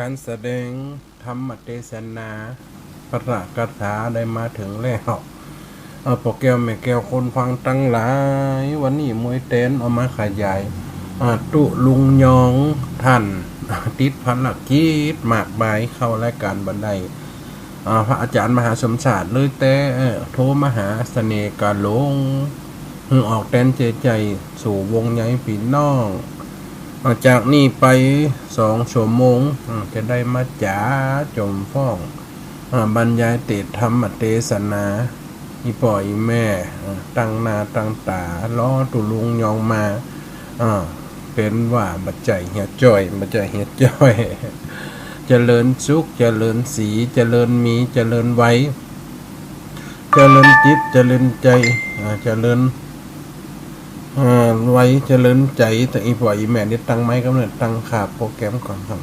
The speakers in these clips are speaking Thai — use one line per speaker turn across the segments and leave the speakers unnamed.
การแสดงธรรมเทศนาพระคาถาได้มาถึงแล้วโปรแกรมแม่แก้วคนฟังตั้งหลายวันนี้มวยเต้นเอามาขยายตุลุงยองท่านติดภารกิจมากมายเข้ารายการบันไดพระอาจารย์มหาสมศาสตร์เลยแต่โทรมาหาเสน่ห์กาหลงออกเต้นใจสู่วงใหญ่พี่น้องจากนี้ไป2 ชั่วโมงจะได้มาจ๋าจมฟ้องบรรยายเทศธรรมเทศนาอีป่อยแม่ตั้งนาตั้งตาล้อตุลุงยองมาเป็นว่าบัจใจเหียจ่อยบัจใจเหียจ่อยเจริญสุขเจริญสีเจริญมีเจริญไว้เจริญจิตเจริญใจเจริญไว้เจริญใจแต่อีป่อยแม่นี่ตั้งไม้กำเนิดตั้งขาโปรแกรมก่อนครับ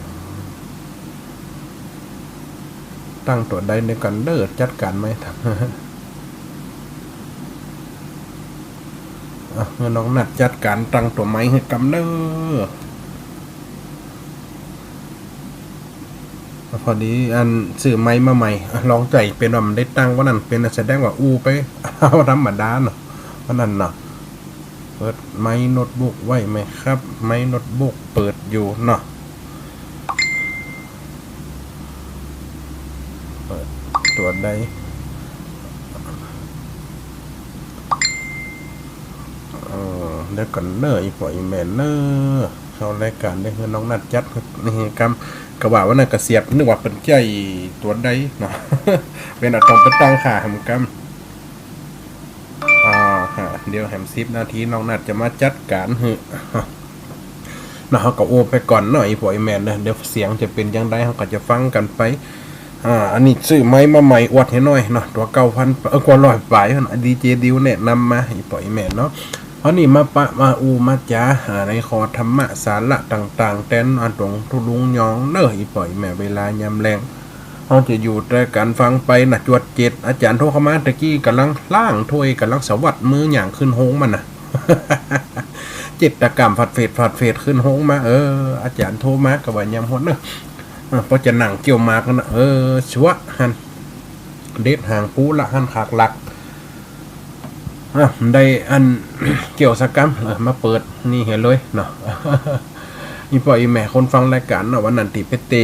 ตั้งตัวใดในกันเด้อจัดการไหมครับเงินน้องนัดจัดการตั้งตัวไม้ให้กำเด้อพอดีอันซื้อไม้มาใหม่ลองใจเป็นว่ามันได้ตั้งว่านั่นเป็นแสดงว่าไปเอาธรรมดาเนาะว่านั่นเนาะเปิดไม้โน้ตบุ๊กไว้ไหมครับไม้โน้ตบุ๊กเปิดอยู่เนาะเปิดตัวใดเดี๋ยวก่อนเนออีกฝ่ายแมนเนอเข้ารายการได้เงินน้องนัดจัดนี่กระว่านั่นกระเสียบนึกว่าเป็นใจตัวใดเนาะเป็นอัตรงเป็นตั้งขาทำกำเดี๋ยวแฮม10 นาทีน้องนัดจะมาจัดการนะเขาก็ไปก่อนหน่อยพวกไอแมนนะเดี๋ยวเสียงจะเป็นยังไงเขาก็จะฟังกันไปอันนี้ซื้อไม้มาใหม่อวดให้หน่อยเนาะตัว9,000กว่า100ปลายดีเจดิวแนะนำมาไอพวกไอแมนเนาะเพราะนี่มามาจ้าในคอธรรมะสาระต่างๆแต้นอันตรงทุลุงยองเนอไอพวกไอแมนเวลายามแรงเขาจะอยู่แต่การฟังไปนะจวด7อาจารย์โทรเข้ามาตะกี้กำลังล่างถ้วยกำลังสวัสดมืออย่างขึ้นโฮงมันนะจิตกรรมผัดเฟดขึ้นโฮงมาอาจารย์โทรมากับว่ายามฮดเนอะเพราะจะหนังเกี่ยวมากนะชัวหันเด็ดหางปูละหันขากหลักได้อันเกี่ยวสกรรมมาเปิดนี่เห็นเลยเนาะอีปล่อยแม่คนฟังรายการเนาะวันนั้นตีไปเตะ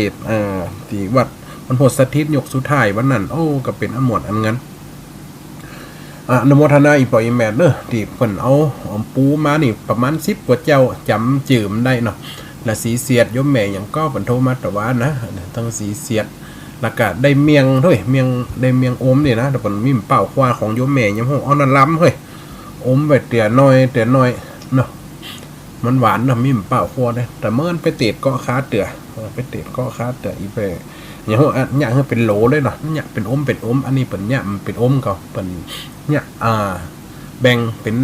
ตีวัดมันโหดสถิตยกสุดท้ายวันนั้นก็เป็นอมวดอันงั้นนโมทนาอีปล่อยแม่เนอะตีเพิ่นเอาปูมานี่ประมาณ10 กว่าเจ้าจำจืมได้เนาะและสีเสียดยมแม่อย่างก็เป็นโทมาแต่ว่านะทั้งสีเสียดแล้วก็ได้เมียงด้วยเมียงได้เมียงอมเนี่ยนะแต่เป็นมิ่มเป่าคว้าของยมแม่ยังห้องนั่นล้ำเฮ้ยอมไปเตี่ยน้อยเนาะมันหวานนะมิ่มเป่าคว้าได้แต่เมื่อไปเตะเกาะขาเตี่ยไปเตะเกาะขาเตี่ยอีไปอย่างห้องเนี่ยเป็นโหลเลยเนาะเนี่ยเป็นอมอันนี้เป็นเนี่ยมันเป็นอมก็เป็นเนี่ยแบ่งเป็น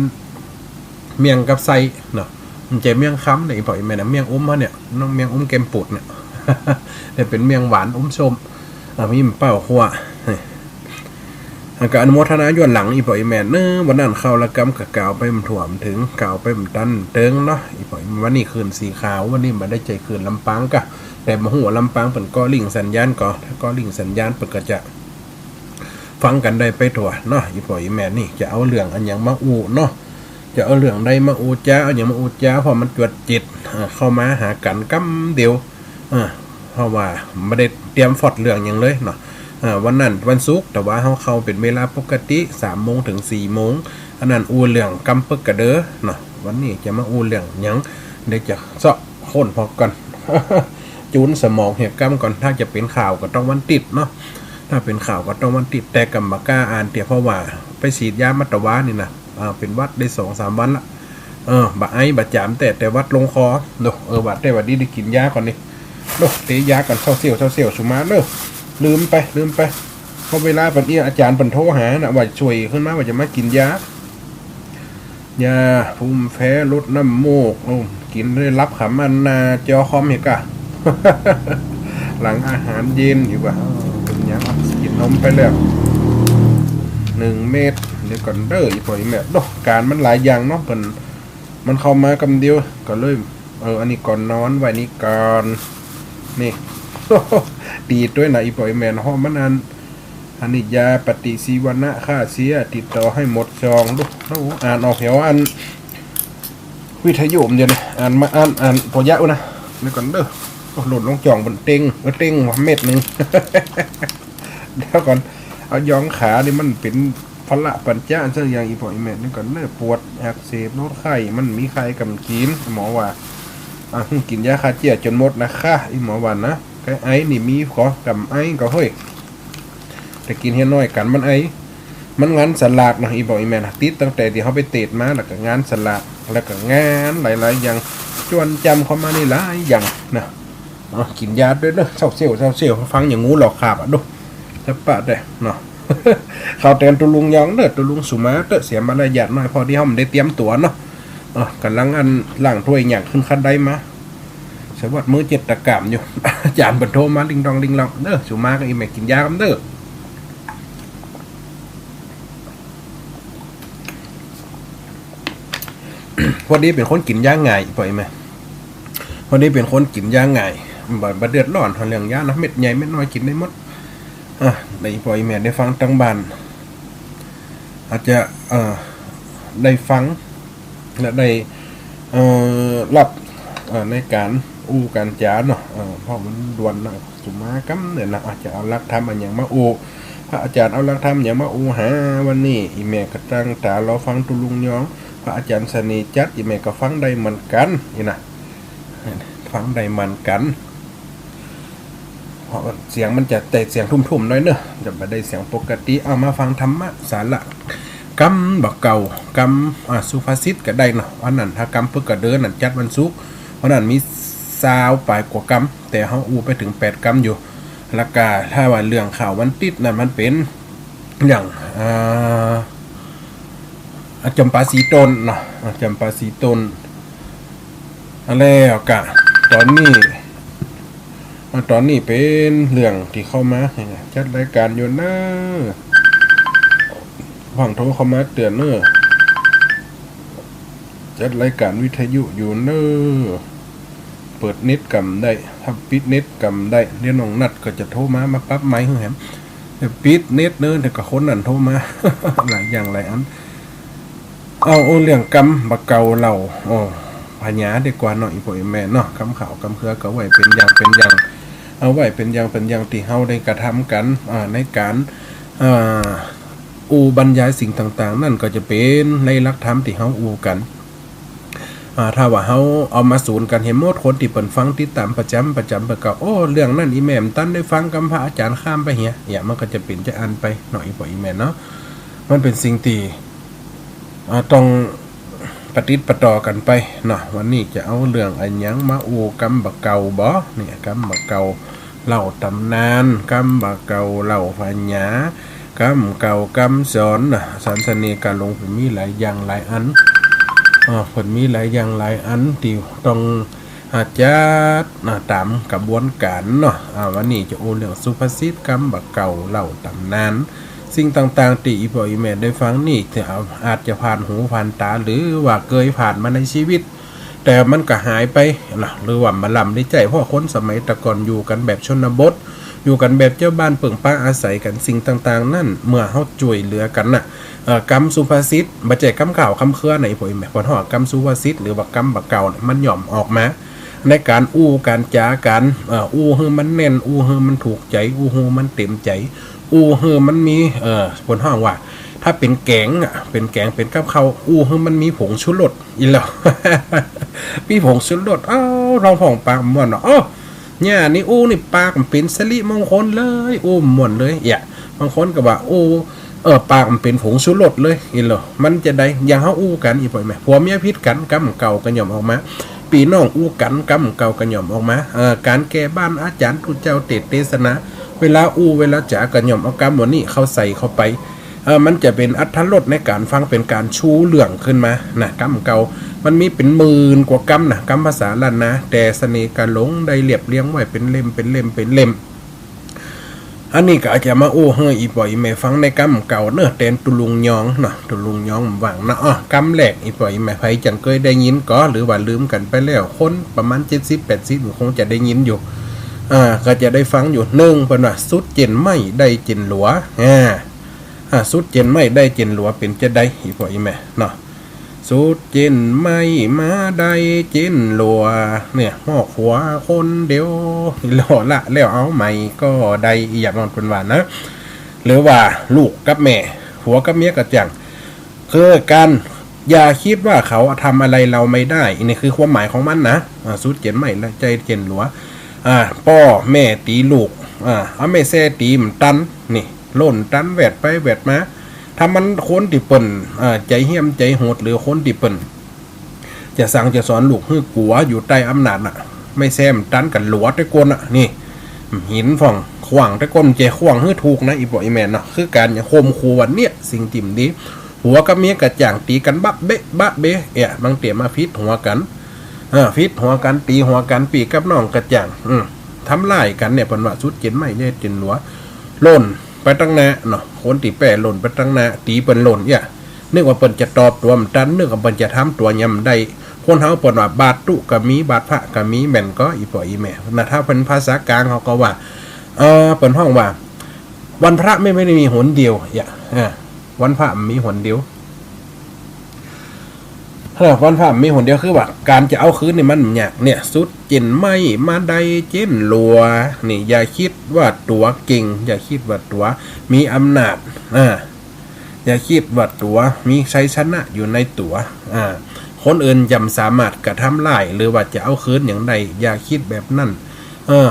เมียงกับไส้เนาะมันจะเมียงค้ำเนี่ยปล่อยแม่นะเมียงอมเขาเนี่ยน้องเมียงอมแกมปุดเนี่ยเนี่ยเป็นเมียงหวานอมส้มมีเป้าขวาการอนุโมทนาย้อนหลังอีปล่อยแม่เนอวันนั้นเข้าละกำกับกาวไปมันถ่วมถึงกาวไปมันตันเติงเนาะอีปล่อยวันนี้คืนสีขาววันนี้มาได้ใจคืนลำปางกะแต่มาหัวลำปางเปิดก็ลิงสัญญาณก่อนถ้าก็ลิงสัญญาณเปิดก็จะฟังกันได้ไปถั่วเนาะอีปล่อยแม่นี่จะเอาเรื่องอันอย่างมาอูเนาะจะเอาเรื่องใดมาอูจ้าเอาอย่างมาอูจ้าพอมันจวดจิตเข้ามาหากันกำเดียวเพราะว่าไม่ได้เตรียมฟอดเรื่องอย่างเลยเนาะวันนั้นวันศุกร์แต่ว่าเขาเป็นเวลาปกติ3 โมงถึง4 โมงอันนั้นอูเรื่องกำปึกกระเด้อเนาะวันนี้จะมาอูเรื่องยังเดี๋ยวจะเสาะโค่นพอก่อน จูนสมองเหตุกรรมก่อนถ้าจะเป็นข่าวก็ต้องวันติดเนาะถ้าเป็นข่าวก็ต้องวันติดแต่กรรมกล้าอ่านเตี่ยเพราะว่าไปฉีดยามัตตวานี่นะเป็นวัดได้2-3 วันละบะบะจามแต่วัดลงคอโดวัดได้วัดดีได้กินยาก่อนนี่โดเตะยาก่อนเศร้าเสี่ยวสุมาเนอะลืมไปเพราะเวลาปันอาจารย์ปันโทรหานะว่าช่วยขึ้นมาว่าจะมากินยาภูมิแพ้ลดน้ำมูกกินได้รับขมันนาจอคอมเหรอกะ หลังอาหารเย็นอยู่ป่ะเป็นยังกินนมไปแล้ว1 เม็ดเดี๋ยวก่อนเด้ออีกพออีกแม่ดอกการมันหลายอย่างเนาะมันเข้ามากำเดียวก็เลยอันนี้ก่อนนอนไว้นี่ก่อนนี่ ดีด้วยนะอีปอยแมนห้องมันอันนี้ยาปฏิชีวนะฆ่าเชื้อติดต่อให้หมดจองดูอ่านออกแถวอันวิทยุมันเดี๋ยวนี้อ่านพอยะนะนี่ก่อนเด้อหล่นลงจ่องบนเต็งเม็ดหนึ่ง เดี๋ยวก่อนเอายองขานี่มันเป็นพละปัญจาเช่นอย่างอีปอยแมนนี่ก่อนเด้อปวดอักเสบลดไข้มันมีไข้กำกินหมอว่ากินยาฆ่าเชื้อจนหมดนะคะอีหมอวันนะไอ้นี่มีขอกำไอ้ก็เฮ้ยแต่กินเฮียน้อยกันมันงานสลากนะอีบอกอีแม่นะติดตั้งแต่ที่เขาไปเตะมาแล้วก็งานสลากแล้วก็งานหลายๆอย่างจวนจำเขามานี่หลายอย่างนะกินยาด้วยเนาะเศร้าเสียวฟังอย่างงูหลอกขาบอ่ะดูจะปะได้เนาะ เขาเตือนตุลุงยองเด้อตุลุงสุมาเด้อเสียมารยาทหน่อยพอที่เขาไม่ได้เตรียมตัวเนาะกันลังอันล่างถ้วยอย่างขึ้นคันได้มาสวัสดิ์มือเจ็ดตะกามอยู่ จานบันโทมาลิงดองเด้อสุมาก็อีแม่กินยากันเด้อ พอดีเป็นคนกินย่างไงปล่อยไหมพอดีเป็นคนกินย่างไงบ่เดือดร้อนเรื่องยานะเม็ดใหญ่เม็ดน้อยกินได้หมดในปล่อยแม่ได้ฟังตั้งบ้านอาจจะได้ฟังและได้รับในการการจาเนาะเพราะมันด่วนนะสุมากัมเนี่ยนะอาจจะเอาลักธรรมอย่างมาพระอาจารย์เอาลักธรรมอย่างมาหาวันนี้อีแม่กระตั้งตาเราฟังตุลุงยองพระอาจารย์สนีจัดอีแม่ก็ฟังได้เหมือนกันนี่นะฟังได้เหมือนกันเพราะเสียงมันจะแต่เสียงทุ่มๆน้อยเนอะจะไม่ได้เสียงปกติเอามาฟังธรรมะสาระกัมบักเก่ากัมสุภาษิตก็ได้เนาะวันนั้นถ้ากัมเพื่อกระเดินนั่นจัดวันศุกร์วันนั้นมี20 ปลายกว่ากัมแต่เขาไปถึง8 กัมอยู่แล้วก็ถ้าว่าเรื่องข่าววันติดนั่นมันเป็นอย่างจำปาสีตนเนาะจำปาสีตนแล้วกะตอนนี้เป็นเรื่องที่เข้ามาจัดรายการอยู่นะฝั่งโทรเข้ามาเตือนเนอะจัดรายการวิทยุอยู่เนอะเปิดเน็ตกำได้ถ้าปิดเน็ตกำได้เรียนน้องนัดก็จะโทรมาปั๊บไม้เหรอปิดเน็ตเนอะแต่ก็คนนั่นโทรมา หลายอย่างหลายอันเอาเรื่องกำบักเก่าเราพญาดีกว่าหน่อยพ่อแม่เนาะคำข่าวคำเครือก็ไว้เป็นอย่างเอาไว้เป็นอย่างที่เฮาได้กระทำกันในการบรรยายสิ่งต่างๆนั่นก็จะเป็นในหลักธรรมที่เฮากันถ้าว่าเฮาเอามาศูนย์กันเห็นหมดคนที่เปิ่นฟังติดตามประจำประกอบเรื่องนั้นอีแม่มตันได้ฟังกำพระอาจารย์ข้ามไปเหียมันก็จะเป็นจะอันไปหน่อยพ่อแม่เนาะมันเป็นสิ่งที่ต้องปฏิปต่อกันไปเนาะวันนี้จะเอาเรื่องอันยังมากำบักเก่าบ่เนี่ยกำบักเก่าเล่าตำนานกำบักเก่าเล่าพญากำเก่ากำสอนนะสันสนีการลงผมมีหลายอย่างหลายอันผลมีหลายอย่างหลายอันที่ต้องอาจจะตามกระบวนการเนาะวันนี้จะเรื่องสุภาษิตกำบักเก่าเล่าตำนานสิ่งต่างๆที่อีพ่ออีแม่ได้ฟังนี่อาจจะผ่านหูผ่านตาหรือว่าเคยผ่านมาในชีวิตแต่มันก็หายไปนะหรือว่ามาลำในใจเพราะคนสมัยตะก่อนอยู่กันแบบชนบทอยู่กันแบบเจ้าบ้านเปิ่งป้าอาศัยกันสิ่งต่างๆนั่นเมื่อเฮาช่วยเหลือกันน่ะกรรมสุภาษิตบ่ใช่กรรมข่าวคำเคลื่อนไหนพ่ออีแม่พอฮอดกรรมสุภาษิตหรือว่ากรรมบักเก่ามันหย่อมออกมาในการการจากันให้มันแน่นให้มันถูกใจให้มันเต็มใจมันมีผลห้องว่าถ้าเป็นแกงเป็นกับข้าวให้มันมีผงชูรสอีแล้ว มีผงชูรสเราผ่องปากม่วนเนาะเนี่ยนี่นี่ปากมันเป็นสิริมงคลเลยม่วนเลยบางคนก็ว่าปากมันเป็นผงชูรสเลยอีแล้วมันจะได้อย่างเฮากันอีพ่อแม่ผัวเมียพิษกันกำเก่ากันหย่อมออกมาปีน้องกันกำเก่ากันหย่อมออกมาการแก้บ้านอาจารย์ทุเจ้าเทศนาเวลาเวลาจ๋ากันหย่อมเอากำวันนี้เขาใส่เข้าไปมันจะเป็นอรรถรสในการฟังเป็นการชูเรื่องขึ้นมานะกำเก่ามันมีเป็น10,000 กว่ากำนะกำภาษาล้านนะแต่เสน่ห์การหลงได้เรียบเรียงไว้เป็นเล่มอันนี้ก็อาจจะมาเฮ้ยอีปอยแม่ฟังในกำเก่าเนอะแตนตุลุงยองเนาะตุลุงยองหวังนะกำแหลกอีปอยแม่ไผจังเคยได้ยินก็หรือว่าลืมกันไปแล้วคนประมาณ70-80คงจะได้ยินอยู่ ก็จะได้ฟังอยู่1เพิ่นว่าสุดเจนไม่ได้เจนหลัวสุดเจนไม่ได้เจนหลัวเป็นจะได้อีพ่ออีแม่เนาะสุดเจนไม่มาได้เจนหลัวเนี่ยหอกหัวคนเดียวหล่อละแล้วเอาใหม่ก็ได้อีอย่างนั้นเป็นว่านะหรือว่าลูกกับแม่หัวกับเมียกับจังคือการอย่าคิดว่าเขาทำอะไรเราไม่ได้นี่คือความหมายของมันนะสุดเจนไม่และใจเจนหลัวพ่อแม่ตีลูกเอาไม่แซ่ตีมตันนี่ล่นตันแวดไปแวดมาถ้ามันคนที่เปิ่นใจเหี้ยมใจโหดหรือคนที่เปิ่นจะสั่งจะสอนลูกให้กลัวอยู่ใต้อำนาจน่ะไม่แซมตันกันหลัวตะกนนี่หินฝั่งขวางตะกนใจขวางให้ถูกนะอีปออีแมนเนาะคือการอย่าโคมคูวันเนี้ยสิ่งติ่มดีหัวกับเมียกระจ่างตีกันบะเบะบางเตี่ยมาฟิตหัวกันฟิตหัวกันตีหัวกันปีกับน้องกระจ่างทำลายกันเนี่ยเป็นว่าสุดเจนไม่ได้เจนหลัวล่นไปตั้งหน้าเนาะคนตีแปรหล่นไปตั้งหน้าตีเปิ้นหล่นนึกว่าเปิ้นจะตอบตัวมันตันนึกว่าเปิ้นจะทำตัวยำได้คนเฮาเปิ้นว่าบาดตุก็มีบาดพระก็มีแม่นก็อีป่ออีแม่นะถ้าเป็นภาษากลางเขาก็ว่าเปิ้นห้องว่าวันพระไม่ได้มีหนเดียววันพระมีหนเดียววันพระมีหนเดียวคือว่าการจะเอาคืนนี่มันยากเนี่ยสุดเจนไม่มาได้เจนหลัวนี่อย่าคิดว่าตัวเก่งอย่าคิดว่าตัวมีอำนาจอย่าคิดว่าตัวมีชัยชนะอยู่ในตัวคนอื่นย่ำสามารถกระทำลายหรือว่าจะเอาคืนอย่างใดอย่าคิดแบบนั้น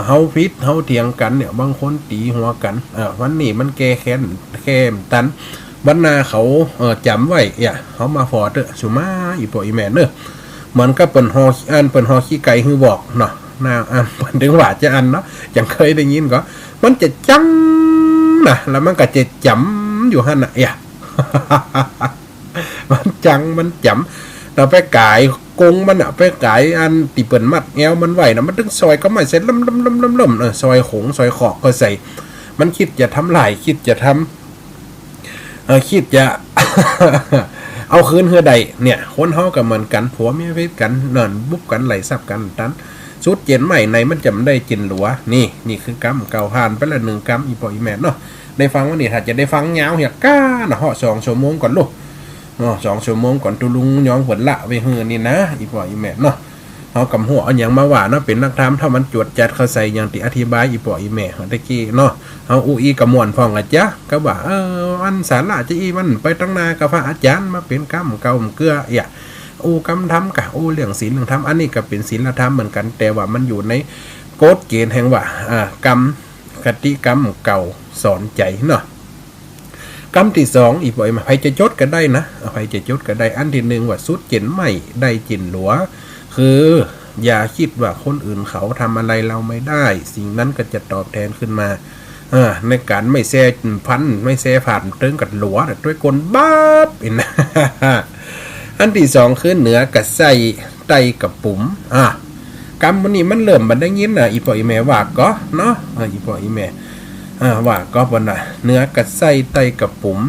เฮาพิษเฮาเถียงกันเนี่ยบางคนตีหัวกันวันนี้มันแก้แค้นแก้มตันวันนาเขาจำไว้เขามาฟอดสุมาอีปออีแมนเนอะเหมือนกับเปิ่นฮอเปิ่นฮอขี้ไก่คือบอกเนาะนาเปิ่นถึงว่าจะเนาะยังเคยได้ยินก็มันจะจังนะแล้วมันก็จะจำอยู่หั่นมันจังมันจำเราไปกายกงมันไปกายตีเปิ่นมัดแอวมันไหวนะมันถึงซอยก็ไม่เสร็จล่ำซอยขงซอยขอกก็ใส่มันคิดจะทำลายคิดจะทำคิดจะ เอาคืนเฮือใดเนี่ยคนเฮากับเหมือนกันผัวเมียเพศกันนอนบุบกันไหลซับกันตันสุดเจนใหม่ในมันจำได้จินหลัวนี่คือกรรมเก่าผ่านไปละ1กรรมอีปออีแมนเนาะได้ฟังว่านี่ถ้าจะได้ฟังยาวเหียก้านะเหาะ2 ชั่วโมงก่อนลูก2 ชั่วโมงก่อนตุลุงย้องผลละไปเฮือนี่นะอีปออีแมนเนาะเฮากำหัวเอาอย่างมาว่าเนาะเป็นนักธรรมถ้ามันจวดจัดเข้าใส่อย่างที่อธิบายอีปออีแม่ตะกี้เนาะเฮาอูอีกระมวลฟ้องอาจารย์ก็ว่าอันสาระจะอีมันไปตั้งนากับพระอาจารย์มาเป็นกรรมเก่าเกลือกรรมธรรมกะเรื่องศีลเรื่องธรรมอันนี้ก็เป็นศีลธรรมเหมือนกันแต่ว่ามันอยู่ในกฎเกณฑ์แห่งว่ากรรมคติกรรมเก่าสอนใจเนาะกรรมที่2อีปอยมาใครจะจดก็ได้นะใครจะจดก็ได้อันที่1ว่าสุดเจนไม่ได้จินหลัวคืออย่าคิดว่าคนอื่นเขาทำอะไรเราไม่ได้สิ่งนั้นก็จะตอบแทนขึ้นมาในการไม่แซ่พันไม่แซ่ผ่านเติงกัดหลัวด้วยกลบ้าเป็น อันที่2คือเหนือกับใส่ไตกับปุ๋มกรรมวันนี้มันเริ่มบันได้ยินอีปออีแม่ว่าก็เนาะอีปออีแม่ว่าก็บนเหนือกับใส่ไตกับปุ๋ม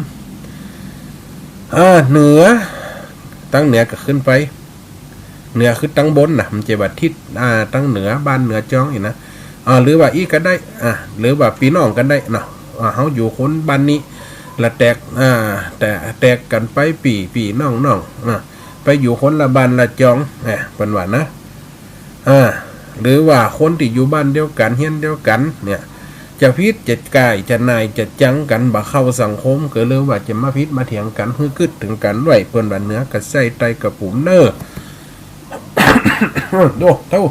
เหนือตั้งเหนือก็ขึ้นไปเหนือคือตั้งบนนะมันจะว่าทิศตั้งเหนือบ้านเหนือจ้องอีกนะหรือว่าอีก็ได้หรือว่าพี่น้องกันได้เนาะเฮาอยู่คนบ้านนี้ละแตกแต่แตกกันไปปีน้องไปอยู่คนละบ้านละจองเป็นว่านะหรือว่าคนที่อยู่บ้านเดียวกันเฮียนเดียวกันเนี่ยจะพิษจะกายจะนายจะจังกันบ่เข้าสังคมก็เลยว่าจะมาพิษมาเถียงกันฮือกึดถึงกันไว้เปิ้นว่าเนื้อกับไส้ไตกับปุ๋มเน้อ ดูเท่า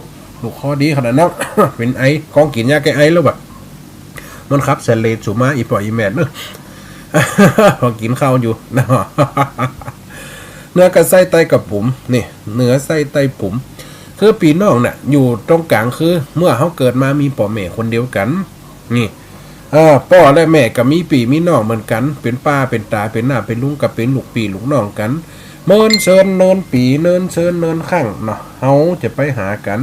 ลูกคอดีขนาดนั้น เป็นไอกองกินยาแก้ไอแล้วแบบมันครับเสเลดสุมาอีปออีแมนเนอะ พอกินข้าวอยู่นะ เนื้อกับไส้ไตกับปุ๋มนี่เนื้อไส้ไตปุ๋มคือปีน้องเนี่ยอยู่ตรงกลางคือเมื่อเขาเกิดมามีพ่อแม่คนเดียวกันนี่พ่อและแม่ก็มีปีมีน้องเหมือนกันเป็นป้าเป็นตาเป็นหน้าเป็นลุงกับเป็นลูกปีลูกน้องกันเมินเชิญเนินปีเนินเชิญเนินข้างเนาะเฮาจะไปหากัน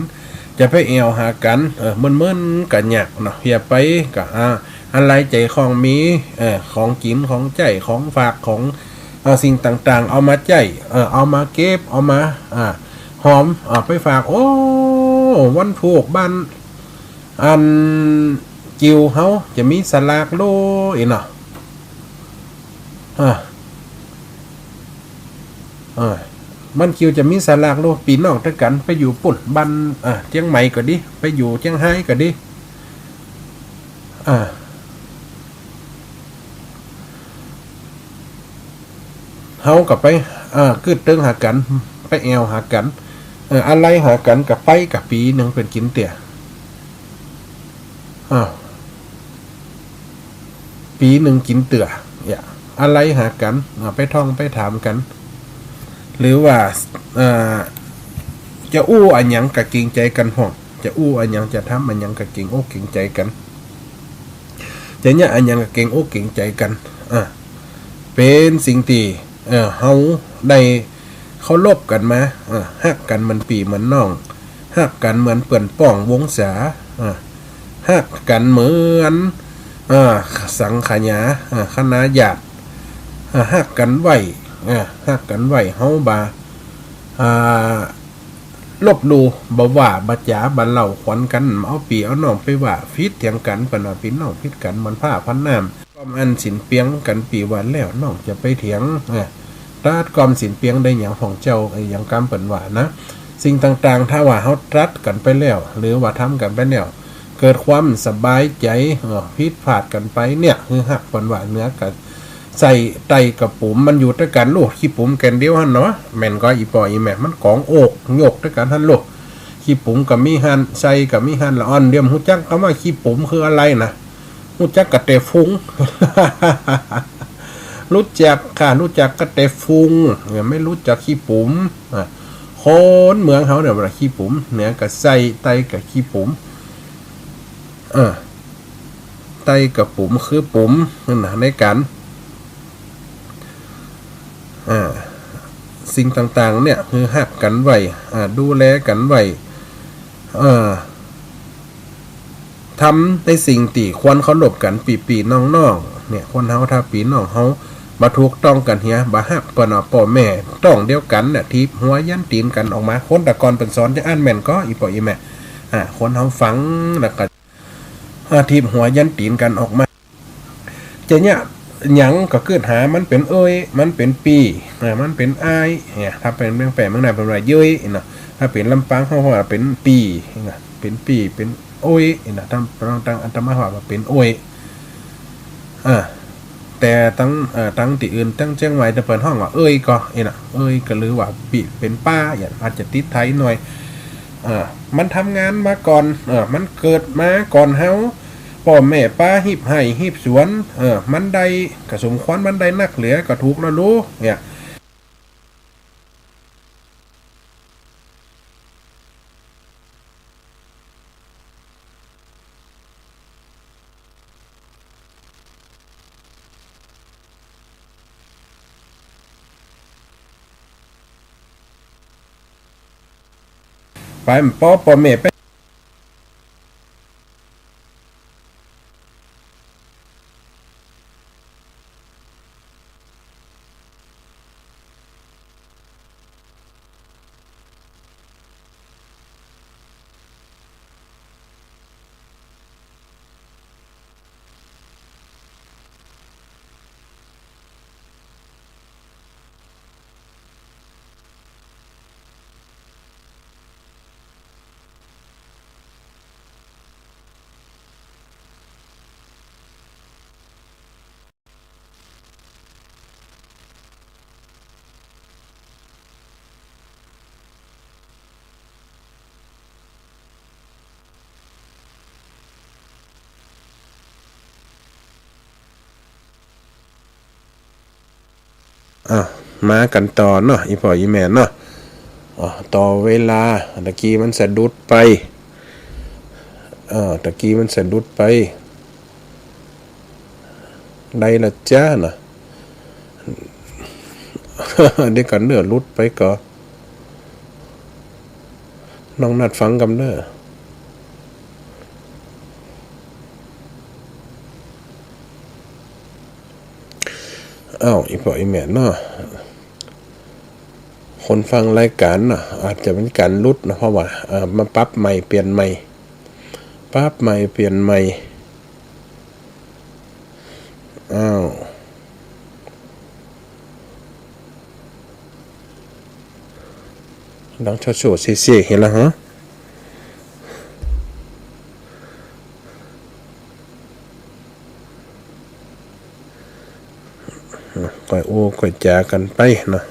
จะไปแอวหากันเมินกันยากเนาะอย่าไปกับอะไรใจของมีของกินของใจของฝากของสิ่งต่างๆเอามาใจเอามาเก็บเอามาหอมไปฝากโอ้วันผูกบ้าน อันกิวเฮาจะมีสลากโลอีเนาะมันคิวจะมีสลากโลปีน้องด้วยกันไปอยู่ปุ่นบันเจียงใหม่ก็ดีไปอยู่เจียงไฮ้ก็ดีเฮากับไปคือเติงหากันไปแอวหากันอะไรหากันกับไปกับปีหนึ่งเป็นกินเตี่ยปีหนึ่งกินเตี่ยอะไรหากันไปท่องไปถามกันหรือว่าจะอู้อันยังกับเกรงใจกันห้องจะอู้อันยังจะทำอันยังกับเกรงอกเกรงใจกันจะเนี่ยอันยังกับเกรงอกเกรงใจกันเป็นสิ่งที่เฮาได้เขาลบกันมาฮักกันมันปีเหมือนน้องฮักกันเหมือนเปื่อนป่องวงศาฮักกันเหมือนสังขยาคณะหยาดฮักกันไหวฮักกันไหวเฮาบาลบลูบ่ว่าบัจจาบันเล่าขวัญกันเอาปีเอาน้องไปว่าฟิดเถียงกันปนว่าพี่น้องฟิดกันมันผ้าพันน้ำก้อมอันสินเปียงกันปีวันแล้วน้องจะไปเถียงรัดกอมสินเปียงได้อย่างของเจ้าอย่างกำเปิ่นว่านะสิ่งต่างๆถ้าว่าเฮารัดกันไปแล้วหรือว่าทำกันไปแล้วเกิดความสบายใจพิดผาดกันไปเนี่ยคือหักเปิ่นว่าเนื้อกันใส่ไตกับปุ๋มมันอยู่ด้วยกันลูกขี้ปุ๋มแกนเดียวหันเนาะแม่นก็อีปออีแม่มันของโอกโยกด้วยกันหันลูกขี้ปุ๋มกับมีหันใส่กับมีหันละอ่อนเดียมหูจักคำว่าขี้ปุ๋มคืออะไรนะหูจักกระเตฟุ้ง รู้จักค่ะรู้จักกระเตฟุ้งไม่รู้จักขี้ปุ๋มคนเมืองเขาเนี่ยเวลาขี้ปุ๋มเนี่ยกับใส่ไตกับขี้ปุ๋มไตกับปุ๋มคือปุ๋มนั่นนะในกันสิ่งต่างๆเนี่ยคือหักกันไว้ดูแลกันไว้ทำในสิ่งที่ควรเคารพกันปีๆน้องๆเนี่ยคนเฮาถ้าปีน้องเฮามาถูกต้องกันเฮียบ่ฮักปนพ่อแม่ต้องเดียวกันน่ะทีหัวยันตีนกันออกมาคนตะกอนเป็นสอนจะอ่านแม่นก็อีปออีแม่คนเฮาฟังแล้วก็ทีหัวยันตีนกันออกมาจะเนี่ยหยังก็เกิดหามันเป็นมันเป็นปีมันเป็นอ้ายเนี่ยถ้าเป็นเมืองแปลเมืองไหนเป็นอะไรเย้ยเนาะถ้าเป็นลำปางเขาว่าเป็นปีนะเป็นปีเป็นนะตั้งอัตมาว่าเป็นแต่ตั้งที่อื่นตั้งเชียงใหม่จะเปิดห้องว่าก็นะก็หรือว่าปีเป็นป้าอย่างอาจจะติดไทยหน่อยมันทำงานมาก่อนมันเกิดมาก่อนเฮาพ่อแม่ป้าหิบไห่หิบสวนมันได้กระสมควรมันได้นักเหลือก็ถูกแล้วรู้เนี่ยไปพ่อแม่ไปมากันต่อเนาะอีพ่ออีแม่เนาะต่อเวลาตะกี้มันสะดุดไปตะกี้มันสะดุดไปได้ละจ้าน่ะ เดี๋ยวกันเนื้อลุดไปก่อน้องนัดฟังกันเด้ออีพ่ออีแม่เนาะคนฟังรายการเนาะอาจจะเป็นการลุดนะเพราะว่ามาปรับใหม่เปลี่ยนใหม่ ปั๊บใหม่เปลี่ยนใหม่อ้าวดังโชว์เสียเห็นแล้วฮะก่อยโอ้ก่อยจากันไปนะ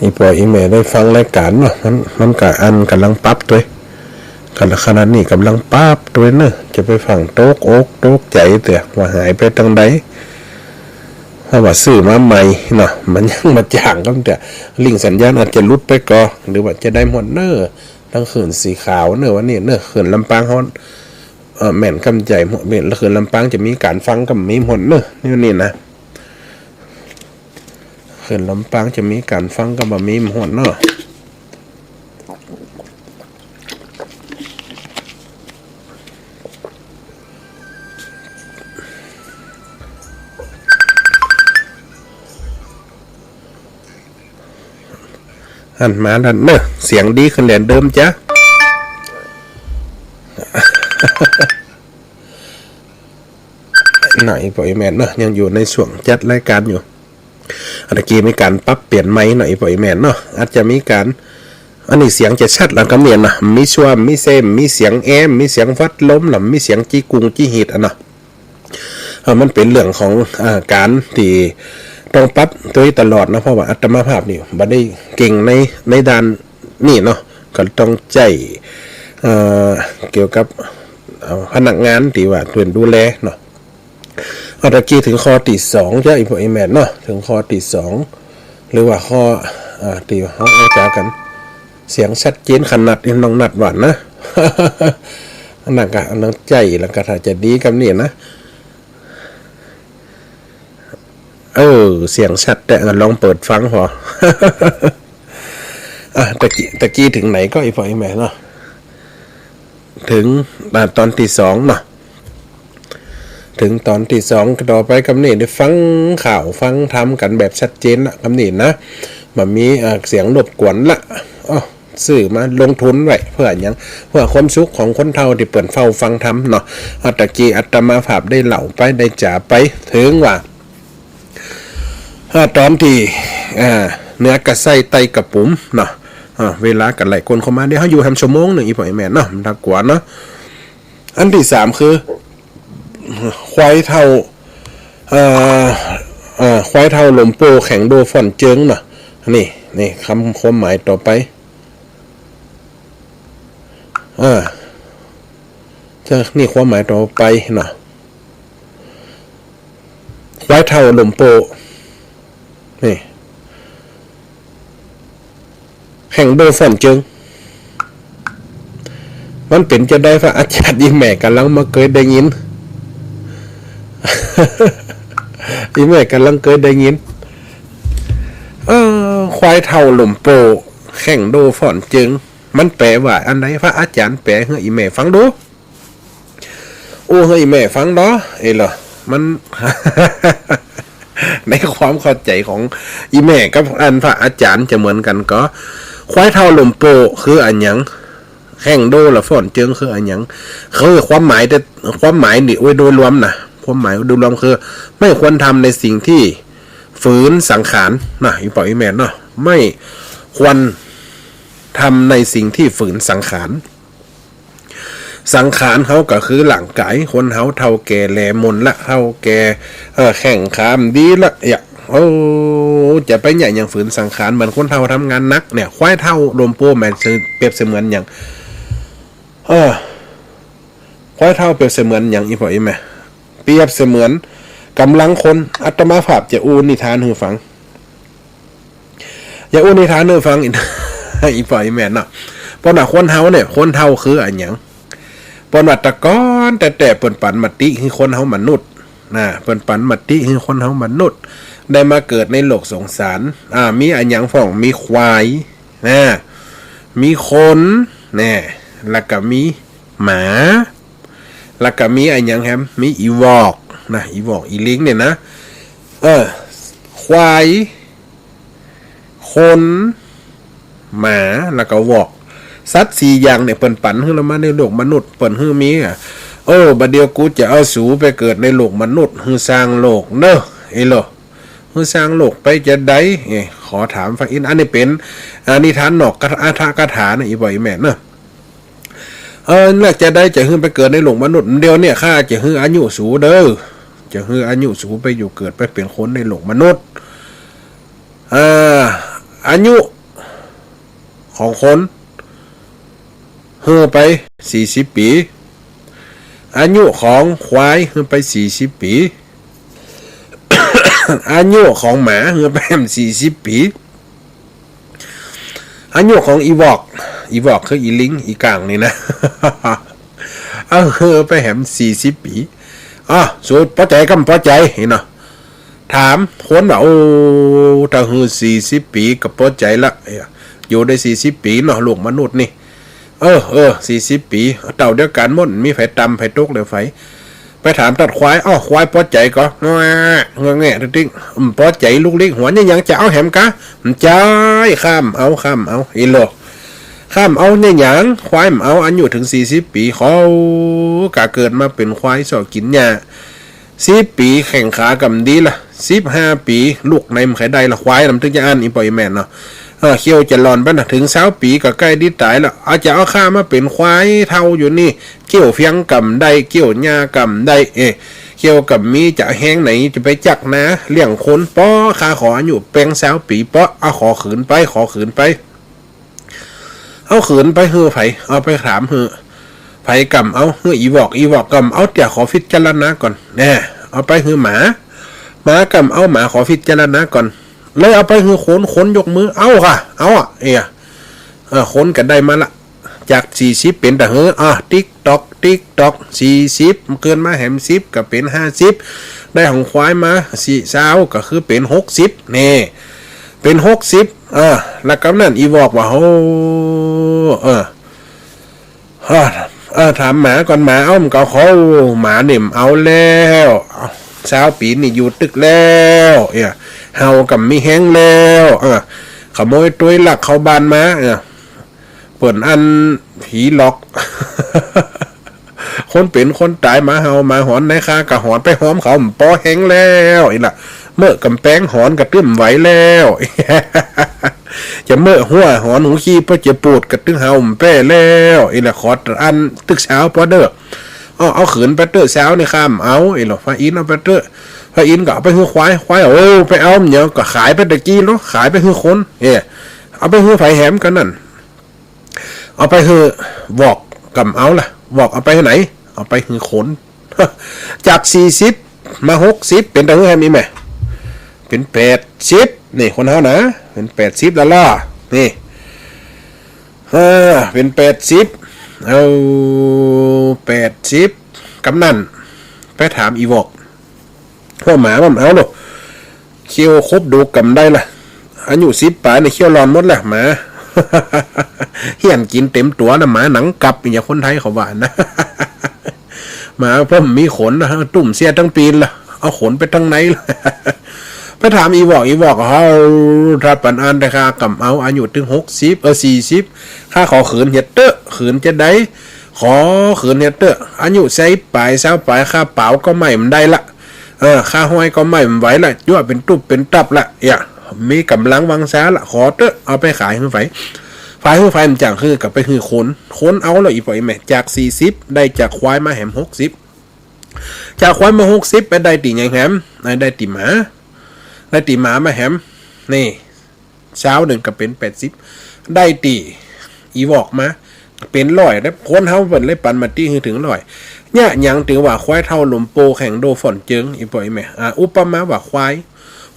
อีปอยอีแม่ได้ฟังรายการเนาะมันกะอันกำลังปรับด้วยกันขนาดนี้กำลังปรับด้วยเนอะจะไปฟังโต๊กอกโต๊กใจเตี่ยว่าหายไปทางใดถ้าว่าซื้อมาใหม่เนาะมันยังมาจ่างก็แต่ลิงสัญญาณอาจจะลุดไปก่อหรือว่าจะได้หมดเนอร์ทั้งเขื่อนสีขาวเนอวันนี้เนอเขื่อนลำปางเขาแม่นกำใจหมดเม็ดแล้วเขื่อนลำปางจะมีการฟังกับมีหมดเนอนี่นะเขื่อนลำปางจะมีการฟังกับมีหมดเนอหันมาดันเนอะเสียงดีขึ้นแหลนเดิมจ้ะไหนปล่อยแมนเนอะยังอยู่ในช่วงจัดรายการอยู่อันกี้มีการปรับเปลี่ยนไม้หน่อยปล่อยแมนเนาะอาจจะมีการอันนี้เสียงจะชัดแล้วก็เมียนนะมีชัวมีเซมมีเสียงแอมมีเสียงฟัดล้มหรือมีเสียงจีกุงจีฮิตอ่ะเนาะมันเป็นเรื่องของการที่ต้องปรับตัวตลอดนะเพราะว่าอัตมาภาพนี่บ่ได้เก่งในด้านนี่เนาะก็ต้องใจเกี่ยวกับพนักงานที่ว่าตัวดูแลเนาะเอาตะกี้ถึงข้อที่2จ้ะอีพวกไอ้แม่เนาะถึงข้อที่2หรือว่าข้อที่เฮาเอาจากันเสียงชัดเจนขนาดน้องนัดหวานนะอันนั้นก็อันนั้นใจแล้วก็ถ้าจะดีกับนี่นะเสียงชัดแต่ลองเปิดฟังพอตะกี้ถึงไหนก็อีพอไอ้แม่เนาะถึงตอนที่2เนาะถึงตอนที่2ต่อไปกำนี่ได้ฟังข่าวฟังทำกันแบบชัดเจนละกำนี่นะมันมีเสียงรบกวนละซื้อมาลงทุนไว้เพื่ออย่างเพื่อความสุขของคนเฒ่าที่เปิดเฝ้าฟังทำเนาะตะกี้อัตมาภาพได้เล่าไปได้จ่าไปถึงว่าตอนที่เนื้อกระไส้ไตกระปุ้มเนาะเวลากันหลายคนเข้ามาเดี๋ยวเขาอยู่ทำชั่วโมงหนึ่งอีพ่อไอแม่เนาะมันทักกว่าเนาะอันที่3คือควายเท่าควายเท่าลมโปแข็งโดฟอนเจิงเนาะนี่คำความหมายต่อไปจะนี่ความหมายต่อไปเนาะควายเท่าลมโปนี่แห่งโดฟอนเจิงมันเป็นจะได้พระอาจารย์อีแม่กำลังมาเคยได้ยิน อีแม่กำลังเคยได้ยินควายเท่าหลุมโปแข่งโดฟอนเจิงมันแปลว่าอันไหนพระอาจารย์แปลให้อีแม่ฟังดูให้อีแม่ฟังเนาะเหรอมัน ในความเข้าใจของอีแม่กับอันพระอาจารย์จะเหมือนกันก็ควายเท่าลมโปคืออันหยังแข่งโดละฝนเจิงคืออันหยังคือความหมายแต่ความหมายนี่โดยรวมนะความหมายโดยรวมคือไม่ควรทำในสิ่งที่ฝืนสังขารนะอีปอยอีแม่เนาะไม่ควรทำในสิ่งที่ฝืนสังขารเขาก็คือหลังกายคนเฮาเท่าแก่แลมนละเท่าแก่แข่งขามดีละจะไปอย่างฝืนสังขารเหมือนคนเท่าทำงานนักเนี่ยควายเท่าลมโป้แมนเปรียบเสมือนอย่างควายเท่าเปรียบเสมือนอย่างอีพออีแม่เปรียบเสมือนกำลังคนอัตมาภาพจะอูนิทานให้ฟังอย่าอูนิทานให้ฟังอีพออีแม่เนาะเพราะว่าคนเฮาเนี่ยคนเท่าคืออันหยังปนวัตกรแต่เปิ่นปันมติคือคนเฮามนุษย์เปิ่นปันมติคือคนเฮามนุษย์ได้มาเกิดในโลกสงสารมีอันหยังฟ้องมีควายมีคนแล้วก็มีหมาแล้วก็มีอันหยังแฮมมีอีวอก นะอีวอกอีลิงเนี่ยนะควายคนหมาแล้วก็วอกสัตว์4อย่างเนี่ยเปิ่นปั่นให้เรามาในโลกมนุษย์เปิ่นฮื้อมีบัดเดียวกูจะเอาสูไปเกิดในโลกมนุษย์ฮือสร้างโลกเด้อโลฮือสร้างโลกไปจะได้ขอถามฟังอินอันนี้เป็นนิทานนอกคาถานะอีบ่อยแม่เนาะน่าจะได้จะฮื้อไปเกิดในโลกมนุษย์เดียวเนี่ยข้าจะฮื้ออายุสูเด้อจะฮื้ออายุสูไปอยู่เกิดไปเป็นคนในโลกมนุษย์อายุของคนฮื้อไป40ปีอายุของควายฮื้อไป40ปีอายุของหมาฮื้อไป40ปีอายุของอีวอกคืออีลิงอีกลางนี่นะฮื้อไป40ปีสูตรพอใจกำพอใจเนาะถามคนว่าถ้าฮื้อ40ปีก็พอใจละอยู่ได้40ปีเนาะโลกมนุษย์นี่40ปีเต่าเดียวกันหมดมีไฟตำไฟตกเลยไฟไปถามตัดควายควายพอใจก็แง่ติ๊งพอใจลูกเล็กหัวยังจะเอาแหมกะใจข้ามเอาอีโลข้ามเอาเนี่ยยังควายเอาอายุถึง40ปีเขากะเกิดมาเป็นควายสอกินหญ้า10ปีแข่งขากำดีละ15ปีลูกในมันไข่ได้ละควายลำถึงจะอ่านอีปอยแมนเนาะเขี้ยวจะหลอนไปนะถึง20ปีก็ใกล้ดิตายแล้วอาจจะเอาข้ามาเป็นควายเท่าอยู่นี่เขี้ยวเฟียงกำได้เขี้ยวหญ้ากำได้เขี้ยวกับมีจะแห้งไหนจะไปจักนะเลี้ยงคนป้อข้าขออายุเป็น20ปีป้อขอขืนไปเอาขืนไปฮือไผเอาไปถามฮือไผกำเอาฮืออีวอกกำเอาแต่ขอฟิจารณาก่อนเอาไปฮือหมากำเอาหมาขอฟิจารณาก่อนเลยเอาไปคือคนยกมือเอาค่ะเอาคนกันได้มาละจาก40เป็นแต่ติ๊กตอก40เกินมาแหม10ก็เป็น50ได้ของควายมา40ก็คือเป็น60นี่เป็น60แล้วก็นั่นอีวอกว่าถามหมาก่อนหมาเอามันก็ขอหมาเนี่ยเอาแล้ว20ปีนี่อยู่ตึกแล้วเฮากับมีแห้งแล้วขโมยตัวหลักเข้าบ้านมาเปิ่นอันผีหลอก คนเป็นคนตายมาเฮามาหอนในคากะหอนไปหอมเขาปอแห้งแล้วล่ะเมื่อกำแพงหอนกระตึ้มไหวแล้ว จะเมื่อหัวหอนหูขี้เพื่อจะปูดกระตึ้งเฮาแป้แล้วล่ะขออันตึกเช้าพอเด้อเอาขืนไปเตอร์เช้านี่ข้ามเอาหรอฟ้าอินเอาไปเตอร์พระอินก็เอาไปฮือควายไปเอาเนี่ยก็ขายไปตะกี้เนาะขายไปฮือคนเอาไปฮือไผแหมกันนั่นเอาไปฮือวอกกำเอาล่ะวอกเอาไปไหนเอาไปฮือคน จาก40มา60เป็นตะฮือแฮมอีแม่เป็น80นี่คนเฮานะเป็น80แล้วล่ะนี่เป็น80เอา80กำนั่นไปถามอีวอกพ่อหมามันเอาหรอกเคี้ยวครบดูกำได้ละอายุ10ปีในเคี้ยวร้อนหมดแหละหมา เหี้ยนกินเต็มตัวนะหมาหนังกลับอย่างคนไทยเขาว่านะ หมาพ่อมีขนนะตุ่มเสียทั้งปีละเอาขนไปทั้งไหนละ ไปถามอีวอกเขาถ้าปันอันได้ค่ากำเอาอายุถึง60 40ค่าขอขืนเฮ็ดเตอขืนจะได้ขอขืนเฮ็ดเตออายุใส่ปลาย20ปลายค่าเป๋าก็ไม่มันได้ละค่าห้อยก็ไม่ไหวละยั่วเป็นตุบเป็นตับละมีกำลังวังช้าละขอเตอะเอาไปขายให้ไฟมันจังคือกับไปคือคนเอาแล้วอีปล่อยแม่จาก40ได้จากควายมาแหม60จากควายมา60ไปได้ตีไงแหมได้ตีหมามาแหมนี่เช้าหนึ่งก็เป็น80ได้ตีอีวอกมาเป็น100แล้วคนเฮาเพิ่นเลยปันมาตีคือถึง100เนี่ยยังถือว่าควายเท่าลมโปแข่งโดฝนเจิงอีปล่อยแม่อุปมาว่าควาย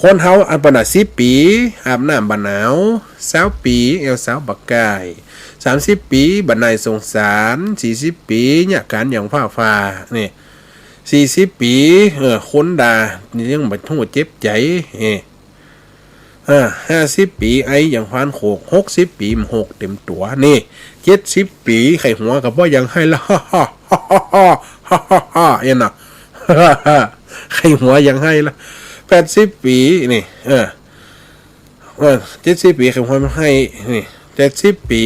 คนเฮาอันปาน10ปีอาบน้ำบานหนาว20ปีเอวสาวบักกาย30ปีบันไดสงสาร40ปีเนี่ยการอย่างฟ้านี่40ปีคนด่านี่ยังบ่ทั้งหมดเจ็บใจ50ปีไออย่างพานโขก60ปีมันหกเต็มตัวนี่70ปีไข่หัวกับว่ายังให้ละฮ่าเอ็นน่ะ ใครหัวยังให้ละ80 ปีนี่70 ปีใครหัวมาให้นี่70 ปี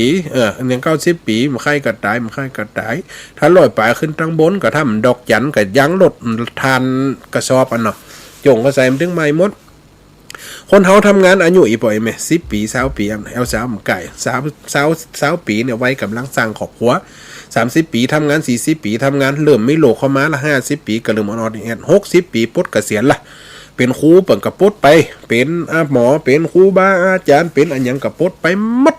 เนี่ย90 ปีมันใครก็ตายมันใครก็ตายถ้าลอยปลายขึ้นตั้งบนก็ทำดอกจันก็ยั้งรถทานกระสอบอันเนาะจงก็ใส่มันถึงไม่หมดคนเฮาทำงานอายุอีปล่อยไหม10 ปี20 ปีเอาสาวมันไก่20 ปีเนี่ยไว้กำลังสร้างครอบครัว30 ปีทำงาน40 ปีทำงานเริ่มไม่โลเข้ามาละ50 ปีก็เริ่มอ่อนๆเนี่ย60 ปีปลดเกษียณละเป็นครูเปิ่นกับปลดไปเป็นหมอเป็นครูบาอาจารย์เป็นอันยังกับปลดไปหมด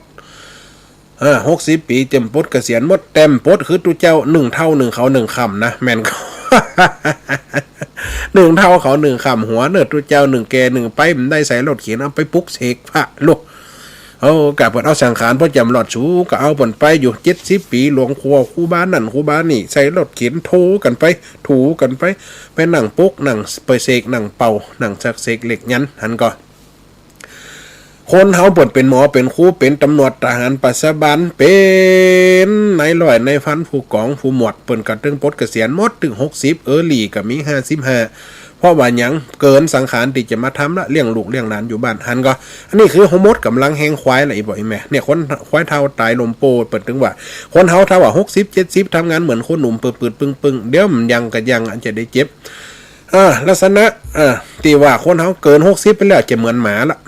60 ปีเต็มปลดเกษียณหมดเต็มปลดคือตัวเจ้า1 เท่า 1 เขา1 คำนะแม่นเขา1 เท่าเขา1 คำหัวเนิดตัวเจ้า1 แก่1 ไปมันได้ใส่รถเขียนเอาไปปลุกเสกพระลูกกับเปิดเอาสังขารพ่อจำหลอดชูก็เอาเปิดไปอยู่70 ปีหลวงครัวครูบ้านนั่นครูบ้านนี่ใส่รถเขียนถูกันไปไปนั่งปุ๊กนั่งไปเสกนั่งเป่านั่งชักเสกเหล็กยันหันก็คนเฮาเปิดเป็นหมอเป็นครูเป็นตำรวจทหารปัสบันเป็นนายร้อยนายพันผู้กองผู้หมวดเปิดกระตึงปลดเกษียณหมดถึง60หลีก็มี55เพราะว่าหยังเกินสังขารที่จะมาทำละเลี้ยงลูกเลี้ยงหลานอยู่บ้านหันก็อันนี้คือโฮมดกำลังแหงควายอะไรบ่อยแม่เนี่ยคนควายเท่าตายลมโปเปิดถึงว่าคนเฮาถ้าว่า60 70ทำงานเหมือนคนหนุ่มปืดปึงเดี๋ยวมันยังก็ยังอาจจะได้เจ็บลักษณะตีว่าคนเฮาเกิน60ไปแล้วจะเหมือนหมาละ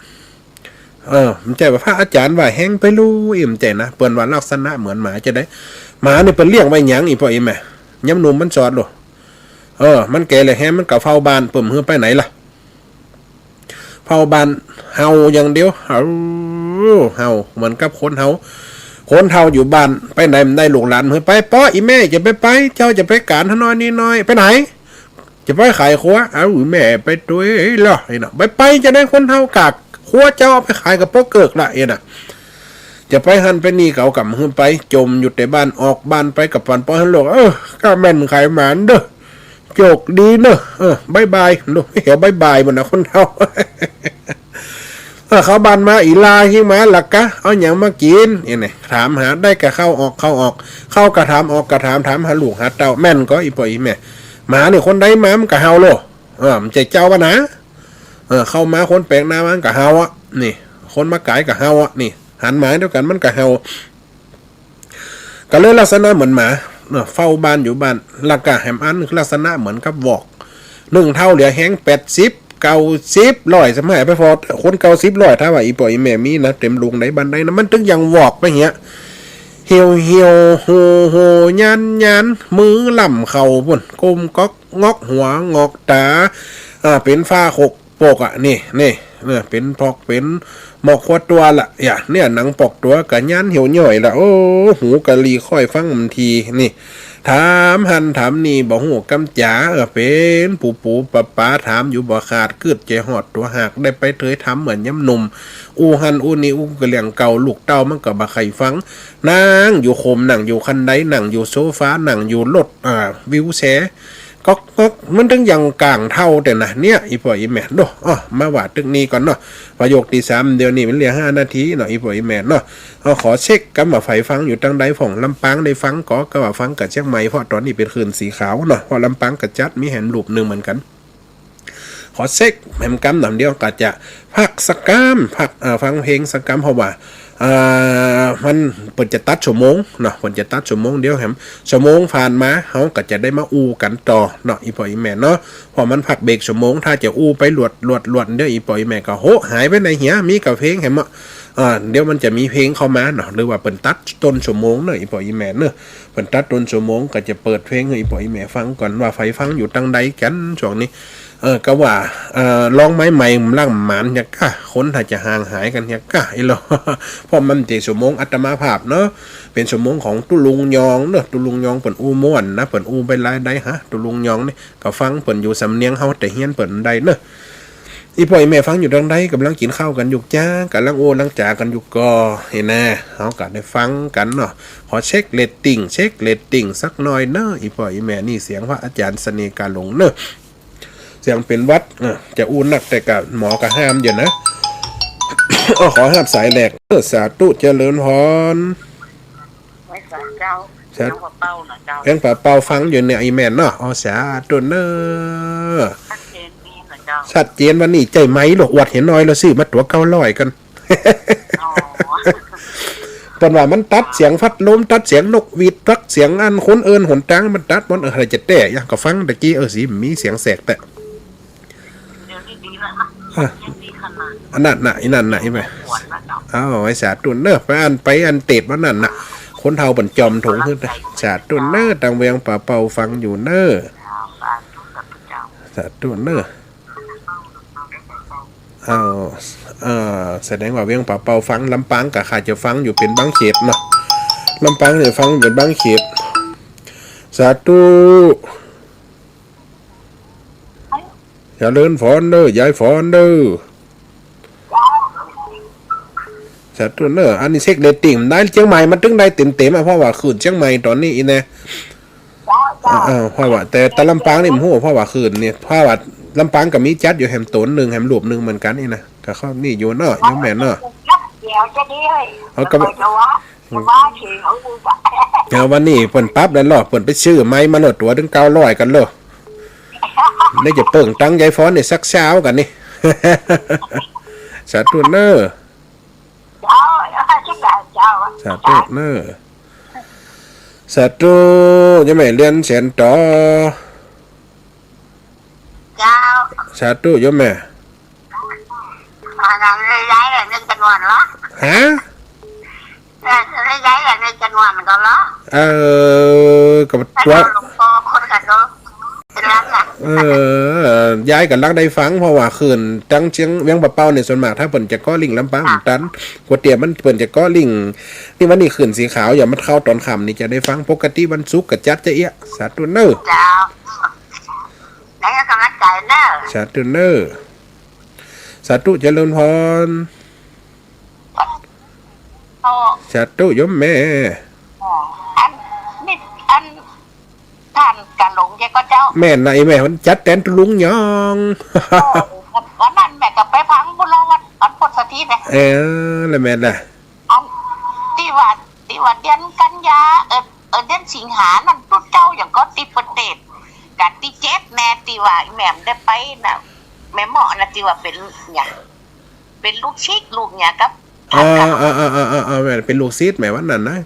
มันใจว่าพระอาจารย์ว่าแห้งไปรู้อิ่มใจนะเปิ้นว่าลักษณะเหมือนหมาจะได้หมานี่เปิ้นเลี้ยงไว้หยังอีพ่ออีแม่ย้ำหนุ่มมันจอดโลมันแก่เลยแฮมมันก็เฝ้าบ้านเปิ่มเฮือไปไหนล่ะเฝ้าบ้านเฮาอย่างเดียวเฮาเหมือนกับคนเฮาอยู่บ้านไปไหนมันได้ลูกหลานเฮือไปป้ออีแม่จะไปเจ้าจะไปการทน้อยนี่น้อยไปไหนจะไปขายครัวแม่ไปด้วยเหรอไอ้น่ะไปจะได้คนเฮากากครัวเจ้าไปขายกับพ่อเกิกละไอ้น่ะจะไปหันไปนี่เก่ากับเฮือไปจมอยู่แต่บ้านออกบ้านไปกับปันป้อฮัลโหลก็แม่นขายหมานเด้อโจกดีเนอะบายบายลูกไม่เห็นบายหมดนะคนเท่าเขาบานมาอีลาที่มาหลักกะเอาอย่างมากินเนี่ยถามหาได้กะเข้าออกเข้ากระถามออกกระถามหาลูกหาเต่าแม่นก็อีปอยแม่หมาเนี่ยคนใดมามันกะเฮาโลมันใจเจ้าวะนะเข้ามาคนแปลกหน้ามันกะเฮาอ่ะนี่คนมาไก่กะเฮาอ่ะนี่หันหมาเดียวกันมันกะเฮาก็เลยลักษณะเหมือนหมาเฝ้าบ้านอยู่บ้านลักกะแหมอันลักษณะเหมือนกับวอก1 เท่าเหลือแห้ง80 90 100สมัยไปพอคน90 100ถ้าว่าอีปอยแม่มีนะเต็มลุงไหนบันไดนะมันถึงยังวอกไปเหี้ยเหี่ยวโหยันมือล่ำเข่าปุ่นก้มก๊อกงอกหัวงอกตาเป็นฝ้าขกปกนี่เป็นพอกเป็นหมอกขวดตัวละเนี่ยหนังปอกตัวกับยันเหี่ยวหน่อยละโอ้หูกะลีค่อยฟังมันทีนี่ถามหันถามนี่บอกหูกำจ๋าเป็นปูป้าถามอยู่บ่ขาดเกิดใจหอดตัวหักได้ไปเถยทำเหมือนย้ำนมหันนี่กระเหลี่ยงเก่าลูกเต้ามันกับบ่ไข่ฟังนั่งอยู่โคมนั่งอยู่คันไดนั่งอยู่โซฟานั่งอยู่รถวิวแชก็มันถึงยังกลางเท่าแต่นะเนี่ยอีพ่ออีแม่เนาะมาว่าตึกนี้ก่อนเนาะประโยคที่3เดี๋ยวนี้มันเหลือ5 นาทีเนาะอีพ่ออีแม่เนาะขอเช็คกันว่าไฟฟังอยู่ทางใดของลำปางได้ฟังก็ว่าฟังกับเชียงใหม่เพราะตอนนี้เป็นคืนสีขาวเนาะเพราะลำปางกับจัดมีแห่นรูปนึงเหมือนกันขอเช็คแหมกำหนำเดียวก็จะพักสกามฟังเพลงสกามเพราะว่ามันเปิดจะตัดชั่วโมงเนาะเปิดจะตัดชั่วโมงเดียวแหมชั่วโมงผ่านมาเขาก็จะได้มากันต่อเนาะอีปอยแม่เนาะพอมันพักเบรกชั่วโมงถ้าจะไปหลวดเดี๋ยวอีปอยแม่ก็โหหายไปไหนเหี้ยมีกับเพลงแหมเดี๋ยวมันจะมีเพลงเข้ามาเนาะหรือว่าเปิดตัดต้นชั่วโมงเนาะอีปอยแม่เนาะเปิดตัดต้นชั่วโมงก็จะเปิดเพลงให้อีปอยแม่ฟังก่อนว่าไฟฟังอยู่ทางใดกันช่วงนี้ก็ว่าลองไม้ใหม่ล่างหมานอยากก้าคนถ้าจะห่างหายกันอยากก้าไอ้เราเพราะมันเป็นชั่วโมงอัตมาภาพเนาะเป็นชั่วโมงของตุลุงยองเนาะตุลุงยองเปิ่นอูม่วนนะเปิ่นอูไปลายใดฮะตุลุงยองนี่ก็ฟังเปิ่นอยู่สำเนียงเฮาแต่เฮียนเปิ่นใดเนาะอีพ่อยแม่ฟังอยู่ทางใดกำลังกินข้าวกันอยู่จ้ากำลังโอลังจ่ากันอยู่ก็เห็นแน่เฮาก็ได้ฟังกันเนาะขอเช็คเรตติ้งสักหน่อยเนาะอีพ่อยแม่นี่เสียงพระอาจารย์เสน่ห์กาหลงเนาะเสียงเป็นวัดจะอู้นักแต่กับหมอก็ห้ามอยู่นะขอห้ามสายแหลกสาธุเจริญพร
ไว้สาเจ้าแพงป่าเป้านะเจ้า
แพงป่าเป้าฟังอยู่เนี่ยไอแม่นเนาะสาธุเนอ ชัดเจนวันนี้ใจไหมหรอกวัดเห็นน้อยแล้วสิมาตัว900กัน
อ๋อ
ตอนว่ามันตัดเสียงพัดลมตัดเสียงนกหวีดตัดเสียงอันคนเอิญหนตังมันตัดมันอะไรจะแต่อย่างก็ฟังตะกี้สิมีเสียงแสกแต่
เดี๋ยวนี้ดีแล้วนะดีขนาด
อันนั้นน่ะอีนั่นน่ะอีแม่
ปวดแล้วเนาะ
อ้าวไอ้สาตุนเนอไปอันเตดวันนั้นน่ะคนเฒ่าบันจอมถุงขึ้นสาตุนเนอตังเวียงป่าเป่าฟังอยู่เนอ
สาธุกับพระเจ้า
สาตุนเนออ้าวแสดงว่าเวียงป่าเป่าฟังลำปางกับขาจะฟังอยู่เป็นบางเขตเนาะลำปางเนี่ยฟังเป็นบางเขตสาธุอย่าเลินฟอนเด้อยายฟอนเด้อสาธุเนออันนี้เช็คเรตติ้งได้เชียงใหม่มันถึงได้เต็มๆเพราะว่าคืนเชียงใหม่ตอนนี้อีนะเพราะว่าแต่ลำปางนี่มันหัวเพราะว่าคืนเนี่ยเพราะว่าลำปางก็มีจัดอยู่แฮมโตน1แฮมหลวบ1เหมือนกันนี่นะก็เขานี่อยู่เนาะยังแม่นเนาะ
เดี๋ยวจะดีเลย
เขาก็
จะว่าเขียวกูจะ
เอาวันนี้เปิ่นปั๊บแล้วหรอเปิ่นไปซื้อไม้มาโนดตัวถึง900กันเลยได้จะเปิ่งตั้งยายฟ้อนในสักเช้ากันนี่ สาธุเนอ
เจ้าชุดเจ้า
สาธุเนอสาธุยังไม่เรียนเสียนต่อ
เจ้า
สาธุยมแม่
เราได้ย้ายเลยนึกจำนวนเหรอ
ฮะ
ได้ย้ายเลยนึกจำนวนมันก็เหรอ
กับ
ถ้า
ตัว
เราหลวงพ่อคนกันเนาะเป็นร้านน่ะ
ย้ายกันลักได้ฟังเพราะว่าคืนตั้งเชียงเวียงปะเป้าในส่วนมากถ้าเปิ่นจะก้อลิงลำปางตันกว่าเตียมันเปิ่นจะก้อลิงนี่วันนี้คืนสีขาวอย่ามันเข้าตอนค่ำนี่จะได้ฟังปกติวันศุกร์กับจัดจะเอี้ยสาธุเนอ
เจ้าได้กำลังใจเนอะ
สาธุเนอสาธุเจริญพร
โอ้
สาธุยมแม่
อันนี่อันท่านกันหลงใจก็เจ้า
แม่นายแม่มันจัดแตนตุลุงยอง
วันนั้นแม่ก็ไปพังบุญวัดอันพดสถิตเลย
แล้วแม่น่ะ
อันที่ว่าเดือนกันยาเดือนสิงหานั่นตุ๊ดเจ้าอย่างก็ตีประเดชกันที่เจ็ดแน่ตีว่าแม่ได้ไปน่ะแม่หมอนะตีว่าเป็นเนี่ยเป็นลูกชิกลูกเนี่ยครับ
แม่เป็นลูกซีดแม่วันนั้นนะ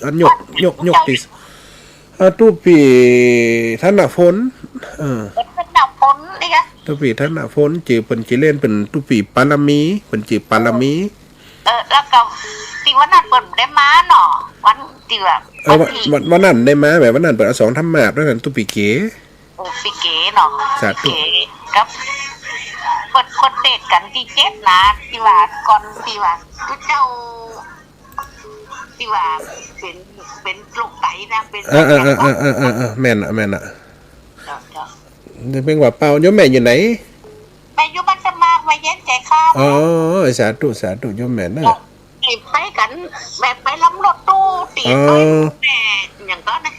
อันยกติตู้ปีท่านน่ะฝน
เป็นหน้าฝนนี่ค่ะ
ตู้ปีท่านน่ะฝนจือเพิ่นสิเล่นเป็นตู้ปีปารามีเพิ่นจือปารามี
แล้วก็ตีวันนั้นเปิดได้มาเนาะวันตีว่า
วันนั้นได้มาแบบวันนั้นเปิดเอา2ธรรมาสแล้วนั้นตู้ปีเก๋
ปีเก๋เนาะปีเก๋ครับเปิดคนเดทกันที่เจ็ดนะตีว่าก่อนตีว่าตุ๊ดเจ้าตีว่าเป็นลูกไก่นะเป็น
แม่นน่ะเป็นว่าเป่าโยมแม่อยู่ไหน
ไปอยู่บ้านสมากไปเย็นใจข้าว
อ๋อสาธุโยมแม่เนอะ
ไปกันแบบไปล้ำรถตู้ตีไปแม่อย่างก็นะ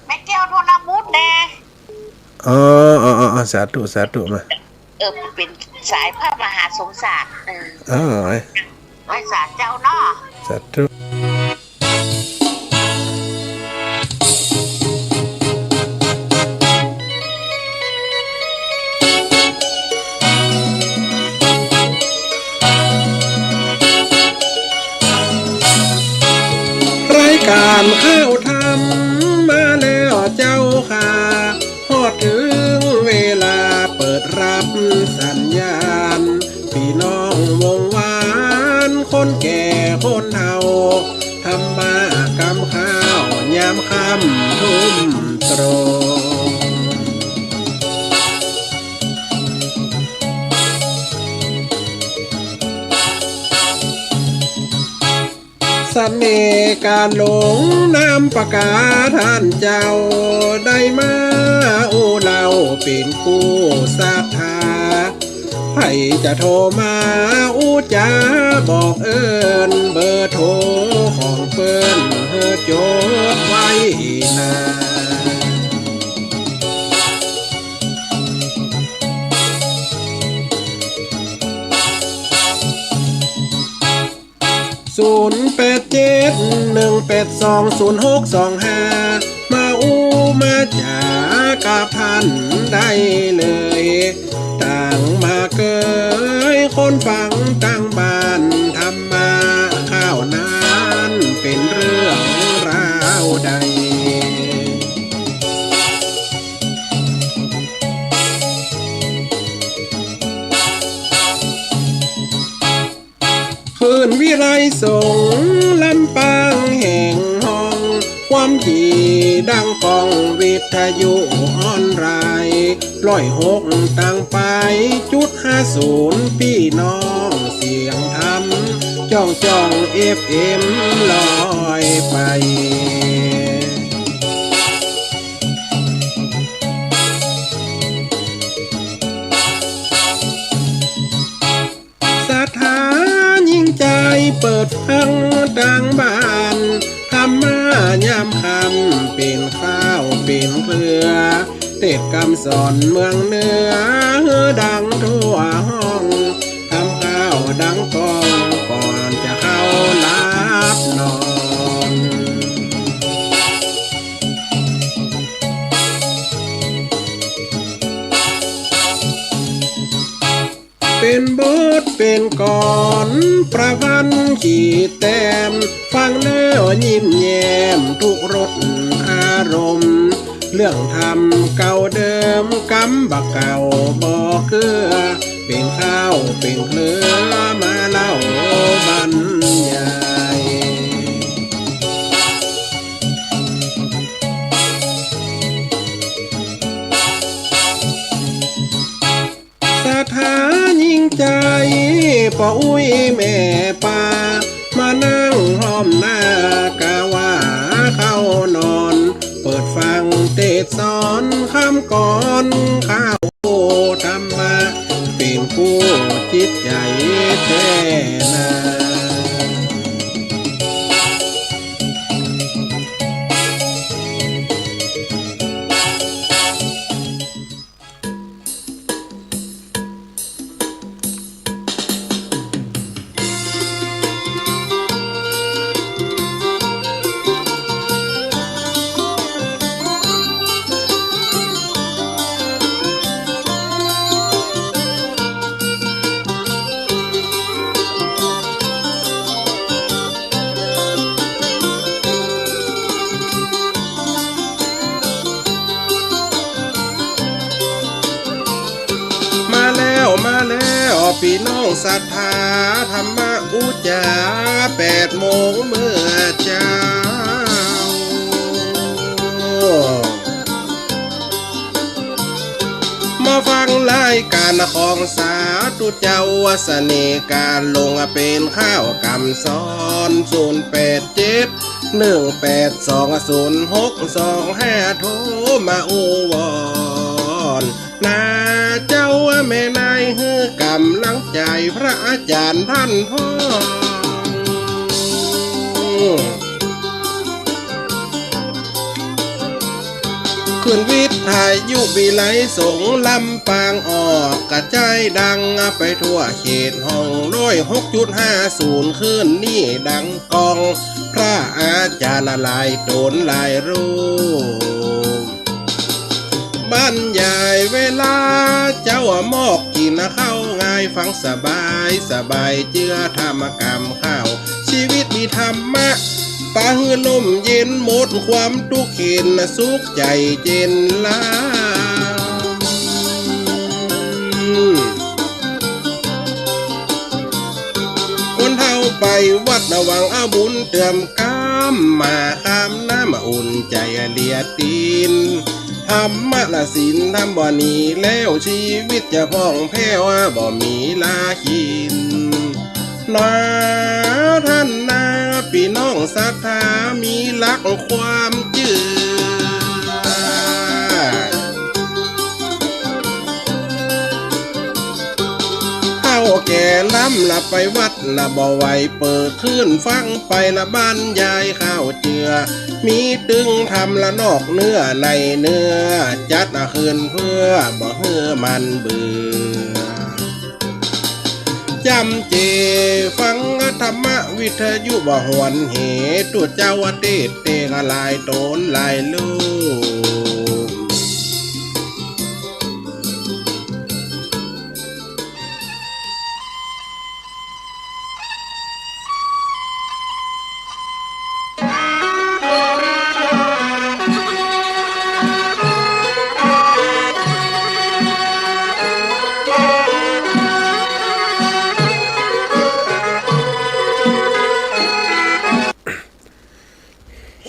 แม่แก้วโทรมูดแน่
สาธุมา
เป็นสายพระมหาสงสารไว้สารเจ้าเนาะ
สาธุการข้าวทำมาแล้วเจ้าค่ะพอถึงเวลาเปิดรับสัญญาณพี่น้องวงวานคนแก่คนเฒ่าทำมากำข้าวยามค่ำทุ่มตรงเสน่ห์การหลงน้ำประกาท่านเจ้าได้มาอูเล่าเป็นคู่ศรัทธาใครจะโทรมาอูจ้าบอกเอิญเบอร์โทรของเปิ้นเฮอจดไว้นา0871820625มาอู้มาจากกับท่านได้เลยต่าง งมาเกยคนฟังตั้งบ้านทำมาข้าวนั้นเป็นเรื่องราวใดคืนวิไลสงลำปางแห่งห้องความที่ดังกองวิทยุออนไลน์106ตั้งไป.50พี่น้องเสียงทำจ้องFM ลอยไปสถานยิ่งใจเปิดฟังดังบ้านทำมายามคำเป็นข้าวเป็นเกลือเทศคำสอนเมืองเหนือดังทั่วห้องทำข้าวดังกองก่อนจะเข้ารับนอนเป็นบทเป็นก่อนประพันธ์ขีดแต้มฟังแล้วยิ้มแย้มทุกรสอารมณ์เรื่องทำเก่าเดิมกำบักเก่าบอกเกลือเป็นข้าวเป็นเกลือมาเล่าบรรยายสถานยิ่งใจป่ออุ้ยแม่ป่ามานั่งห้อมหน้ากะว่าเข้านอนเปิดฟังเทศสอนคำก่อนข้าวธรรมะเป็นผู้จิตใจแท้นามาแล้วพี่น้องศรัทธาธรรมอุจจา8 โมงเมื่อเช้ามาฟังรายการของสาธุเจ้าเสน่ห์การลงเป็นข้าวกำซ้อน087 182 0625โทรมาโอวอนนาเจ้าแม่นายฮือกำลังใจพระอาจารย์ท่านพ่อคืนวิทย์ไทยยุวิไลสงลำปางออกกระจายดังไปทั่วเขตห้อง6.50คืนนี้ดังกองพระอาจารย์หลายโดนหลายรูปบรรยายเวลาเจ้ามอกกินข้าวง่ายฟังสบายเจือธรรมกรรมข้าวชีวิตมีธรรมะปะหือลมเย็นหมดความทุกข์เข็นสุขใจเจนลาคนเท่าไปวัดระวังอาบุญเติมกำมาข้ามน้ำอุ่นใจเลียตีนธรรมะละศีลทำบ่หนีแล้วชีวิตจะพ่องแผ้วบ่มีลาขินนาท่านนาพี่น้องศรัทธามีหลักความเชื่อเข้าแก่ล้ำละไปวัดละบ่ไหวเปิดขึ้นฟังไปละบ้านยายข้าวเจือมีตึงทำละนอกเนื้อในเนื้อจัดคืนเพื่อบ่เฮือมันเบื่อจำเจฟังธรรมวิทยุบ่หวนเหตุเจ้าเตเตกลายโตนลายลูก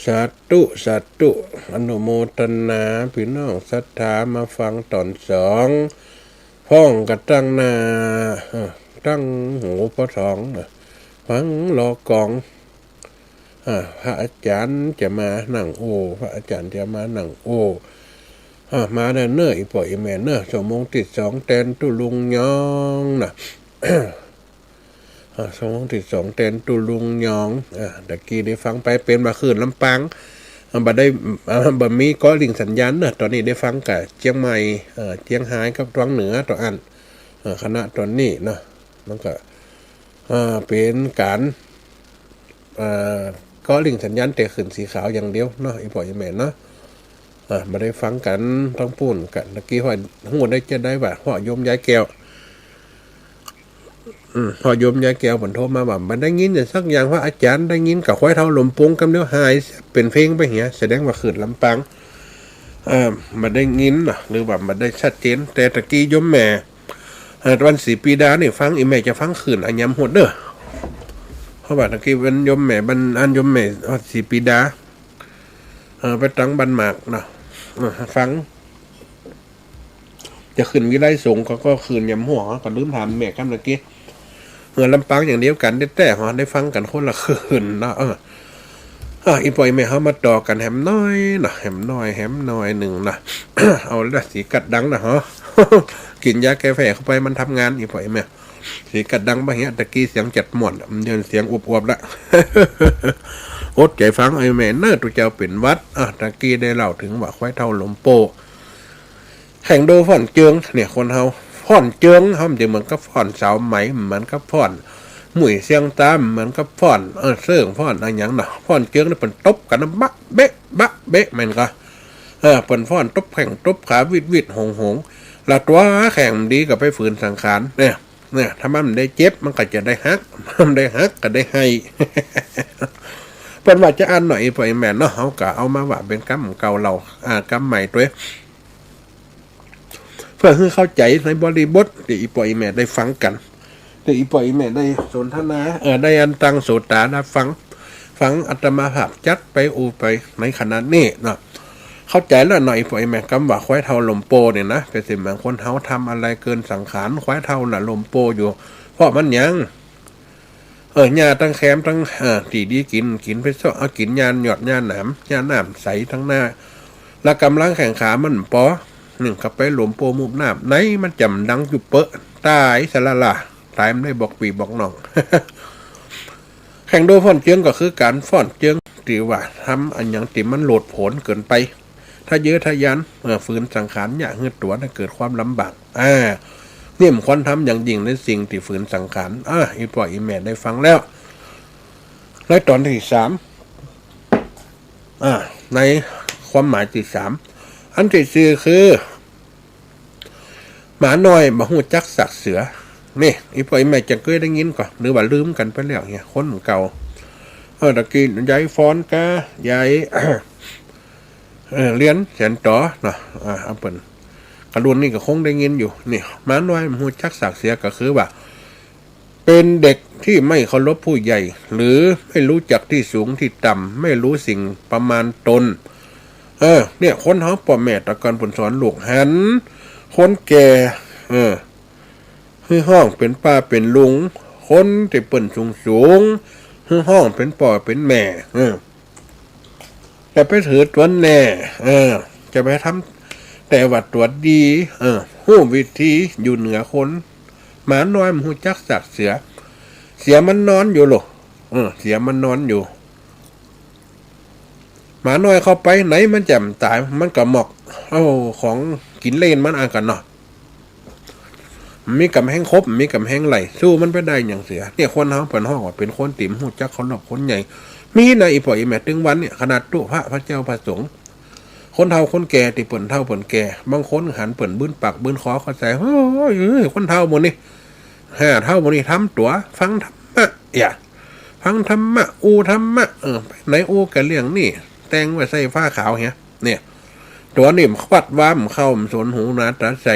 ธุสาธุอนุโมทนาพี่น้องศรัทธามาฟังตอนสองพ้องกระตั้งหนาตั้งหูพระสองฟังรอกองพระอาจารย์จะมานั่งโอพระอาจารย์จะมานั่งโอมาเนออีปล่อยแม่เนอชั่วโมงติดสองแตนตุลุงยองนะชั่วโมงติดสองแตนตุลุงยองตะกี้ได้ฟังไปเป็นมาคืนลำปางบัดได้บัดมีก็ลิงสัญญาณเนอะตอนนี้ได้ฟังกับเชียงใหม่เชียงรายกับตรังเหนือต่ออันคณะตอนนี้นะมันก็เป็นการก็ลิงสัญญาณแต่ขึ้นสีขาวอย่างเดียวเนาะอีปล่อยแม่เนาะมาได้ฟังกันต้องพูดกันตะกี้ว่าหัวได้จะได้ว่าพ่อยมยายแก้วพอยมยายแก้วผลโทรมาว่ามันได้ยินอย่างสักอย่างว่าอาจารย์ได้ยินกับควายเท่าลมปงกำเดียวหายเป็นเพลงไปเหี้ยแสดงว่าขืนลำปังมันได้ยินหรือว่ามันได้ชัดเจนแต่ตะกี้ยมแม่วันสีปีดาเนี่ยฟังอีแม่จะฟังขืนอันยำหดเด้อเพราะว่าตะกี้วันยมแม่บันอันยมแม่สีปีดาไปตั้งบันหมากเนาะฟังจะขึ้นวิไลสงก็คืนยำหัวก็ลืมถามแม่กันเมื่อกี้ลำปางอย่างเดียวกันแต่ได้ฟังกันคนละคืนนะอีปล่อยแม่เขามาต่อกันแหมน้อยนะแหมน้อยหนึ่งนะ เอาละสีกัดดังนะฮะ กินยาแก้แพ้เข้าไปมันทำงานอีปล่อยแม่สีกัดดังไปเงี้ยตะกี้เสียงจัดหมดเดินเสียงอวบๆละ อดใจฟังไอ้แม่เนื้อตัวเจ้าเป็นวัดตะกี้ได้เล่าถึงว่าควายเท่าหลมโปแข่งโดฟ่อนเจืองเนี่ยคนเฮาฟ่อนเจืองเขาจะเหมือนกับฟ่อนสาวไหมเหมือนกับฟ่อนหมุ่ยเสียงตามเหมือนกับฟ่อนเสื่องฟ่อนอะไรอย่างน่ะฟ่อนเจืองนี่เป็นตบกันนะบะเบะมันก็เป็นฟ่อนตบแข่งตบขาวิดหงละตัวแข่งดีกับไปฝืนสังขารเนี่ยถ้ามันได้เจ็บมันก็จะได้ฮักมันได้ฮักก็ได้ให้เป็นว่าจะอ่านหน่อยไปแม่เนาะเขาก็เอามาว่าเป็นกำเก่าเรากำใหม่ตัวเพื่อให้เข้าใจในบริบทที่อีปอยแม่ได้ฟังกันที่อีปอยแม่ได้สนทนาได้อันตังโสตาได้ฟังอัตมาภาพจัดไปอูไปในขณะนี้เนาะเข้าใจแล้วหน่อยปอยแม่กำว่าควายเท่าลมโปเนี่ยนะเป็นสิ่งเหมือนคนเฮาทำอะไรเกินสังขารควายเท่าน่ะลมโปอยู่เพราะมันยังหญ้าตั้งแคมตั้งตีดีกินไปซะเอากินยานหยอดยาหนามยาหนามใสทั้งหน้าแล้วกำลังแข่งขามันปอหนึ่งกับไปหลมโปมุบน้ำไหนมันจำดังจุบเปะตายสละละตายมันได้บอกปีบอกน้อง แข่งโดยฟ่อนเจืองก็คือการฟ่อนเจืองตีว่าทำอันอย่างติมันโหลดผลเกินไปถ้าเยอะทะยันฝืนสังขารอย่าเงือตัวถ้าเกิดความลำบากเนี่ยมันควรทำอย่างยิ่งในสิ่งที่ฝืนสังขารอีปล่อยอีแม่ได้ฟังแล้วในตอนที่3ในความหมายที่3อันที่4คือหมาน้อยมาหูจักสักเสือนี่อีปล่อยแม่จะเคยได้ยินก่อนหรือว่าลืมกันไปแล้วเนี่ยคนเก่าตะกี้ยายฟอนกายาย เรียนแสนต่อเนาะเอาเปิ่นกระดุนนี่ก็คงได้ยินอยู่นี่หมาน้อยมาหูจักสักเสือก็คือว่าเป็นเด็กที่ไม่เคารพผู้ใหญ่หรือไม่รู้จักที่สูงที่ต่ำไม่รู้สิ่งประมาณตนเนี่ยคนเฮาพ่อแม่ตะกอนผลสอนลูกหันคนแก่คือห้องเป็นป้าเป็นลุงคนที่เปิ่นสูงคือห้องเป็นป่อเป็นแม่จะไปถือตัวแน่จะไปทำแต่วัดตัวดีหู้วิธีอยู่เหนือคนหมาน้อยมันหูจักสักเสียมันนอนอยู่หรอเสียมันนอนอยู่หมาน้อยเข้าไปไหนมันแจ่มตายมันก็หมอกของกินเล่นมันอ่านกันเนาะมีกำแหงครบมีกำแหงไหลสู้มันไปได้อย่างเสียเนี่ยคนเฮาเป็นห้องว่าเป็นคนติ๋มหูจักเขาหลอกคนใหญ่มีในอีปล่อยแม่ตึงวันเนี่ยขนาดตู้พระเจ้าพระสงฆ์คนเฒ่าคนแก่ที่เปิ่นเฒ่าเปิ่นแก่บางคนหันเปิ่นบื้นปากบื้นคอเข้าใจโอ้ยคนเฒ่าหมดนี่เฒ่าหมดนี่ทำตัวฟังธรรมะฟังธรรมะอูธรรมะไหนอูกับเรื่องนี่แต่งไว้ใส่ฟ้าขาวเนี่ยตัวนี่มวัดว่ามเข้าสวนหูนาตาใส่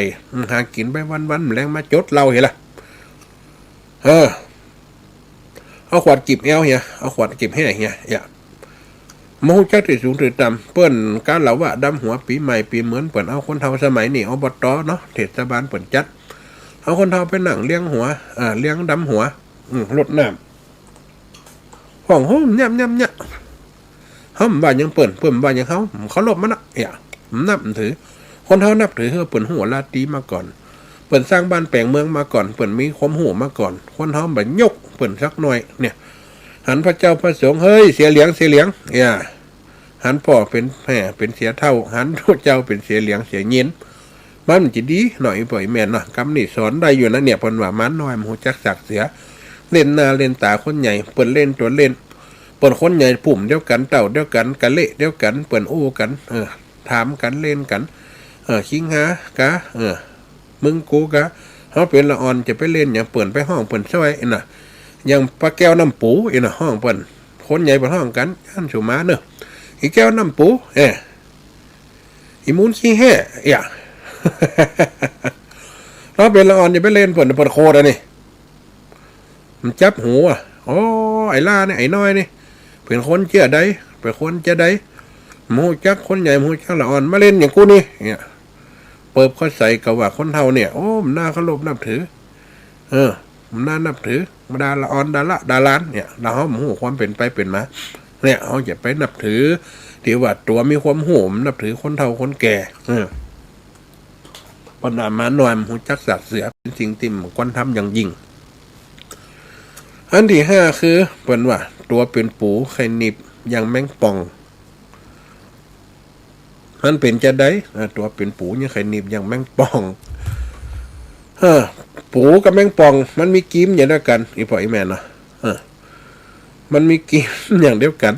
หากินไปวันแรงมาจดเราเห็นละเอาขวดจิบเอาขวดจิบให้เ มหูจักที่สูงที่ต่ำเปิ้นการเหล่าว่าดำหัวปีใหม่ปีเหมือนเปิ้นเอาคนเฒ่าสมัยนี้อบตเนาะเทศบาลเปิ้นจัดเอาคนเฒ่าไปนั่งเลี้ยงหัวเลี้ยงดำหัวรดน้ำห้องโฮมเนี่ยห้มบ้านยังเปิ้นบ้านยังเขาลบมันนับถือคนเฒ่านับถือเปิ้นหัวลาตีมาก่อนเปิ้นสร้างบ้านแปลงเมืองมาก่อนเปิ้นมีความหูมาก่อนคนเฒ่าแบบยกเปิ้นสักหน่อยเนี่ยหันพระเจ้าพระสงฆ์เฮ้ยเสียเหลียงหันพ่อเป็นแม่เป็นเสียเท่าหันพระเจ้าเป็นเสียเหลียงเสียเย็นมันจะดีหน่อยปล่อยแม่นเนาะคำนี้สอนได้อยู่นะเนี่ยเปิ้นว่ามันน้อยมันหูจักสักเสียเล่นหน้าเล่นตาคนใหญ่เปิ้นเล่นตัวเล่นเปิ้นคนใหญ่ปุ่มเดียวกันเต่าเดียวกันกะเละเดียวกันเปิ้นอู้กันถามกันเล่นกันคิงหากะมึงกูกะเฮาเป็นละอ่อนจะไปเล่นอย่างเปิ้นไปห้องเปิ้นซอยน่ะอย่างปลาแก้วน้ำปูน่ะห้องเปิ้นคนใหญ่เปิ้นห้องกันอันสุมาเนอะอีแก้วน้ำปูอีมูนขี้แห่เราเป็นละอ่อนจะไปเล่นเปิ้นโคตรนี่มันจับหูอ๋อไอ้ล่าเนี่ยไอ้น้อยนี่เป็นคนเจ้าใดเป็นคนเจ้าใดหมูจักคนใหญ่หมูจักละอ่อนมาเล่นอย่างกูนี่เนี่ยเปิบเขาใส่กับว่าคนเฒ่าเนี่ยโอ้มันน่าเคารพนับถือมันน่านับถือมาดาละอ่อนดาละดาล้านเนี่ยเราเขาหูความเป็นไปเป็นมาเนี่ยเขาจะไปนับถือที่ว่าตัวมีความหูมนับถือคนเฒ่าคนแก่ปนมาหน่อยหูจักสัตว์เสือเป็นสิ่งที่มันควรทำอย่างยิ่งอันที่ห้าคือเป็นว่าตัวเป็นปูไข่นิบอย่างแมงป่องมันเป็นจะได้ตัวเป็นปูเนี่ยไข่นิบอย่างแมงป่องปูกับแมงป่องมันมีกิ้มอย่างเดียวกันอีพ่ออีแม่เนาะมันมีกิ้มอย่างเดียวกัน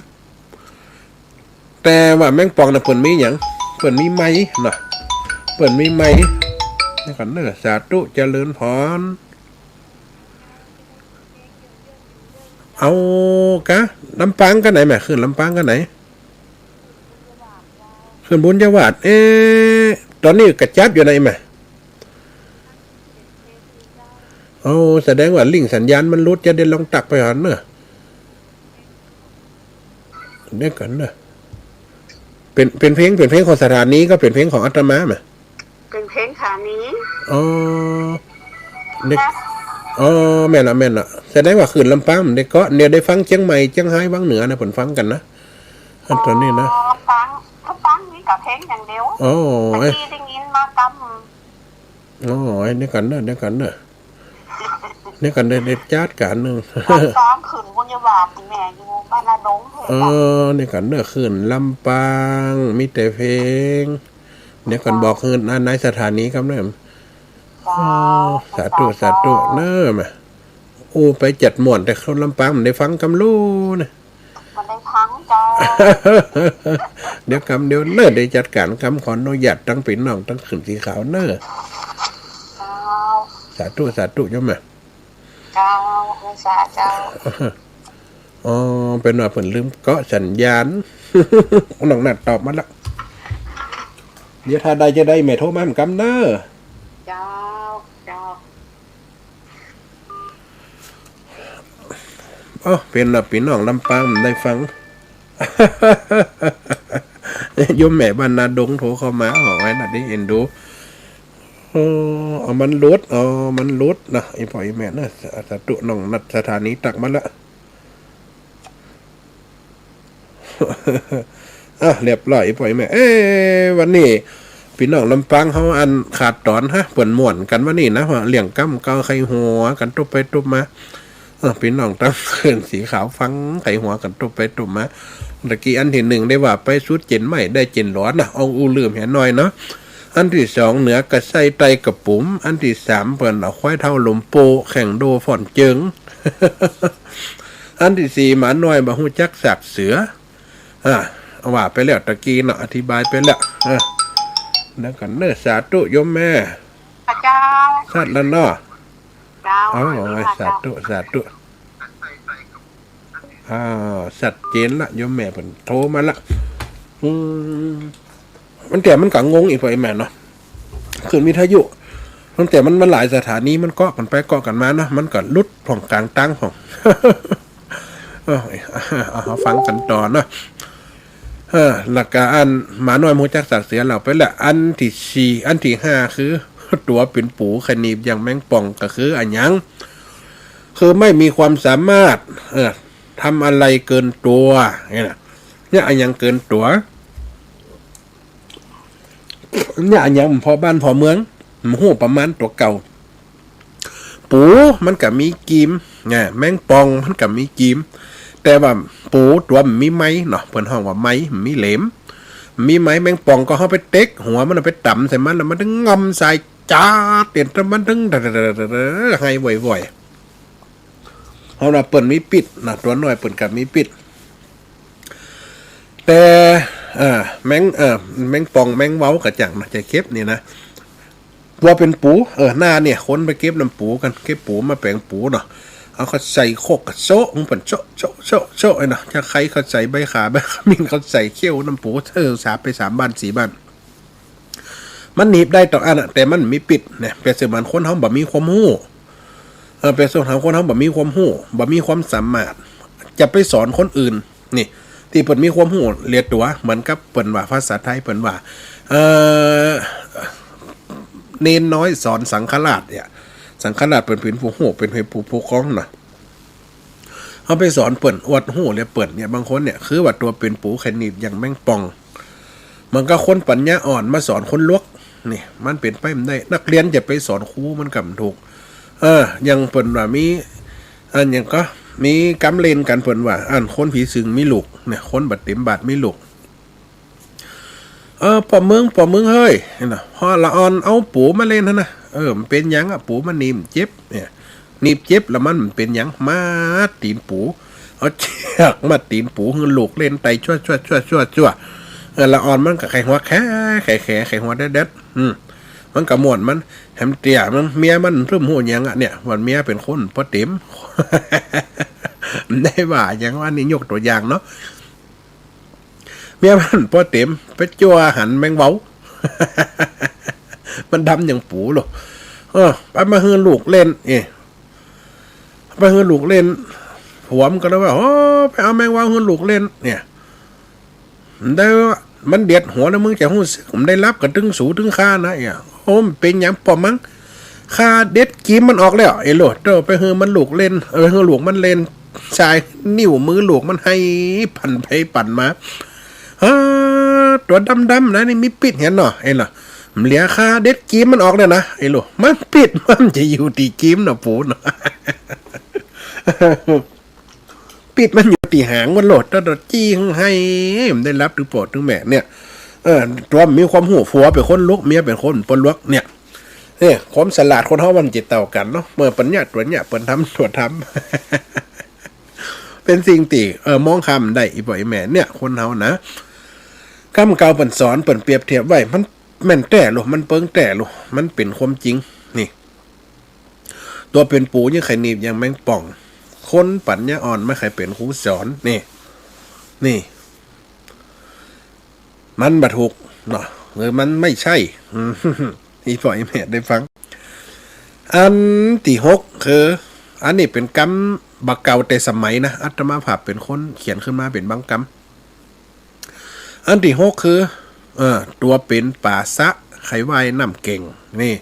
แต่ว่าแมงป่องน่ะเปิ่นมีอย่างเปิ่นมีไม้เนาะเปิ่นมีไม้นี่กันเนอะสาธุเจริญพรเอากะลำปางกันไหนแม่ขึ้นลำปางกันไหนขึ้นบุญจังหวัดตอนนี้กระจัดอยู่ไหนแม่เอาแสดงว่าลิงสัญญาณมันรุดจะเดินลองตักไปหันเนอะเด็กกันเนอะเป็นเพลงของสถานีก็เป็นเพลงของอาตมาไหม
เป็นเพลงขานี้
อ๋อเด็กแม่ละแสดงว่าขึ้นลำปางเด็กก็เนี่ยได้ฟังเชียงใหม่เชียงรายบางเหนือนะผมฟังกันนะตอนนี้นะ
ลำปางนี่กับเพลงอย่างเดียวที่ได้ยินมากำ
นี่กันเนอะนี่กันได้จัดการหนึ่ง
ซ้อมขึ้นบุญยบาปแม่อยู่บ้านนาดง
นี่กันเนอะขึ้นลำปางมีแต่เพลงเนี่ยกันบอกขึ้นในสถานีครับเนี่ยสาธุเนอะมาไปจัดหมวนแต่เขาลำปางมันได้ฟังคำลู่นะ
มันได้พังจ้า
เดี๋ยวเนอะได้จัดการคำขออนุญาตตั้งปีน้องตั้งขึ้นสีขาวเนอะสาธุใช่ไหม
เจ้า
เป็นว่าผลลืมก็สัญญาณน้องนัดตอบมาละเดี๋ยวถ้าใดจะได้แม่โทรมาเหมือนกันเนอะ
เจ้า
เป็นว่าพี่น้องลำปางได้ฟังโยมแม่บ้านนาดงโทรเข้ามาไว้น่ะได้เห็นดูมันรุดนะไอ้พ่อไอ้แม่นะสาธุน้องนัดสถานีตักมาละเรียบร้อยไอ้พ่อไอ้แม่วันนี้พี่น้องลำปางเขาอันขาดตอนเปิ่นม่วนกันวันนี้นะว่าเลี้ยงกั้มเกาไข่หัวกันตุบไปตุบมาพี่น้องตั้งขึ้นสีขาวฟังไข่หัวกันตุบไปตุบมาตะกี้อันที่หนึ่งได้ว่าไปสุดเจนใหม่ได้เจนร้อนนะเอาลืมเห็นหน่อยเนาะอันที่สองเหนือกระไส้ไตกระปุ๋มอันที่สามเปิ่นเอาควายเท่าลมโปแข่งโดฝ่อนเจิงอันที่สี่หมาหน่อยบะหูจักสักเสือว่าไปแล้วตะกี้เนาะอธิบายไปแล้วแล้วกันเนอะสาธุโยมแม่
เจ้า
สัตว์แล้วเนาะ
เจ้า
สาธุสัตว์เจนละโยมแม่เพิ่นโทรมาละมันแต่มันก็งงอีกไปแม่เนาะขึ้นวิทยุตั้งแต่มันหลายสถานีมันเกาะกันไปเกาะกันมาเนาะมันก็ลุดของกลางตั้งของเอาฟังกันต่อเนาะ หลักการอันหมาน้อยมูจักสักเสียเราไปละอันที่สี่อันที่ห้าคือ ตัวเป็นปูขนีบอย่างแมงป่องก็คืออันยังคือไม่มีความสามารถทำอะไรเกินตัวเนี่ยอันยังเกินตัวเนี่ยอันยังพอบ้านพอเมืองหูประมาณตัวเก่าปูมันก็มีกีมเนี่ยแมงป่องมันก็มีกีมแต่ว่าปูตัวมันมีไม้เนาะเพิ่นห้องว่าไม้มีเหลมมีไม้แมงป่องก็เข้าไปเต็กหัวมันไปต่ำใส่มันแล้วมันถึงงอมใส่จ้าเตียนแต่มันถึงให้บ่อยๆเขาน่ะเปิ่นมีปิดนะตัวน้อยเปิ่นกับมีปิดแต่แมงป่องแมงเว้ากระจังนะจะเก็บนี่นะตัวเป็นปูหน้าเนี่ยคนไปเก็บน้ำปูกันเก็บปูมาแปลงปูเนาะเอาเขาใส่โคกกับโซ่มันเป็นโซ่ไอ้เนาะถ้าใครเขาใส่ใบขาใบขมิ้นเขาใส่เขี้ยวน้ำปูสาไป3 บ้าน 4 บ้านมันหนีบได้ต่ออันแต่มันมีปิดเนี่ยเป็นสื่อมันคนเขาแบบมีความหู้เป็นส่วนของคนเขาแบบมีความหู้แบบมีความสามารถจะไปสอนคนอื่นนี่ที่เปิดมีความหู้เรียนตัวเหมือนกับเปิดว่าภาษาไทยเปิดว่าเนนน้อยสอนสังฆราชเนี่ยสังฆราชเป็นผู้หู้เป็นผู้คล้องนะเขาไปสอนเปิ่นอวดหู้เลยเปิ่นเนี่ยบางคนเนี่ยคือว่าตัวเป็นปูขนีบอย่างแมงป่องมันก็คนปัญญาอ่อนมาสอนคนลวกนี่มันเป็นไปไม่ได้นักเรียนจะไปสอนครูมันกำถูกยังเปิ่นว่ามีอันยังก็มีกำเลนกันเปิ่นว่าอันคนผีสึงมีลูกเนี่ยคนบัดเต็มบาดมีลูกปอมึงเฮ้ยนะพอละออนเอาปูมาเล่นนะมันเป็นยังปูมันนีบเจ็บเนี่ยนีบเจ็บแล้วมันเป็นยังมาตีนปูเอาเชือกมาตีนปูเงินลูกเล่นไตชั่วละออนมันกับไข่หัวแข่หัวเด็ดมันกับหมวนมันแฮมเตียมันเมียมันเพิ่มหัวยังเนี่ยวันเมียเป็นคนพอเต็ม ได้ว่าอย่างว่านี่ยกตัวอย่างเนาะเมียมันพอเต็มไปจั่วหันแมงเว้า มันดำอย่างปูหรอไปมาเฮือลูกเล่นไปเฮือลูกเล่นหัวมันก็เลยว่าไปเอาแมงเว้าเฮือลูกเล่นเนี่ยได้ว่ามันเด็ดหัวแล้วมึงจะหู้สึกผมได้รับกับตึงสูตึงค่านะมันเป็นอย่างปอมั้งค่าเด็ดกีมมันออกแล้วไอ้โหลดไปเฮือมันลูกเล่นเฮือลูกมันเล่นชายนิ้วมือลูกมันให้ปั่นไปปั่นมาตัวดำๆนะนี่มีปิดเห็นเนาะไอ้เนาะเหลือค่าเด็ดกีมมันออกแล้วนะไอ้ลูกมันปิดมันจะอยู่ที่กีมเนาะปูเนาะ ปิดมันอยู่ที่หางมันโหลดตลอดจี้ให้ได้รับหรือโปรดถึงแม่เนี่ยตัวมีความหูผัวเป็นคนลุกเมียเป็นคนปนลุกเนี่ยความสลาดคนเฮามันจิตเต่ากันเนาะเมื่อปัญญาตัวเนี่ยเปิ่นทำตัวทำ เป็นสิ่งตีมองคำได้อีบ่อยแม่เนี่ยคนเฮานะคำเก่าเปิ่นสอนเปิ่นเปรียบเทียบไว้มันแม่นแต่ลูกมันเปิงแต่ลูกมันเป็นความจริงนี่ตัวเป็นปูยังไข่หนีบยังแมงป่องคนปัญญาอ่อนไม่เคยเป็นครูสอนนี่มันบัดถูกเนาะหรือมันไม่ใช่อีปล่อยแม่ได้ฟังอันที่6คืออันนี้เป็นกรรมบักเก่าแต่สมัยนะอาตมาภาพเป็นคนเขียนขึ้นมาเป็นบางกรรมอันที่6คือตัวเป็นป่าซะไขวายน้ำเก่งนี่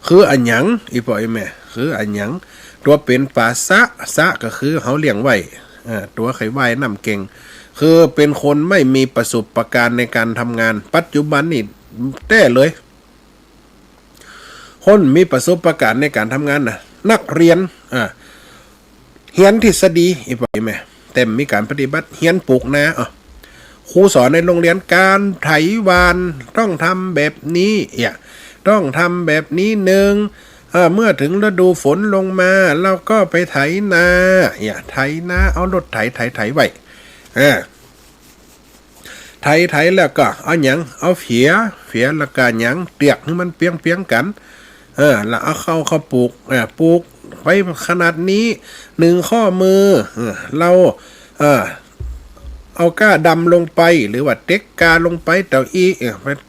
คืออันหยังอีปล่อยแม่คืออันหยังตัวเป็นป่าซะก็คือเขาเลี้ยงไว้ตัวไขวายน้ำเก่งคือเป็นคนไม่มีประสบการณ์ในการทำงานปัจจุบันนี่แต่เลยคนมีประสบการณ์ในการทำงานนะนักเรียนเรียนทฤษฎีอีปล่อยแม่แต่มีการปฏิบัติเรียนปลูกนาครูสอนในโรงเรียนการไถวานต้องทำแบบนี้ต้องทำแบบนี้หนึ่งเมื่อถึงฤดูฝนลงมาเราก็ไปไถนาไถนาเอารถไถไว้ไถแล้วก็เอาหยังเอาเฟียแล้วก็หยังเตียกให้มันเปียงกันแล้วเอาเข้าปลูกปลูกไว้ขนาดนี้1ข้อมือเราเอาก้าดำลงไปหรือว่าเต็กกาลงไปเต่าอี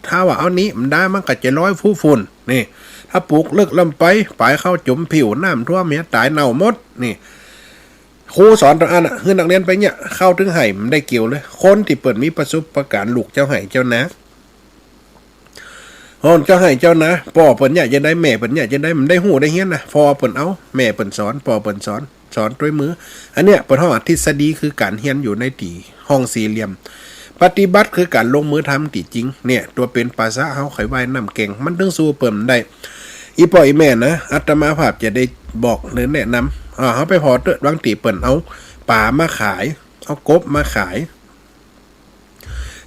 ถ้าว่าเอานี้มันได้มันก็จะร้อยฟูฝุ่นนี่ถ้าปลูกเลิกลำไปปลายเข้าจุ่มผิวน้ำท่วมเมียตายเน่าหมดนี่ ครูสอนตรงอันคือนักเรียนไปเนี่ยเข้าถึงไห้มันได้เกี่ยวเลยคนที่เปิดมีประสบการณ์ลูกเจ้าไห้เจ้านะเจ้าให้เจ้านะพ่อเปิ่นอยากจะได้แม่เปิ่นอยากจะได้มันได้หูได้เฮียนนะพอเปิ่นเอาแม่เปิ่นสอนพ่อเปิ่นสอนด้วยมืออันเนี้ยเปิ่นห้องทฤษฎีคือการเฮียนอยู่ในตีห้องสี่เหลี่ยมปฏิบัติคือการลงมือทำตีจริงเนี่ยตัวเป็นภาษาเฮาไขว่ายน้ำเก่งมันถึงสู้เปิ่นได้อีพ่ออีแม่นะอาตมาภาพจะได้บอกหรือแนะนำเฮาไปพอเตบางตีเปิ่นเอาป่ามาขายเอากบมาขาย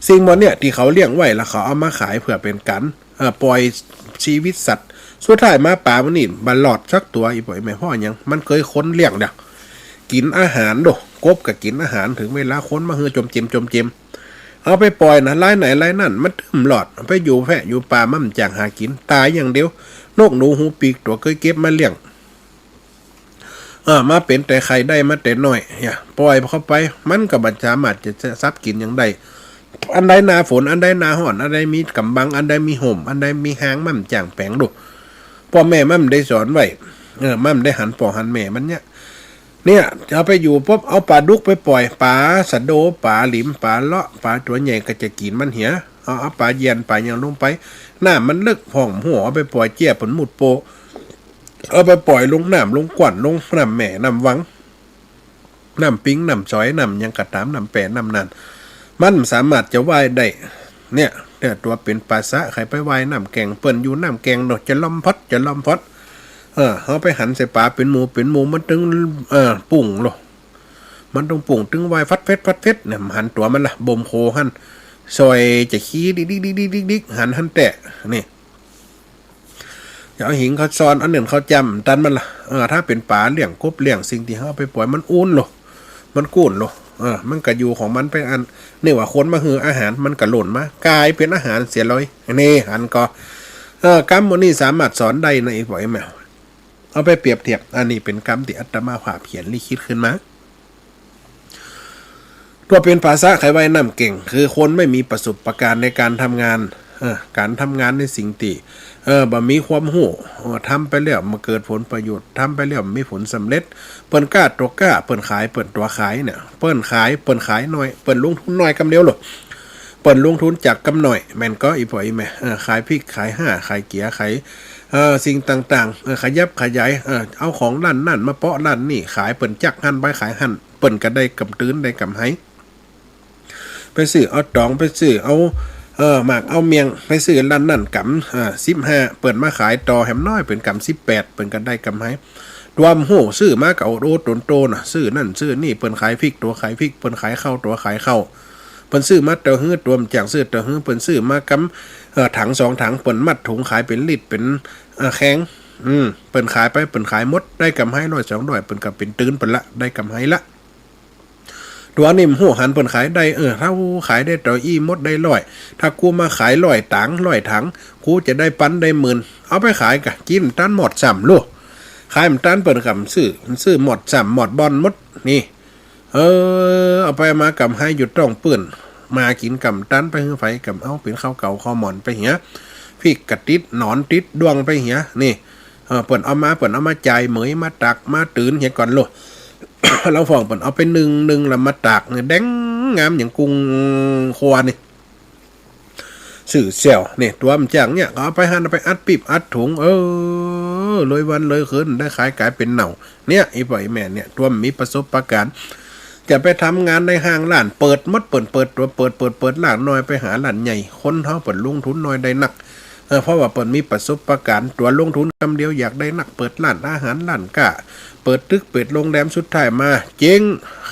สิ่งบ่เนี่ยที่เขาเลี้ยงไว้แล้วเขาเอามาขายเพื่อเป็นกันปล่อยชีวิตสัตว์สุดท้ายมาป่ามันนี่บันหลอดสักตัวอีปล่อยแม่พ่อยังมันเคยค้นเลี้ยงเด้อกินอาหารโดกบกับกินอาหารถึงเวลาค้นมาเฮือจมเจมเอาไปปล่อยนะไล่ไหนไล่นั่นมันถึมหลอดไปอยู่แพะอยู่ป่ามั่มจางหากินตายอย่างเดียวนกหนูหูปีกตัวเคยเก็บมาเลี้ยงมาเป็นแต่ไข่ได้มาแต่น้อยอย่าปล่อยเข้าไปมันกับบัญชาหมัดจะซับกินอย่างใดอันใดนาฝนอันใดนาห่อนอันใดมีกำบังอันใดมีห่มอันใดมีหางมั่มจ่างแปงดูพ่อแม่มั่มได้สอนไว้มั่มได้หันพ่อหันแม่มันเนี่ยเอาไปอยู่ปุ๊บเอาปลาดุกไปปล่อยปลาสะโดปลาหลิมปลาเลาะปลาตัวใหญ่ก็จะกินมันเหียเอาปลาเยียนปลาอย่างลงไปน้ามันเลิกผ่องหัวเอาไปปล่อยเจี๊ยบผลหมุดโปเอาไปปล่อยลงน้ำลงกว่านลงน้ำแม่น้ำวังน้ำปิ้งน้ำซอยน้ำยังกระตามน้ำแปะน้ำนานมันสามารถจะว่ายได้เนี่ยตัวเป็นภาษาใครไปว่ายน้ำแกงเปิ้นอยู่น้ำแกงเนาะจะล้อมพอดเขาไปหันใส่ปลาเป็นหมูมันตึงปุ่งหรอมันต้องปุ่งตึงว่ายฟัดเฟสเนี่ยหันตัวมันละบ่มโคหันซอยจะขี้ดิกหันแตะนี่เอาหิงเขาซ้อนอันหนึ่งเขาจำตันมันละถ้าเป็นปลาเลี้ยงกบเลี้ยงสิ่งที่เขาไปปล่อยมันอุ่นหรอมันกุ้นหรอมันก็อยู่ของมันไปอันนี่ว่าคนมาหืออาหารมันก็หล่นมากลายเป็นอาหารเสียเลยนี่อันก็กรรมนี่สามารถสอนได้ในอีกบ่อยแมวเอาไปเปรียบเทียบอันนี้เป็นกรรมที่อาตมาภาพเขียนลิขิตขึ้นมาตัวเป็นภาษาไขว่ายน้ำเก่งคือคนไม่มีประสบการณ์ในการทำงานการทำงานในสิ่งที่บ่มีความหูทำไปแล้วมาเกิดผลประโยชน์ทำไปแล้วมีผลสำเร็จเปิ้นกล้าตัวกล้าเปิ้นขายเปิ้นตัวขายเนี่ยเปิ้นขายน้อยเปิ้นลงทุนน้อยกำเดียวหรอเปิ้นลงทุนจากกำหน่อยแม่นก็อีพ่ออีแม่ขายพริกขายห่าขายเกี๊ยขายสิ่งต่างๆขยับขยายเอาของร้านนั่นมาเปาะร้านนี่ขายเปิ้นจักหั่นไปขายหั่นเปิ้นก็ได้กำตื้นได้กำไห้ไปซื้อเอาตองไปซื้อเอาหมากเอาเมียงไปซื้อร้านนั่นกำ15เปิดมาขายต่อแหมน้อยเป็นกำ18เปิ้นก็ได้กำไห้รวมโหซื้อมาเก่าโดโตน่ะซื้อนั่นซื้อนี่เปิ้นขายพริกตัวขายพริกเปิ้นขายข้าวตัวขายข้าวเปิ้นซื้อมาเตอฮื้อตัวจากซื้อเตอฮื้อเปิ้นซื้อมากำถัง2ถังเปิ้นมัดถุงขายเป็นลิตรเป็นแข็งเปิ้นขายไปเปิ้นขายหมดได้กำไห้100 200เปิ้นก็เป็นตื้นเปิ้นละได้กำไห้ละตัวนิ่มหูหันเปิ้นขายได้ถ้ากูขายได้ต่ออีมดได้100ถ้ากูมาขาย100ถังกูจะได้ปันได้10,000เอาไปขายกะกินตันหมด3ลูกขายมันตันเปิ้นกำซื้อหมด3หมดบอลหมดนี่เอาไปมากำให้หยุดต้องเปื้นมากินกำตันไปหื้อไฟกำเอาเป็นข้าวเก่าข้าวหมอนไปเหียพริกกระติดหนอนติดดวงไปเหียนี่เปิ้นเอามาจ่ายเหมยมาตักมาตื่นเหียก่อนลูก เราฟ้องเปิ้นเอาไปนึ่งแล้วมาตากเนี่ยแดงงามอย่างกุ้งควานี่สื่อเซลเนี่ยตัวมันจังเนี่ยเอาไปหั่นเอาไปอัดปิบอัดถุงเลยวันเลยคืนได้ขายกลายเป็นเหน่าเนี่ยไอ้พ่อไอ้แม่เนี่ยตัวมีประสบการณ์จะไปทำงานในห้างร้านเปิดมดเปิดตัวเปิดร้านน้อยไปหาร้านใหญ่คนเฮาเปิดลงทุนน้อยได้นักเพราะว่าเปิดมีประสบการณ์ตัวลงทุนคำเดียวอยากได้นักเปิดร้านอาหารร้านก้าเปิดตึกเปิดโรงแรมสุดท้ายมาเจ๊ง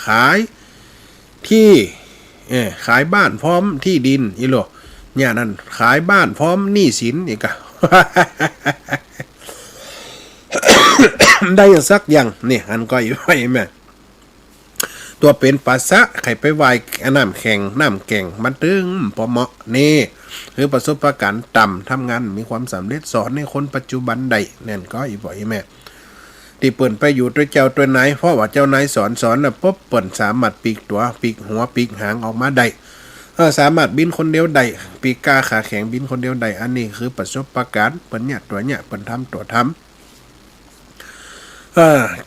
ขายที่ขายบ้านพร้อมที่ดินอีโลเนี่ยนั่นขายบ้านพร้อมหนี้สินอีกอะ ได้สักอย่างนี่อันก็อยู่ไว้แม่ตัวเป็นภาษาใครไปวายน้ำแข็งน้ำแกงมันตึงพอเหมาะนี่คือประสบการณ์ต่ำทำงานมีความสำเร็จสอนในคนปัจจุบันใดนั่นก็อีบ่อยแม่ที่เปิ่นไปอยู่ด้วยเจ้าตัวนายเพราะว่าเจ้านายสอนแล้วปุ๊บเปิ่นสามารถปีกตัวปีกหัวปีกหางออกมาได้สามารถบินคนเดียวได้ปีกกาขาแข็งบินคนเดียวได้อันนี้คือประสบการณ์เปิ่นเนี่ยตัวเนี่ยเปิ่นทำตัวทำ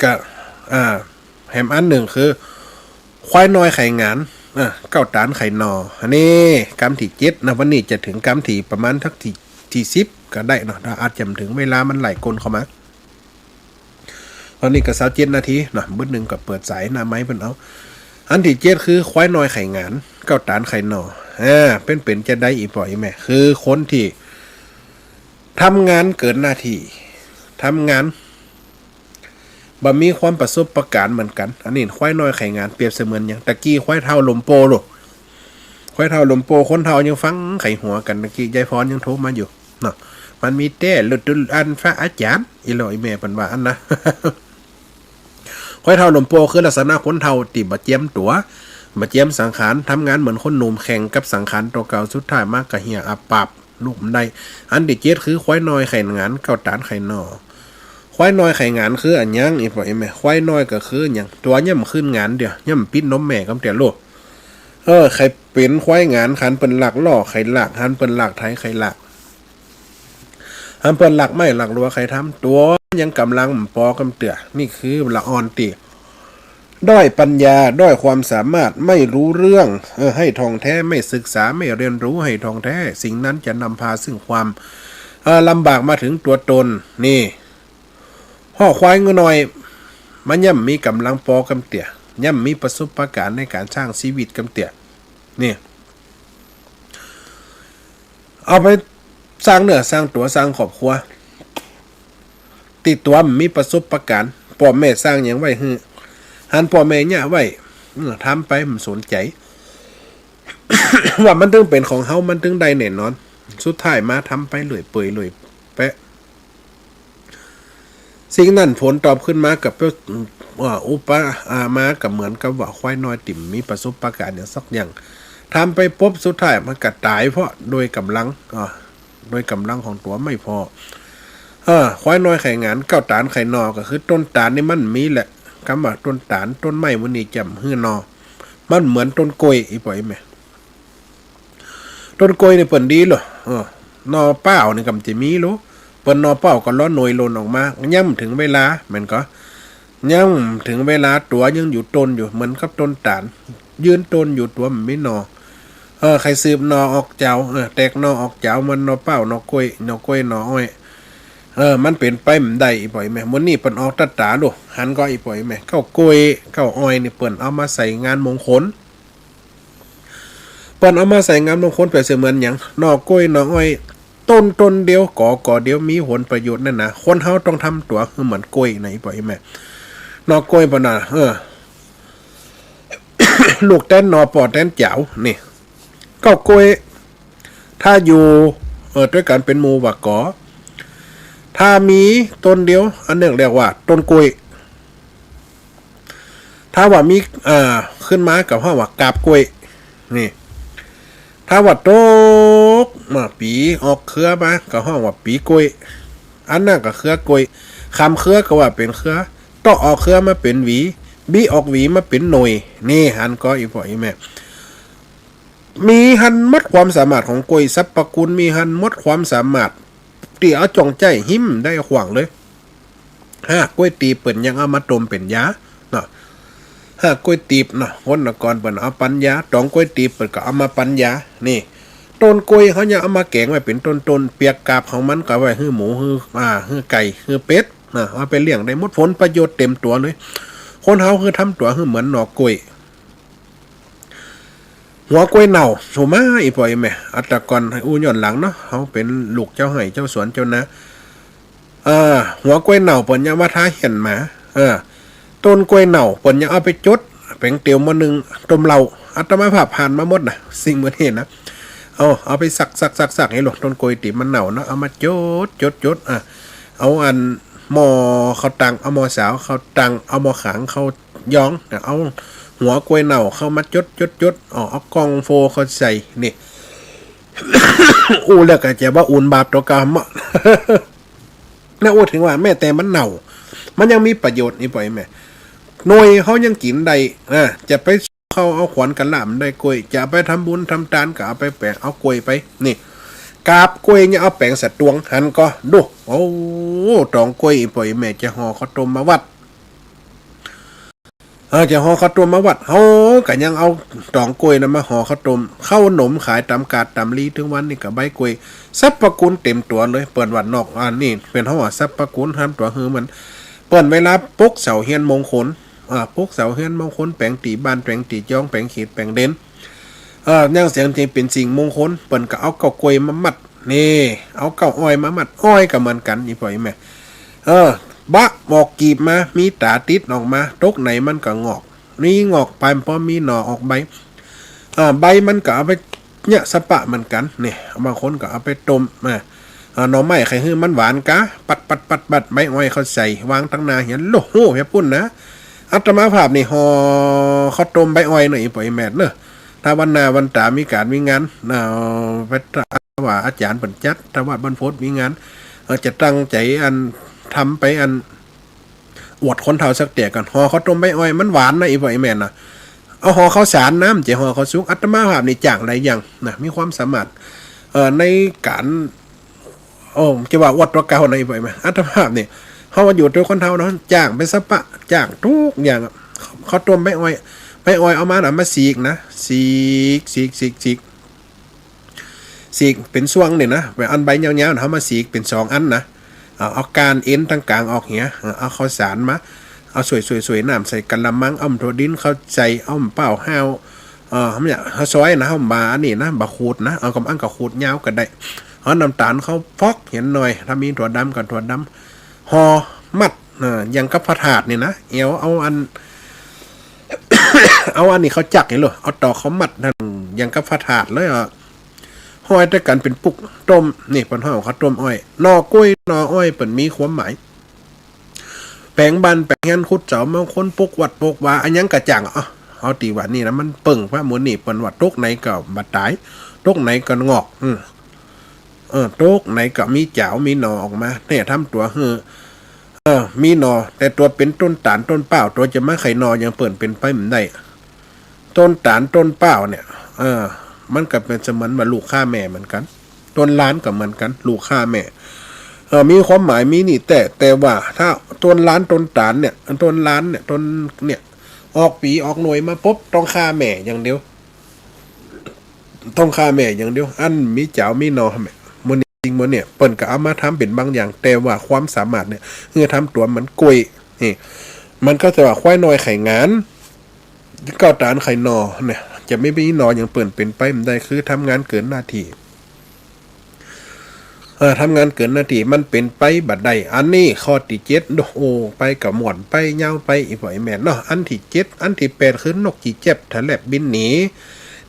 ก็ แฮมอันหนึ่งคือควายน้อยไข่งานเก้าตานไข่นออันนี้กำที่7นะวันนี้จะถึงกำที่ประมาณทักที่10ก็ได้เนาะถ้าอาจจะถึงเวลามันไหลกลเข้ามาตอนนี้ก็27นาทีเนาะมื้อนึงก็เปิดสายหน้าไม้เพิ่นเอาอันที่7คือควายน้อยไข่งานเก้าตานไข่นอเป็นจะได้อีปล่อยแม่คือคนที่ทำงานเกินหน้าที่ทำงานบ่มีความประสบการณ์เหมือนกันอันนี้ควายน้อยไข่งานเปรียบเสมือนอย่างตะกี้ควายเท่าลมโปโลควายเท่าลมโปคนเท่ายังฟังไข่หัวกันตะกี้ยายพรยังโทรมาอยู่เนาะมันมีแต่หลุดอันพระอาจารย์อีหลอยแม่เพิ่นว่าอันนะ ควายเท่าลมโปคือลักษณะคนเท่าที่บ่เจียมตัวบ่เจียมสังขารทำงานเหมือนคนหนุ่มแข่งกับสังขารตัวเก่าสุดท้ายมากกะเหียอับปับลูกได้อันที่7คือควายน้อยไข่งานเก้าตานไข่นอควายน้อยไข่งานคืออันยังอีปล่อยแม่ควายน้อยก็คืออย่างตัวย่ำขึ้นงานเดียวย่ำปิดนมแม่กำแต่โลกใครเป็นควายงานขันเป็นหลักล่อไข่หลักหันเป็นหลักไทยไข่หลักหันเป็นหลักไม่หลักรัวใครทำตัวยังกำลังปอกำเตือนี่คือละอ่อนตีด้อยปัญญาด้อยความสามารถไม่รู้เรื่องให้ทองแท้ไม่ศึกษาไม่เรียนรู้ให้ทองแท้สิ่งนั้นจะนำพาซึ่งความลำบากมาถึงตัวตนนี่พ่อควายงูน้อยมันย่ำมีกำลังปอกำเตี่ยย่ำมีประสบการณ์ในการสร้างชีวิตกำเตี่ยนี่เอาไปสร้างเนื้อสร้างตัวสร้างครอบครัวติดตัวมีประสบการณ์พ่อแม่สร้างอย่างไว้หันพ่อแม่เนี่ยไว้ทำไปมันสนใจ ว่ามันถึงเป็นของเฮามันถึงได้แน่นอนสุดท้ายมาทำไปเลยเปื่อยเลยแปะสิ่งนั้นผลตอบขึ้นมากับว่าอุปมากับเหมือนกับว่าควายน้อยติ่มมีประสบการณ์อย่างสักอย่างทำไปปุ๊บสุดท้ายมันกัดตายเพราะโดยกำลังของตัวไม่พอควายน้อยไข่งานเก้าตานไข่นอก็คือต้นตาลนี่มันมีแหละคำว่าต้นตาลต้นไม้มันนี่จำหื้อนอมันเหมือนต้นกล้วยอีปล่อยไหมต้นกล้วยนี่เปิ่นดีเหรอนอเป้านี่กำจะมีหรอเปิ่นนอเป้าก็ล้อหน่วยหล่นออกมาย่ำถึงเวลาเหมือนก็ย่ำถึงเวลาตัวยังอยู่ต้นอยู่เหมือนกับต้นตาลยืนต้นอยู่ตัวมันไม่นอใครสืบนอออกเจ้าแตกนอออกเจ้ามันนอเป้านอกล้วยนออ้อยมันเป็นไปมันได้อีปล่อยแม่มื้อนี้เปิ้นออกตัดตาดูหันก็อีปล่อยแม่เข้ากล้วยเข้าอ้อยนี่เปิ้นเอามาใส่งานมงคลเปิ้นเอามาใส่งานมงคลไปเสมือนหยังนอกล้วยนออ้อยต้นเดียวก่อเดียวมีผลประโยชน์นั่นนะคนเฮาต้องทำตัวเหมือนกล้วยไหนปล่อยแม่นอกล้วยปะน่ะลูกแต้นนอปอแต้นเจ๋านี่เข้ากล้วยถ้าอยู่ด้วยกันเป็นหมู่ว่าก่อถ้ามีต้นเดียวอันหนึ่งเรียกว่าต้นกล้วยถ้าว่ามีขึ้นมากับห้าว่ากาบกล้วยนี่ถ้าว่าโตกมาปีออกเครือมากับห้าว่าปีกล้วยอันนั้นก็เครือกล้วยคำเครือก็ว่าเป็นเครือต่อออกเครือมาเป็นหวีบีออกหวีมาเป็นหน่วยนี่หันก็อีพ่ออีแม่มีหันมดความสามารถของกล้วยสรรพคุณมีหันมดความสามารถตีเอาจงใจหิมได้ขวางเลยกล้วยตีเปิ่นยังเอามาต้มเป็นยาเนาะกล้วยตีบเนาะคนนก่อนเปิ่นเอาปัญญาตองกล้วยตีบเปิ่นก็เอามาปัญญานี่ต้นกล้วยเขายังเอามาแกงไว้เป็นต้นเปียกกาบของมันก็ไว้หื้อหมูหื้อไก่หื้อเป็ดเอาไปเลี้ยงได้หมดผลประโยชน์เต็มตัวเลยคนเฮาคือทำตัวหื้อเหมือนหนอกล้วยหัวกล้วยเน่าโฉมาอีปล่อยแม่อัตกรอู้ย้อนหลังเนาะเขาเป็นลูกเจ้าไห่เจ้าสวนเจ้านะหัวกล้วยเน่าเปิ้นยังว่าท้าเห็นหมาต้นกล้วยเน่าเปิ้นยังเอาไปจดแป้งเตียวมานึงต้มเหล้าอัตมาภาพผ่านมาหมดนะสิ่งเหมือนเห็นนะเอาไปสักให้หลกต้นกล้วยติมันเน่าเนาะเอามาจดเอาอันหม้อเขาตังเอาหม้อสาวเขาตังเอาหม้อขังเขาย้องเอาหัวกล้วยเน่าเข้ามาจดเอากล่องโฟเขาใส่นี่ อู้แล้วก็จะว่าอุ่นบาปตัวกรรมน่าอู้ถึงว่าแม่แต่มันเน่ามันยังมีประโยชน์นี่ปล่อยแม่หน่วยเขายังกินได้จะไปเข้าเอาขวัญกันล่ามได้กล้วยจะไปทำบุญทำทานก็เอาไปแปะเอากล้วยไปนี่กาบกล้วยเนี่ยเอาแป้งสัตว์ตวงหันก็ดูโอ้ตองกล้วยปล่อยแม่จะห่อข้าวต้มมาวัด จะห่อข้าวต้มมาวัดเฮาก็ยังเอาตองกล้วยนะมาห่อข้าวต้มข้าวหนมขายตามกาดตามลีถึงวันนี่ก็ใบกล้วยสรรพคุณเต็มตัวเลยเปิดวัดนอกอันนี้เป็นเฮาว่าสรรพคุณห้ามตัวฮือมันเปิ้นเวลาปลุกเสาเฮียนมงคลปลุกเสาเฮียนมงคลแปลงตีบ้านแปลงตีจ้องแปลงขีดแปลงเด่นยังเสียงจริงเป็นสิ่งมงคลเปิ้นก็เอาเก้ากล้วยมามัดนี่เอาเก้าอ้อยมามัดอ้อยก็เหมือนกันอีพ่อยแม่บะบอกกีบมามีตาติดออกมาตกไหนมันก็งอกนี่งอกไปพอมีหน่อออกใบใบมันก็เอาไปเนี่ยสปะเหมือนกันเนี่ยบางคนก็เอาไปต้มหน่อไม้ไข่ฮื้อมันหวานกะปัดใบอ้อยเขาใส่วางตั้งนาเห็นโลโหเฮียปุ่นนะอัตมาภาพนี่ห่อข้าวต้มใบอ้อยหน่อยปล่อยแม่เนอะถ้าวันนาวันตามีการมีงานพระว่าอาจารย์ปัญจัดถ้าว่าบรรพตมีงานจะตั้งใจอันทำไปอันอวดคนเฒ่าสักเตี่ยกันห่อข้าวต้มใบอ้อยมันหวานนะอีพ่อไอแม่น่ะเอาห่อข้าวสารน้ำจะห่อข้าวสุกอัตมาภาพนี่จ้างหลายอย่างนะมีความสามารถในการจะว่าอวดตัวเก่าในอีพ่อไอแม่อัตมาภาพนี่เฮาอยู่ตัวคนเฒ่าเนาะจ้างไปสปะจ้างทุกอย่างข้าวต้มใบอ้อยเอามาน่ะมาสีกนะสีกเป็นช่วงนี่นะแบบอันใบยาวๆเฮามาสีกเป็น2อันนะเอาการเอ็นตั้งกลางออกเหี้ยเอาข้าวสารมาเอาสวยๆน้ำใส่กะละมังอ้อมถั่วดินเข้าใจอ้อมเป้าห้าวเนี่ยเฮาซอยนะเฮามาอันนี้นะบะขูดนะเอากำอังกับขูดยาวก็ได้เอาน้ำตาลเขาฟอกเห็นหน่อยถ้ามีถั่วดำกับถั่วดำห่อมัดอย่างกับพระธาตุนี่นะเอาอัน เอาอันนี้เขาจักเห็นหรอเอาตอกเขามัดนั่นอย่างกับพระธาตุเลยห้อยด้วยกันเป็นปุกต้มนี่เปิ้นห้อยเขาต้มอ้อยนอกล้วยนออ้อยเปิ้นมีความหมายแปลงบันแปลงเฮียนขุดเจ้าบางคนปุกวัดปุกว่าอันยังกระจ่างเอาตีว่านี่นะมันเปิ่งพระหมุนนี่เปิ้นว่าตกไหนก็บัดตายตกไหนก็งอกตกไหนก็มีเจ้ามีหนอออกมาเนี่ยทำตัวมีหนอแต่ตัวเป็นต้นตาลต้นเป้าตัวจะมาไข่นอยังเปิ่นเป็นไปเหมือนได้ต้นตาลต้นเป้าเนี่ยมันก็เป็นเสมือนว่าลูกฆ่าแม่เหมือนกันต้นล้านก็เหมือนกันลูกฆ่าแม่มีความหมายมีนี่แต่ว่าถ้าต้นล้านต้นตาลเนี่ยต้นล้านเนี่ยต้นเนี่ยออกปีออกหน่วยมาปุ๊บต้องฆ่าแม่อย่างเดียวต้องฆ่าแม่อย่างเดียวอันมีเจ้ามีนอแม่มันจริงมันเนี่ยเปิ่นก็เอามาทำเป็นบางอย่างแต่ว่าความสามารถเนี่ยคือทำตัวเหมือนกล้วยนี่มันก็จะว่าควายน้อยไข่งานเก้าตาลไข่นอเนี่ยจะไม่มีนออย่างเปิ่นเป็นไปมันได้คือทำงานเกินหน้าที่ทำงานเกินหน้าที่มันเป็นไปบัดใดอันนี้ข้อที่7โอ้ไปกับหมอนไปเงาไปอีพ่อยแม่เนาะอันที่7อันที่8คือนกจีเจ็บแถลบบินหนี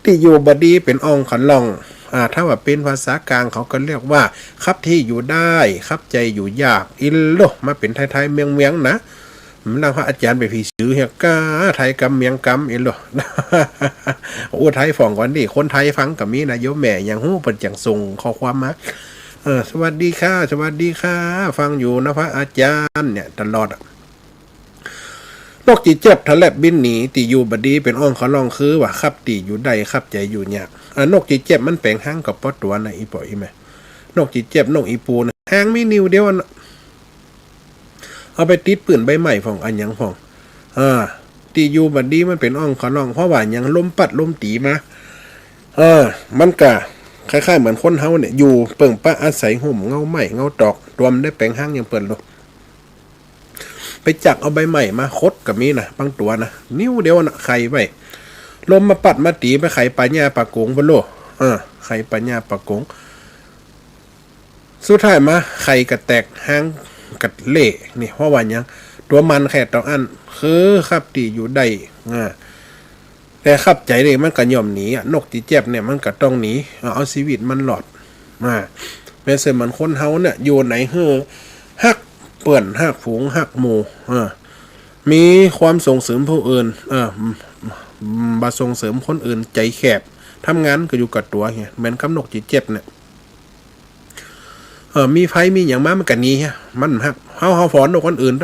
ที่อยู่บดีเป็นอ่องขันล่องถ้าว่าเป็นภาษากลางเขาก็เรียกว่าครับที่อยู่ได้ครับใจอยู่ยากอินโลมาเป็นไทยๆเมียงๆนะมันพระอาจารย์ไปผีซื้อเฮียก้าไทยกำเมียงกำอินโลโอ้ไทยฝ่องก่อนดิคนไทยฟังกับมีนะโยมแม่ยังหู้เป็นจังส่งข้อความมาสวัสดีค่ะสวัสดีค่ะฟังอยู่นะพระอาจารย์เนี่ยตลอดนกจีเจ็บทะเลบบินหนีตีอยู่บดีเป็นอ่องเขาลองคือว่าขับตีอยู่ได้ขับใจอยู่เนี่ยนกจีเจ็บมันแปลงห้างกับป้อตัวนะอีปอยไหมนกจีเจ็บนกอีปูนะห้างมีนิ้วเดียวเอาไปติดปืนใบใหม่ของอันยังของตีอยู่บดีมันเป็นอ่องเขาลองเพราะว่ายังลมปัดลมตีมามันกะคล้ายๆเหมือนคนเฮาเนี่ยอยู่เปิ่งป้าอาศัยห่มเงาไม้เงาตอกรวมได้แปลงห้างยังเปิดลงไปจักเอาใบใหม่มาคดกับมีนะบางตัวนะนิ้วเดียวนะไข่ไปลมมาปัดมาตีไปไข่ปลาหญ้าปลาโกงบนโลไข่ปลาหญ้าปลาโกงสุดท้ายมาไข่กระแตกห้างกระเละนี่เพราะว่ายังตัวมันแค่ต้องอันคือขับตีอยู่ได้แต่ขับใจเลยมันก็ย่อมหนีนกจีเจ็บเนี่ยมันก็ต้องหนีเอาชีวิตมันหลอดแม้เสมันคนเฮาเนี่ยอยู่ไหนฮักเปื่อนฮักฝูงฮักหมู่มีความส่งเสริมผู้อื่นบาส่งเสริมคนอื่นใจแคบทำงานก็อยู่กับตัวเงี้ยเหมือนกับนกจีเจ็บเนี่ยมีไฟมีอย่างมากมันกันนี้มันฮักเฮาฝอนนกคนอื่น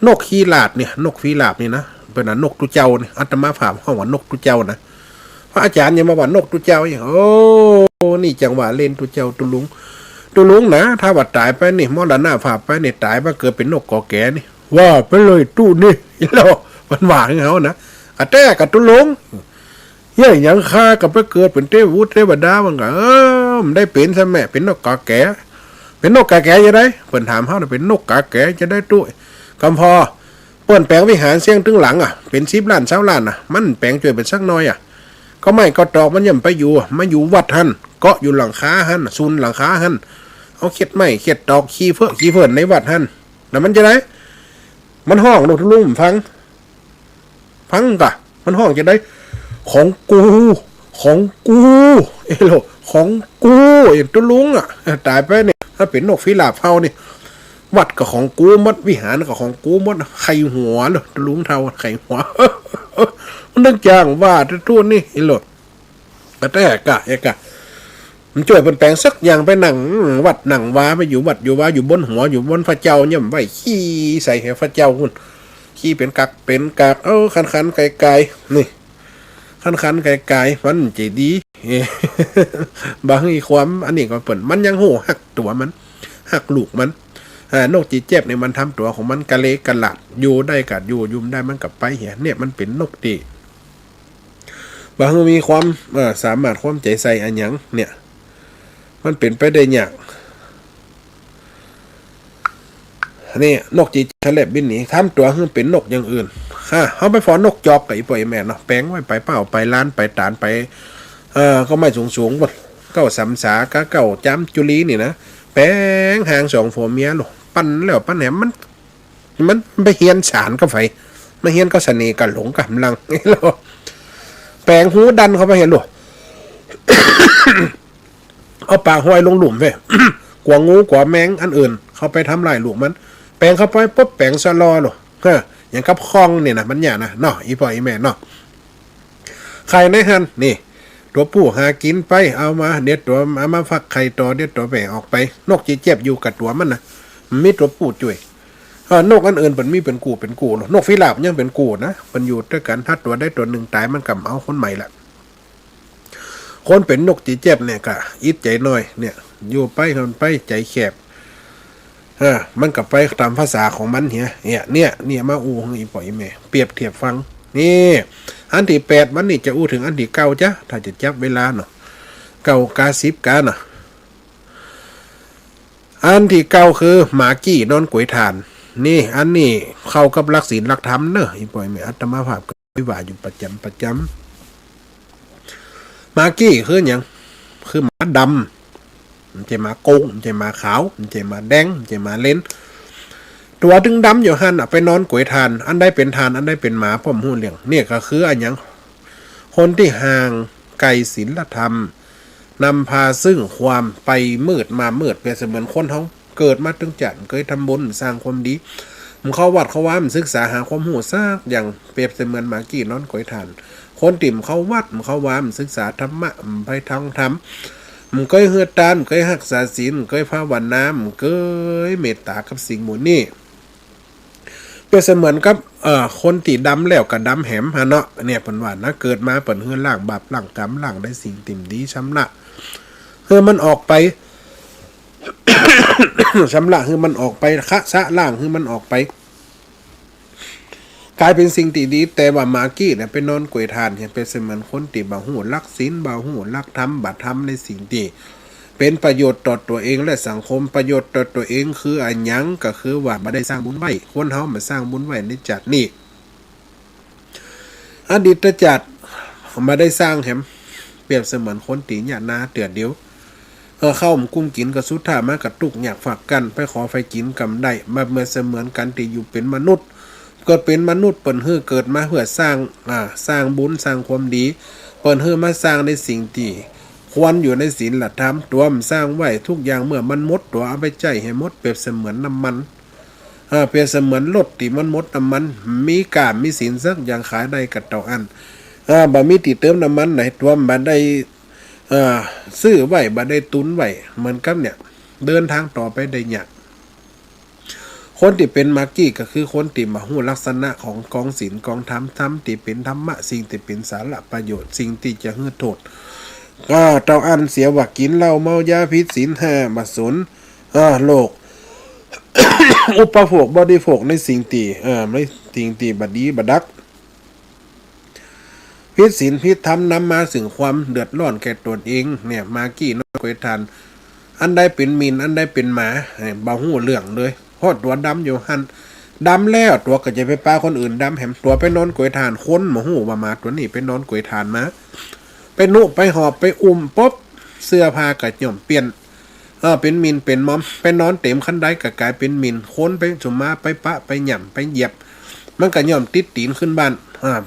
นกขี้หลาดเนี่ยนกฟีหลาบนี่นะเป็นนกตุเจ้าเนี่ยอัตมาภาพห้องว่านกตุเจ้านะพระอาจารย์ยังมาว่านกตุเจ้าอย่างโอ้นี่จังหวะเล่นตุเจ้าตุลุงนะถ้าว่าตายไปนี่มรณะภาพไปนี่ตายมาเกิดเป็นนกกอแก่นี่ว่าไปเลยตู้นี่แล้ว มันว่าให้เขานะอะแต่กับตุลงเฮ้ยยังฆ่ากับไปเกิดเป็นเทวุฒิเทวดามันก็มันได้เป็นซะแม่เป็นนกกาแก่เป็นนกกาแก่จะได้เปิ้นถามเฮาน่ะเป็นนกกาแก่จะได้ตุ้ยกำพอเปิ้นแปลงวิหารเสียงถึงหลังเป็น10 ล้าน20 ล้านมันแปลงจ่วยเป็นสักน้อยก็ไม่ก็ตอกมันย่ำไปอยู่มาอยู่วัดหั่นเกาะอยู่หลังคาหั่นซุนหลังคาหั่นเอาเข็ดไม้เข็ดตอกขี้เฟื่อนในวัดหั่นแล้วมันจะได้มันห้องนกทุลุมฟังกะมันห้องจะได้ของกูเอโลของกูไอ้ตุลุงตายไปเนี่ยถ้าเป็นนกฟิลาบเฮานี่วัดกับของกูมดวิหารกับของกูมดไข่หัวเนาะตุลุงเท่าไข่หัวมันนึกจังว่าตัวนี่เอโลกระแตกะมันช่วยเป็นแปลงสักอย่างไปหนังวัดหนังว้าไปอยู่วัดอยู่ว้าอยู่บนหัวอยู่บนพระเจ้าเนี่ยไว้ขี้ใส่ให้พระเจ้าคุณขี้เป็นกากคันไกลๆนี่คันไกลๆมันจะดีบางอีความอันนี้ก็เปิ่นมันยังโหหักตัวมันหักลูกมันนกจีเจ็บเนี่ยมันทำตัวของมันกะเลกะหลัดอยู่ได้กัดอยู่ยุ่มได้มันกลับไปเหี้ยเนี่ยมันเป็นนกตีบางมีความสามารถความใจใส่อันยังเนี่ยมันเป็นไปได้ยากนี่นกจีทะเลบินหนีทำตัวให้เป็นนกอย่างอื่นเขาไปฟ้อนนกจอกกับอีปล่อยแม่เนาะแป้งไว้ไปเป้าไปล้านไปตานไปก็ไม่สูงหมดเก้าสำสากะเก้าจ้ำจุลีนี่นะแป้งหาง2 ผัวเมียหรอปั้นแล้วปั้นแหนมันไปเฮียนสารก็ไฟมาเฮียนก็เสน่ห์กันหลงกำลังนี่หรอแป้งหูดันเขาไปเห็นหรอ เอาปากห้อยลงหลุมเว้ย กว่างูกว่าแมงอันอื่นเขาไปทำลายลูกมันแปลงเข้าไปปุ๊บแปลงสลอหรออย่างกับคลองเนี่ยนะมันอย่างนะเนาะอีพ่ออีแม่เนาะไข่ในหันนี่ตัวผู้หากินไปเอามาเด็ดตัวมาฟักไข่ต่อเด็ดตัวแบ่ออกไปนกจีเจ็บอยู่กับตัวมันนะมีตัวผู้จุ้ยนกอันอื่นเป็นมีเป็นกูนกฟิลาบยังเป็นกูนะมันอยู่ด้วยกันถ้าตัวได้ตัวหนึ่งตายมันกำเอาคนใหม่ละคนเป็นนกจีเจ็บเนี่ยก็อิดใจน้อยเนี่ยอยู่ไปคนไปใจแคบมันกับไปตามภาษาของมันเนี่ยมาอูอีปล่อยแม่เปรียบเทียบฟังนี่อันที่8มันนี่จะอู้ถึงอันที่9จ้ะถ้าจะจับเวลาเนาะ9กา10กาเนาะอันที่9คือหมากี้นอนก๋วยทานนี่อันนี้เข้ากับหลักศีลหลักธรรมเนอะอีปล่อยแม่อัตมาภาพก็วิวาอยู่ประจำหมากี้คืออย่างคือหมาดำมันจะมาโกงมันจะมาขาวมันจะมาแดงมันจะมาเล่นตัวดึงดำอยู่หันไปนอนก๋วยทานอันได้เป็นทานอันได้เป็นหมาพ่อมหูเลี้ยงเนี่ยก็คืออันยังคนที่ห่างไกลศีลธรรมนำพาซึ่งความไปมืดมามืดเปรียบเสมือนคนเขาเกิดมาตึงจัดเคยทำบุญสร้างความดีมันเข้าวัดเขาว่ามันศึกษาหาความหูซากอย่างเปรียบเสมือนหมากี้นอนก๋วยทานคนติ่มเขาวัดมันเขาว่ามันศึกษาธรรมะมันไปท่องธรรมมันเคยเฮือดตานเคยรักษาศีลเคยภาวนามันเคยเมตตากับสิ่งหมู่นี้เปรียบเสมือนกับคนที่ดำแล้วกับดำแหมฮะเนาะเนี่ยเปิ้นว่านะเกิดมาเปิ้นเฮือล้างบาปล้างกรรมล้างได้สิ่งติ่มดีชำระมันออกไป ชำระมันออกไปคะสะล้างมันออกไปกลายเป็นสิ่งที่ดีแต่ว่ามากี้เนี่ยไปนอนก๋วยทานเนี่ยเป็นเสมือนคนที่บ่ฮู้รักศีลบ่ฮู้รักธรรมบ่ทำในสิ่งที่เป็นประโยชน์ต่อตัวเองและสังคมประโยชน์ต่อตัวเองคืออันยังก็คือว่าบ่ได้สร้างบุญไว้คนเฮามาสร้างบุญไว้ในจัดนี้อดีตจัดมาได้สร้างแหมเปรียบเสมือนคนตีหญ้านาเตือเดียวเข้ากุ้มกินกับสุดท้ายมากระตุกอยากฝากกันไปขอไฟกินกำได้มาเมื่อเสมือนกันที่อยู่เป็นมนุษย์เกิดเป็นมนุษย์เปิ่นฮื้อเกิดมาเพื่อสร้างบุญสร้างความดีเปิ่นฮื้อมาสร้างในสิ่งที่ควรอยู่ในศีลธรรมตัวมันสร้างไว้ทุกอย่างเมื่อมันหมดตัวเอาไปใจให้หมดเปรียบเสมือนน้ำมันเปรียบเสมือนรถที่มันหมดน้ำมันมีกามมีศีลสักอย่างขายได้กับเต่าอันบ่มีติเติมน้ำมันไหนตัวมันได้ซื้อไว้บ่ได้ตุนไว้เหมือนกับเนี่ยเดินทางต่อไปได้ยากคนที่เป็นมากี้ก็คือคนที่มาฮู้ลักษณะของกองศีลกองธรรมที่เป็นธรรมะสิ่งที่เป็นสาระประโยชน์สิ่งที่จะฮื้อโทษก็เต่าอันเสียว่ากินเหล้าเมายาพิษศีล5บ่สนโลก อุปโภคบริโภคในสิ่งที่ไม่สิ่งที่บ่ดีบ่ดัก พิษศีลพิษธรรมนำมาถึงความเดือดร้อนแก่ตนเองเนี่ยมากี้น้อยกวยทานอันใดเป็นมินอันใดเป็นหมาบ่ฮู้เรื่องเลยเพราะตัวดำอยู่หันดำแล้วตัวก็จะไปป้าคนอื่นดำแหมตัวไปนอนกวยทานคนบ่ฮู้ว่ามาตัวนี้ไปนอนกวยทานมาไปนุไปหอบไปอุ้มป๊บเสื้อผ้าก็ย่อมเปลี่ยนเป็นมินเป็นมอมไปนอนเต็มคันใดก็กลายเป็นมินคนไปสุมาไปปะไปหย่ำไปเหยียบมันก็ย่อมติดตีนขึ้นบ้าน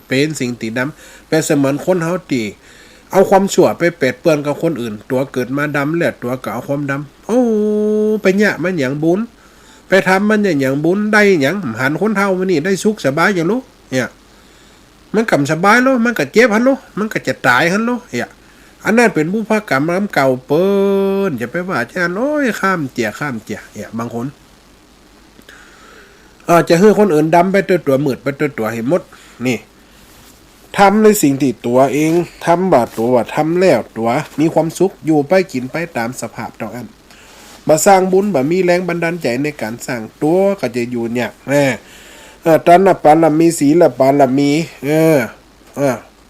เป็นสิ่งตีดำเป็นเสมือนคนเฮาตีเอาความชั่วไปเปดเปื้อนกับคนอื่นตัวเกิดมาดำแล้วตัวก็เอาความดำโอ้ไปหยะมันอย่างบุญไปทำมันอย่างบุญได้อย่างหันคนเฮามันนี่ได้สุขสบายอย่างรู้เนี่ยมันกำสบายแล้วมันก็เจ็บหันรู้มันก็จะตายหันรู้เนี่ยอันนั้นเป็นผู้พกรรมน้ำเก่าเปิ้นจะไปว่าอาจารย์โอ้ยข้ามเจียเนี่ยบางคนจะให้คนอื่นดำไปตัวมืดไปตัวเห็นหมดนี่ทำในสิ่งที่ตัวเองทำบาตัวทำแล้วตัวมีความสุขอยู่ไปกินไปตามสภาพต่ออันมาสร้างบุญมีแรงบันดาลใจในการสร้างตัวก็จะอยู่เนี่ยตอนนั้นปาลมีศีลปาลมี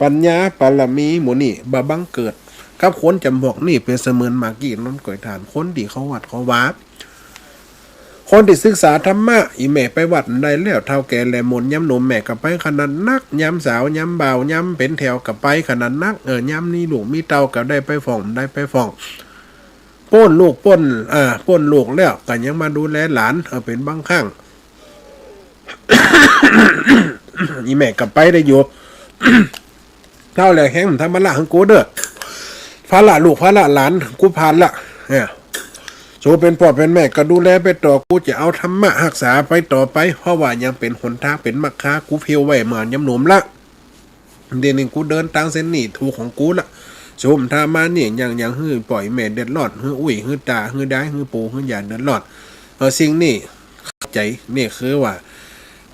ปัญญาปาลมีหมูนี่บาบังเกิดกับคนจำพวกนี่เป็นเสมือนมากี้น้นก่อยฐานคนที่เขาวัดเขาวาคนที่ศึกษาธรรมะอีแม่ไปวัดได้แล้วเท่าแก่แลมนย้ำหนุ่มแม่กับไปขนาดนักย้ำสาวย้ำเบาย้ำเป็นแถวกับไปขนาดนักย้ำนี่ลูกมีเตากับได้ไปฝ่องป้นลูกป้นลูกแล้วก็ยังมาดูแลหลานเป็นบางครั้ง อีแม่กับไปได้อยู่ เท่าแหละแห้งทำมาละของกูเด้อพาละลูกพาละหลานกูพานละเนี่ยโซเป็นพ่อเป็นแม่ก็ดูแลไปต่อกูจะเอาธรรมะรักษาไปต่อไปเพราะว่ายังเป็นหนทางเป็นมรรคากูเพียวไว้เหมือนยำหนุ่มละเดี๋ยวนี้กูเดินตามเส้นนี่ถูกของกูละโซมทามาเนี่ยยังฮื้อปล่อยแม่เดือดร้อนฮื้ออุ้ยฮื้อตาฮื้อได้ฮื้อปูฮื้อหยาดเดือดร้อนสิ่งนี้ใจนี่คือว่า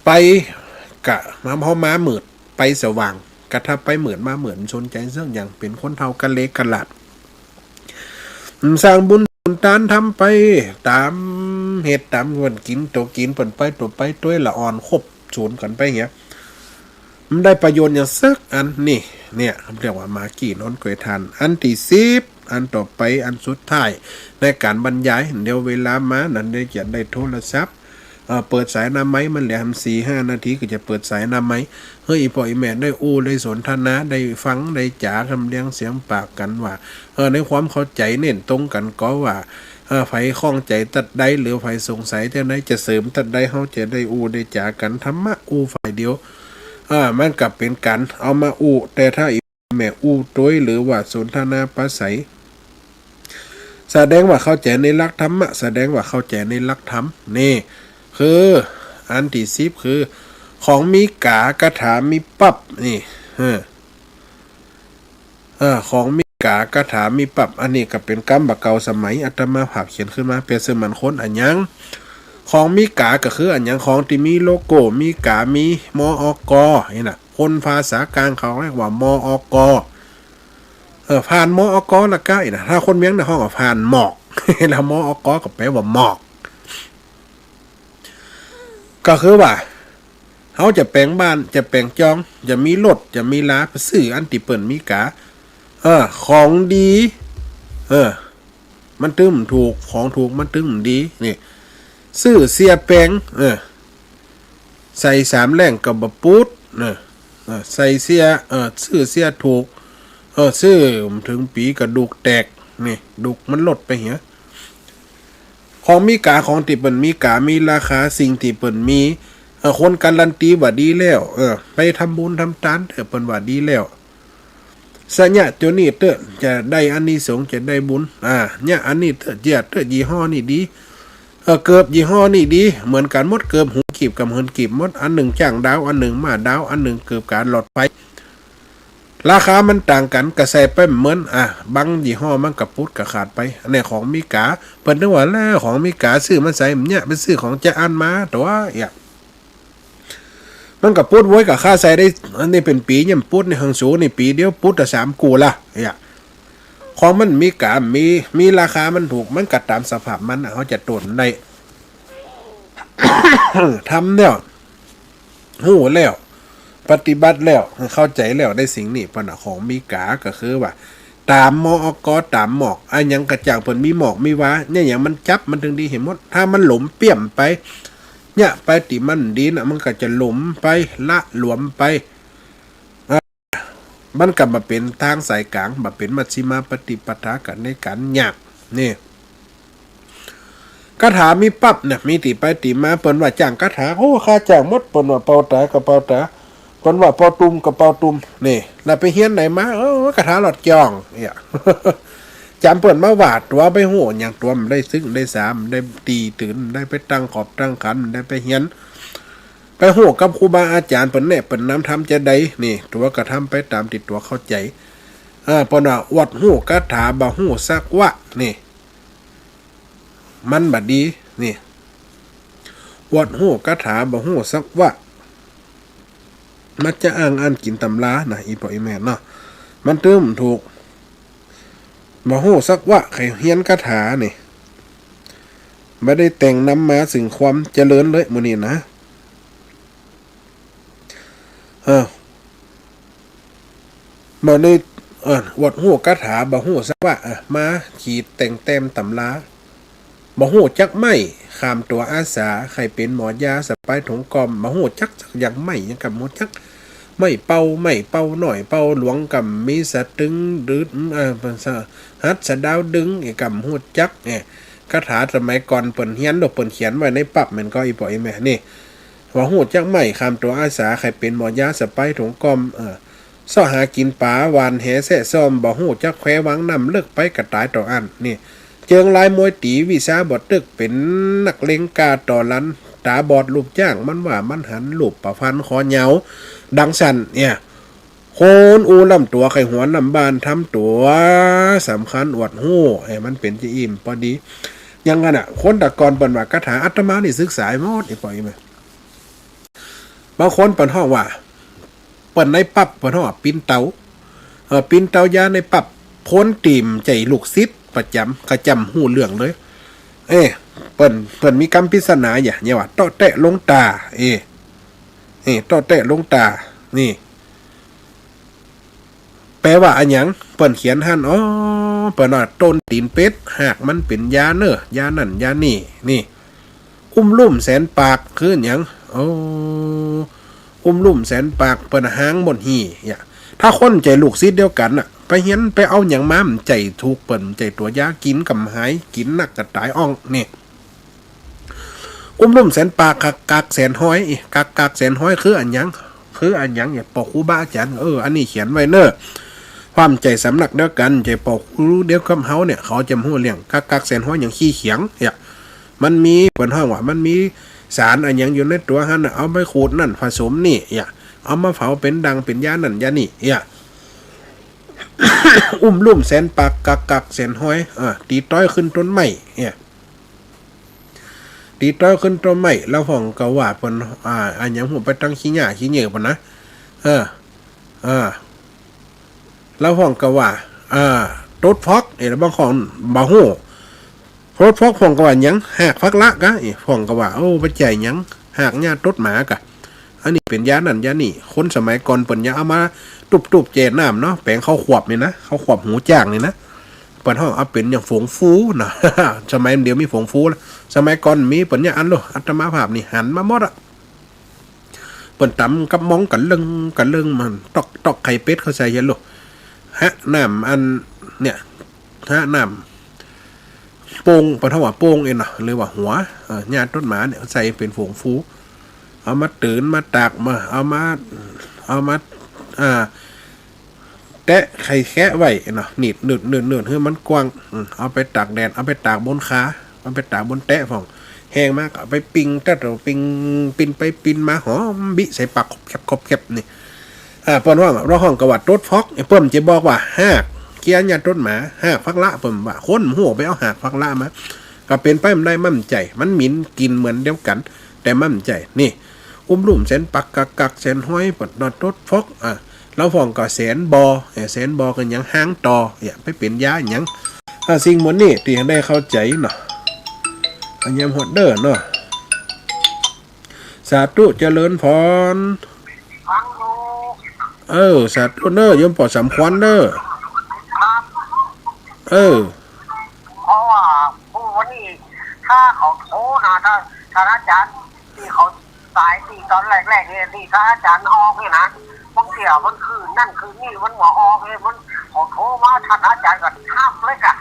ไปกะมาพอมาหมืดไปสว่างกระทับไปเหมือนมาเหมือนชนใจเสื่องอย่างเป็นคนเท่ากันเล็กกันหลัดสร้างบุญตานทำไปตามเหตุตามวันกินตัวกินผลไปตัวไปตัวละอ่อนครบศูนย์กันไปเงี้ยมันได้ประโยชน์อย่างสักอันนี่เนี่ยเรียกว่ามากี่น้นเกยทานอันที่10อันต่อไปอันสุดท้ายในการบรรยายเดี๋ยวเวลามานั้นได้จะได้โทรศัพท์เปิดสายน้ำไม้มันแหลม4-5 นาทีก็จะเปิดสายน้ำไม้เฮ้ยพ่ออีแม่ได้ได้สนทนาได้ฟังได้จ๋าคำเลี้ยงเสียงปากกันว่าในความเข้าใจเน้นตรงกันก็ว่าไฟคล้องใจตัดได้หรือไฟสงสัยจะไหนจะเสริมตัดได้เขาจะได้ได้จ๋ากันธรรมะฝ่ายเดียวมันกลับเป็นกันเอามาแต่ถ้าอีแม่ตัวหรือว่าสนทนาปราศัยแสดงว่าเข้าใจในหลักธรรมะแสดงว่าเข้าใจในหลักธรรมนี่คืออันที่10คือของมีกากระถามีปับนี่ของมีกากระถามีปับอันนี้ก็เป็นกรรมบะเก่าสมัยอาตมาภาพเขียนขึ้นมาเปรียบเสมือนคนอันยังของมีกาก็คืออันยังของที่มีโลโก้มีกามีมอกนี่น่ะคนภาษากลางเขาเรียกว่ามอกผ่านมอกละก็อีกนะถ้าคนเมียงในห้องก็ผ่านหมอกแล้วมอกก็แปลว่าหมอกก็คือว่าเขาจะแปลงบ้านจะแปลงจองจะมีรถจะมีลาไปซื้ออันติเปิ่นมีกาของดีมันตึ้มถูกของถูกมันตึ้มดีนี่ซื้อเสียแปลงใส่3แหล่งกับบะปูดใส่เสียซื้อเสียถูกซื้อถึงปีกระดูกแตกนี่ดุกมันลดไปเหี้ยของมีกาของที่เปิ่นมีกามีราคาสิ่งที่เปิ่นมีคนการันตีว่าดีแล้วไปทำบุญทำทานเถอะเปิ่นว่าดีแล้วสัญญาตัวนี้เถอะจะได้อันนี้สงจะได้บุญเนี่ยอันนี้เถอะยี่ห้อนี่ดีเกิบยี่ห้อนี่ดีเหมือนกันหมดเกิบหูกีบกับเหินกีบหมดอันหนึ่งจ้างดาวอันหนึ่งมาดาวอันหนึ่งเกิบการหลอดไฟราคามันต่างกันกระแสไปเหมือนบางยี่ห้อมันกับพุทธกับขาดไปอันนี้ของมีกาเปิดนึกว่าแล้วของมีกาซื้อมาใส่เนี่ยเป็นซื้อของจะอันมาแต่ว่ามันกับพุทธไว้กับค่าใส่ได้อันนี้เป็นปีเนี่ยพุทธในหังสูในปีเดียวพุทธ3 กูละของมันมีกามีราคามันถูกมันกัดตามสภาพมันเขาจะตนได้ ทำแล้วหูแล้ว ปฏิบัติแล้วเข้าใจแล้วได้สิ่งนี้ปะนะของมีกาก็คือว่าตามมอกตามหมอกอันยังกระจ่างเพิ่นมีหมอกมีว้าเนี่ยอย่างมันจับมันถึงดีเห็นหมดถ้ามันหลมเปี่ยมไปเนี่ยไปติมันดีนะมันก็จะหลมไปละหลวมไปมันกลับมาเป็นทางสายกลางมาเป็นมัชฌิมาปฏิปทากันในการหยักนี่คาถามีปั๊บเนี่ยมีติไปติมาเปิ้นว่าจ้างคาถาโอ้ค่าจ้างหมดเปิ้นว่าเป่าตากับเป่าตาเปิ้นว่าเป่าตุ่มกับเป่าตุ่มนี่แล้วไปเฮียนไหนมาคาถาหลอดจองเนี่ย จำเปิ้นมาหวาดตัวไปโหอย่างตัวมันได้ซึ้งได้สามได้ตีตื่นได้ไปตั้งขอบตั้งขันได้ไปเฮียนไปโหกับครูบาอาจารย์เปิ้นเนี่ยเปิ้นน้ำทำจะได้นี่ตัวก็ทำไปตามติดตัวเข้าใจเปิ้นว่าวัดหูคาถาบ่หูสักวะนี่มันบัดดีนี่วัดหูคาถาบ่หูสักวะมันจะอ้างอันกินตำรานะอีปออีแม่เนาะมันเติมถูกบ่ฮู้สักว่าใครเฮียนคาถานี่ไม่ได้แต่งนำมาสิ่งความเจริญเลยมื้อนี้นะบ่ได้วัดฮู้คาถาบ่ฮู้สักว่ามาขีดแต่งแต้มตำราบ่ฮู้จักไม่ขามตัวอาสาใครเป็นหมอยาสไปถงกอมบ่ฮู้จักอย่างไม่ยังกับหมดจักไม่เป่าหน่อยเป่าหลวงกับมีสะตึงหรือฮัดสะดาวดึงไอ้กับหูจักเนี่ยคาถาสมัยก่อนเปิ่นเฮียนดอกเปิ่นเขียนไว้ในปับมันก็อีปอยแม่นี่ว่าหูจักไม่คำตัวอาสาใครเป็นหมอยาสไปถงกอมซ่อหากินป่าวานแหแสะซ่อมบ่หูจักแคววังนำเลิกไปกระตายต่ออันนี่เจิงลายมวยตีวิชาบอดตึกเป็นนักเลงกาต่อลันตาบอดลูกจ้างมันว่ามันหันลูกประพันคอเหยาดังสันเนี่ยโคนอูลำตัวไข่หัวลำบานทำตัวสำคัญอวดหู้ให้มันเป็นจีอิ่มพอดียังกันคนตะกอนเปิ่นว่าคาถาอัตมานี่ศึกษาหมดไอ้ปล่อยมั้ยบางคนเปิ่นฮ้องว่าเปิ่นในปับเปิ่นฮ้องปินเตาปินเตายาในปับพ้นตีมใจลูกศิษย์ประจำกระจำหู้เรื่องเลยเปิ่นมีกรรมปริศนาเนี่ยว่าเตาะแตะลงตาต่อแตะลงตานี่แปลว่าอันหยังเปิ้นเขียนหั่นเปิ้นว่าต้นตีนเป็ดหากมันเป็นยาเน้อยานั่นยานี่นี่ลุ่มแสนปากคือหยังลุ่มแสนปากเปิ้นหางบนหีถ้าคนใจลูกศิษย์เดียวกันไปเฮียนไปเอาหยังมาใจถูกเปิ้นใจตัวยากินกำหายกินนักกระตายอ่องนี่ลุ่มแสนปากกากแสนห้อยกากแสนห้อยคืออันหยังอย่าปอกครูบาอาจารย์อันนี้เขียนไว้เนอะความใจสำนักเดียวกันใจปอกครูเดียวกับเฮาเนี่ยเขาจะฮู้เรื่องกากแสนห้อยอย่างขี้เขียงมันมีเปิ้นฮ้องว่ามันมีสารอันหยังอยู่ในตัวหั่นเอาไปขูดนั่นผสมนี่เอามาเผาเป็นดังเป็นยานั่นยานี่ลุ่มแสนปากกากแสนห้อยตีต้อยขึ้นต้นไม้ตีต้อยขึ้นต้นไม้แล้วห้องก็ว่าเปิ้นอันหยังหัวไปตั้งขี้หญ้าขี้เหยื่อป่ะนะแล้วห้องก็ว่าตดฟอกแล้วบางของบ่ฮู้ตดฟอกห้องก็ว่าหยังหากฟักละกะห้องก็ว่าบ่ใจหยังหากหญ้าตดหมากะอันนี้เป็นยานั่นยานี่คนสมัยก่อนเปิ้นยังเอามาตุบๆเจน้ำเนาะแปลงข้าวขวบนี่นะข้าวขวบหูจ้างนี่นะเปิ้นห้องเอาเป็นอย่างฝงฟูนะ สมัยเดียวมีฝงฟูสมัยก่อนมีเปิ้นอย่างอันโลอัตมาภาพนี่หันมาหมดเปิ้นตำกับมองกันเรื่องมันตอกไข่เป็ดเข้าใจยันโลฮะน้ำอันเนี่ยฮะน้ำโป่งเปิ้นห้องว่าโป่งเองนะหรือว่าหัวญาติต้นหมาเนี่ยใส่เป็นฝงฟูเอามาตื่นมาตากมาเอามาแตะไข่แคะไว้เนาะหนีบเนืดให้มันกว้างเอาไปตากแดดเอาไปตากบนขาเอาไปตากบนแตะของแห้งมากเอาไปปิ้งแต่เราปิ้นไปปิ้นมาหอมบิใส่ปากครบแคบนี่เปิ้นว่าเราห้องกวัดต้นฟอกเปิ้นจะบอกว่าหากเกียร์ยาต้นหมาหากฟักละเปิ้นว่าคนหัวไปเอาหากฟักละมาก็เป็นไปมันได้มั่นใจมันหมิ่นกินเหมือนเดียวกันแต่มั่นใจนี่ลุ่มแสนปักกักแสนห้อยปดนอดต้นฟอกแล้วฟองก็แสนบอกันยังห้างต่อไปเป็นยาอย่างสิ่งหมดนี่ที่ได้เข้าใจเนาะอันยำฮอดเดอร์เนาะสาธุเจริญพร
ฟังอยู่
สาธุเนอโยมปอสำคัญเนอ
ครับ
เออ
เพราะว่าผู้วันนี้ถ้าเขาโทรนะถ้าอาจารย์ที่เขาสายที่ตอนแรกๆเนี่ยที่ถ้าอาจารย์ออกเนี่ยนะบางเสียมันคือนั่นคือนี่มันหัวออกเลยมันเขาโทรมาท่านอาจารย์ก็ห้ามเลยค่ะ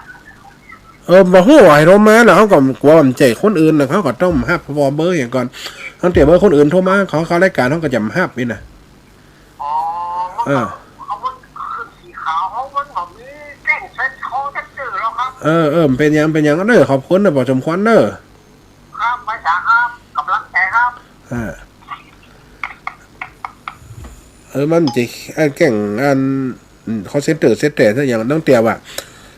บ่ฮู้ว่าให้โทรมาแล้วเขาก็กลัวมันใจคนอื่นน่ะเขาก็ต้องฮับวอเบอร์อย่างก่อนตั้งแต่เบอร์คนอื่นโทรมาเขารายการเขาก็จะฮับนี่น่ะ
อ๋อเขามันคือสีขาวเขามันแบบนี้เส้นเส้นเขาจะจืดแล้วครับ
มันเป็นหยังเด้อขอบคุณนะบ่สมควรเด้อ
ครับภาษาครับกำลังใจครับ
มันจะแก่งเขาเซตแต่ซะอย่างต้องเตียว่า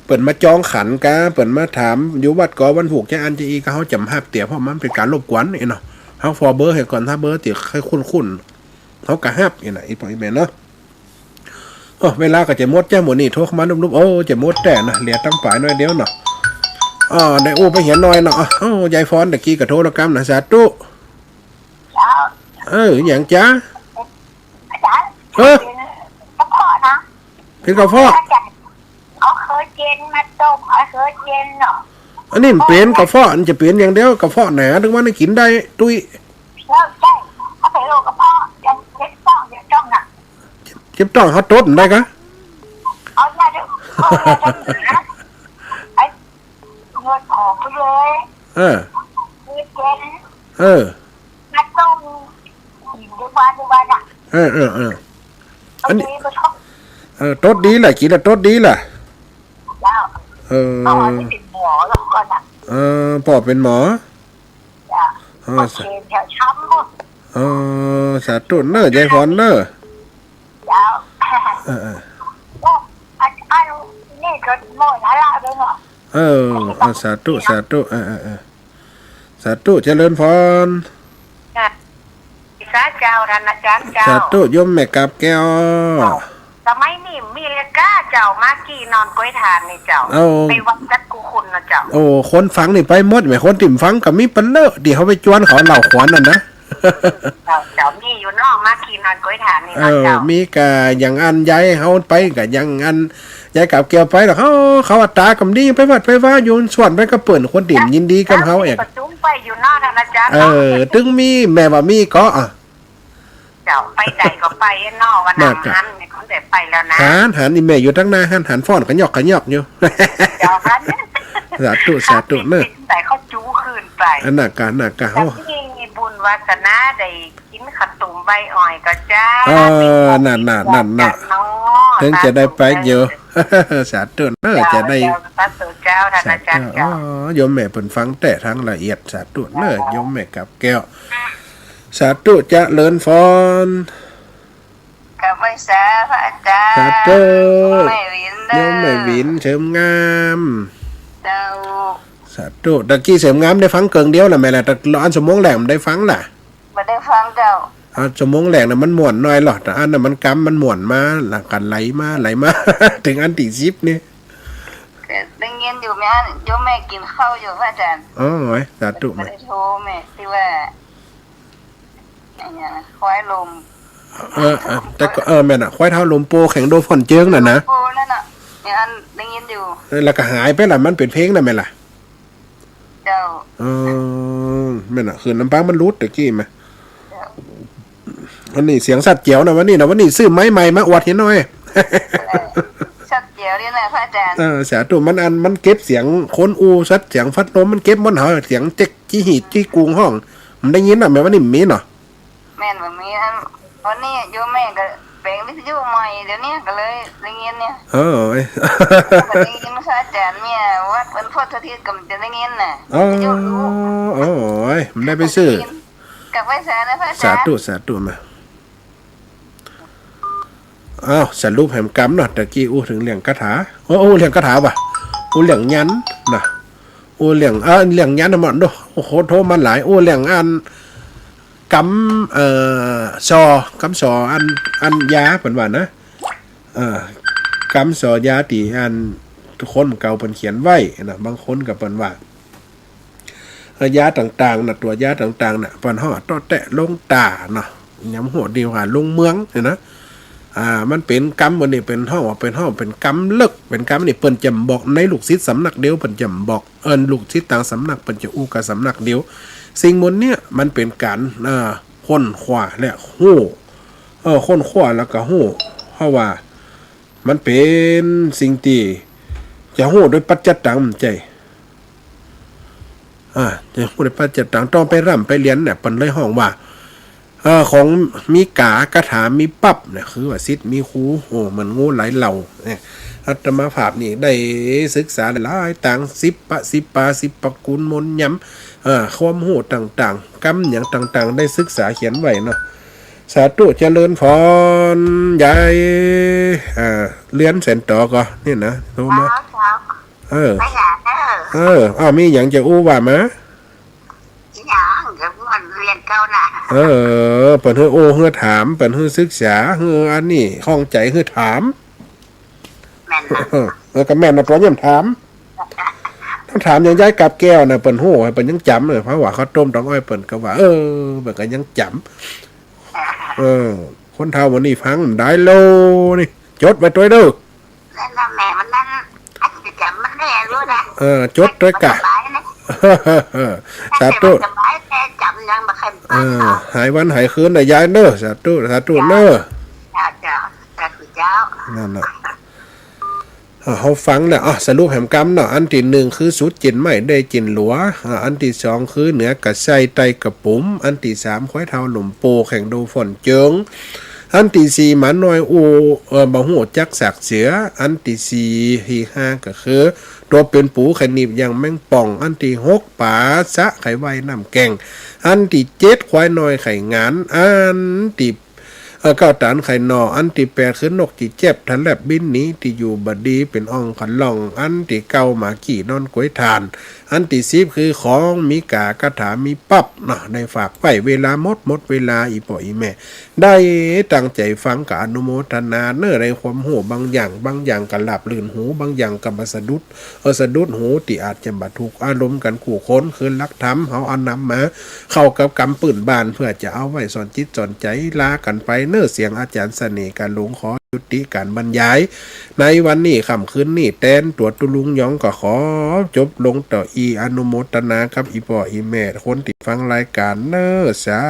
เปิดมาจองขันกะเปิดมาถามอยู่วัดก่อวันผูกจะอันจะอีก็เขาจำฮับเตียเพราะมันเป็นการรบกวนนี่เนาะเขาฟอเบอร์ให้ก่อนถ้าเบอร์เตียให้คุ้นเขากะฮับนี่น่ะอีปอยแม่เนาะเวลาก็จะหมดจ้าหมดนี่โทรเข้ามาลุบๆโอ้จะหมดแต่นะเหลือตั้งปลายน้อยเดียวเนาะได้ไปเห็นน้อยเนาะยายฟอนตะกี้กับโทรกรรมนะสาธุอย่างจ้า
อาจารย์กระเพาะนะ
เป็นกระเพาะ
เอาเคยเจนมาต้มเอาเคยเจนเนาะ
อันนี้เปลี่ยนกระเพาะอันจะเปลี่ยนอย่างเดียวกระเพาะหนาถึงว่าได้กินได้ตุ้ย
แล้วใช่เอาไปโลกระเพาะยังเจ็บต้องยังจ้องน่ะ
เจ็บต้องเขาต้นได้กะ
เอาอย่าดูเอาอย่าดูนะไอ้เงินออกไปเลยเงินเจนมาต้มกินด้วยบ้านอ่ะอันนี้ก็ชอบ
ต้นดีแหละกินแล้วต้นดีแหละ
แล้วเอาที่เป็นหมอแล้วก่อนอ่ะ
ปอเป็นหมอ
โอเคแถวช้ำหมด
สาธุเนอใจฟอนเนอ
แล้วอันนี่ก็หมดแล้วด้วยเนาะ
สาธุสาธุเจริญพร
สาเจ้าท่านอาจารย์เจ้า
สาธุโยมแม่กับแก้ว
สมัยนี้มีเลก้าเจ้ามากี่นอนก้อยทานนี่เจ้าไปวัดจัดกูคุณนะเจ้า
คนฟังนี่ไปหมดแม่คนติ่มฟังกับมีปันเลอะเดี๋ยวเขาไปจวนเขาเหล่าขวัญน่ะนะ
เจ้ามีอยู่นอกมากี่นอนก้อยทานนี่นะเจ้า
มีกะอย่างอันย้ายเขาไปกะอย่างอันย้ายกับเกี่ยวไปแล้วเขาอัตรากับดีไปวัดไปว่าอยู่ส่วนไปก็เปิดคนติ่มยินดีกับเขาเอง
ประจุไปอยู่นอกท่านอาจารย์
ตึงมีแม่ว่ามีก็
เจ้าไปใดก็ไปนอกวันนั้นเนี่ยเขาเด็ดไปแล้วนะ
หันนี่แม่อยู่ทั้งหน้าหันฟ้อนกันหยอกอยู่
เจ้าพัน
สาธุเนอะ
แต่เขาจู้คืนไป
หนักกะเขา
มีบุญวาสนาได้กินขนมใบอ่อยก็จ้า
นั่นถึงจะได้ไปเยอะสาธุเนอะจะได้
สาธุเจ้าท่านอาจารย์
โยมแม่เพิ่นฟังแต่ทั้งละเอียดสาธุเนอะโยมแม่กับแก้วสาธุเจริญพร
กับไว้สาพระอาจารย์
สาธุโยมแม่วินเสริมงามสาธุตะกี้เสริมงามได้ฟังเกิงเดียวล่ะแม่ล่ะแต่อันสมองแหลมได้ฟังล่ะ
บ่ได้ฟังเจ้า
สมองแหลมน่ะมันม่วนน้อยหรอกแต่อันน่ะมันกำมันม่วนมาหลังกันไหลมาถึงอันที่10นี่
ได้เงินอยู่แม่โยมแม่กินข้าวอยู่พระอาจารย์
สาธุ
บ่ได้โทรแม่ที่ว่าควายลม
แต่ก็แม่น่ะควายเท้าลมโปแข็งโดนฝนเจิงน่ะนะ
โปนั่นน่ะอย่างนั้นได้ยินอยู่
แล้วก็หายไปล่ะมันเป็นเพลงน่ะแม่ล่ะ
เจ้า
แม่น่ะคือน้ำปังมันรุดตะกี้มั้ยวันนี้เสียงสัตว์เจียวน่ะวันนี้ซื้อไม้ใหม่มาอวดเห็นหน่อย
สัตว์เจียวนี่แหละพระอาจารย์
สาธุมันเก็บเสียงคนอูสัตว์เสียงฟัดลมมันเก็บมันหาเสียงเจ๊กจี้หีดจี้กุงห้องมันได้ยินน่ะแม่ว่านี่มีเนาะ
แม่นแบบนี้วันนี้โยมแม่ก็แปลงวิทยุใหม่เดี๋ยวนี้ก็เลยได้ยินเนี่ยได้ยินพระอาจารย์เนี่ยวัดวันพุธอาทิตย์ก็จะได้ยินน่ะ
มันได้ไปซื้อ
กับไว้สานะพระอาจารย์
สาธุมาสรุปแห่งกรรมเนาะตะกี้ถึงเรื่องคาถาเรื่องคาถาป่ะเรื่องยันนะเรื่องยันน่ะมันโอ้โหโทรมาหลายเรื่องอันกำซออันยาเพิ่นว่านะกำซอยาที่อันทุกคนเก่าเพิ่นเขียนไว้นะบางคนก็เพิ่นว่ายาต่างๆน่ะตัวยาต่างๆน่ะเพิ่นฮอดตอแตะลงตาเนาะยำหัวเดียวหาลงเมืองนะ มันเป็นกรรมวันนี้เป็นห้องเป็นกรรมเลิกเป็นกรรมนี่เปิ้นจะบอกในลูกศิษย์สำนักเดียวเปิ้นจะบอกลูกศิษย์ต่างสำนักเปิ้นจะอู้กับสำนักเดียวสิ่งมนเนี่ยมันเป็นการค้นคว้าและฮู้ค้นคว้าแล้วก็ฮู้เพราะว่ามันเป็นสิ่งที่จะฮู้โดยปัจจัตตังใจจะฮู้โดยปัจจัตตังต้องไปร่ำไปเรียนเนี่ยเปิ้นเลยห้องว่าของมีกากระถามีปั๊บเนี่ยคือว่าศิษย์มีครูมันงูหลายเหล่าเนี่ยอาตมาภาพนี่ได้ศึกษาหลายต่าง10 ปกุลมนต์ย้ำความรู้ต่างๆกรรมอย่างต่างๆได้ศึกษาเขียนไว้เนาะสาธุเจริญพรยายเลี้ยนเส้นต่อก็นี่นะโทรมา
ไม่อยาก
มีอย่างจะอู้ว่ามา
อย่างเดี๋ยวมันเรียนเก่าน่ะ
เปิดให้โอเฮือถามเปิดให้ศึกษาเฮืออันนี้ข้องใจเฮือถาม
แม่น
ก็แม่นนะเพราะยังถามต้องถามยังย้ายกับแก้วนะเปิดหูให้เปิดยังจำเลยเพราะว่าเขาต้มต้องอ้อยเปิดก็ว่าเปิดก็ยังจำคนเฒ่าวันนี้ฟังได้โลนี่จดไว้ตัวเด้อ
แล้วแม่มันนั่นอาจจะจำมันแน่รู้นะ
จดด้วยกะสาธุหายวันหายคืนนะยายเนอะสาธุเนอะนั่นแหละเขาฟังเนี่ยสรุปแห่งกรรมเนาะอันที่หนึ่งคือสุดจินไม่ได้จินหลัวอันที่สองคือเหนือกระไซไตกระปุ๋มอันที่สามค่อยเท้าหลุมโปแข่งดูฝนเจิงอันที่สี่หมาน้อยบ่หูจักสักเสืออันที่สี่ที่ห้าก็คือตัวเป็นปูไข่หนีบอย่างแมงป่องอันที่หกป่าสะไข่ไว้น้ำแกงอันที่เจ็ดควายน้อยไข่งานอันที่เก้าตานไข่นออันที่แปดคือนกที่เจ็บทันแลบบินนี้ที่อยู่บดีเป็นอ่องขันล่องอันที่เก้าหมาขี่นอนกล้วยทานอันที่สิบคือของมีกากระถามีปั๊บเนาะได้ฝากไว้เวลาหมดเวลาอีป่ออีแม่ได้ตั้งใจฟังกับอนุโมทนาเนื้อในความหูบางอย่างกับหลับลื่นหูบางอย่างกับสะดุดหูที่อาจจะบรรทุกอารมณ์กันขู่ค้นคืนลักธรรมเขาเอานำมาเข้ากับกำปืนบานเพื่อจะเอาไว้สอนจิตสอนใจลากันไปเนื้อเสียงอาจารย์เสน่ห์การหลงขอยุติการบรรยายในวันนี้ค่ำคืนนี้แตนตัวตุลุงยองก็ขอจบลงต่ออนุโมทนาครับอีป่ออีแม่คนที่ฟังรายการเน้อสา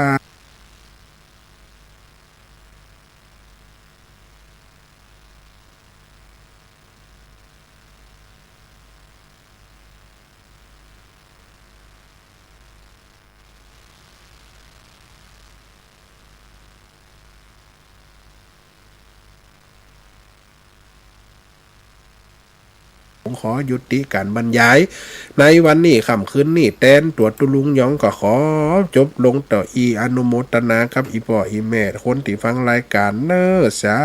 ขอยุติการบรรยายในวันนี้ค่ำคืนนี้แตนตัวตุลุงยองก็ขอจบลงต่ออนุโมทนาครับอีป่ออีแม่คนที่ฟังรายการเน้อสา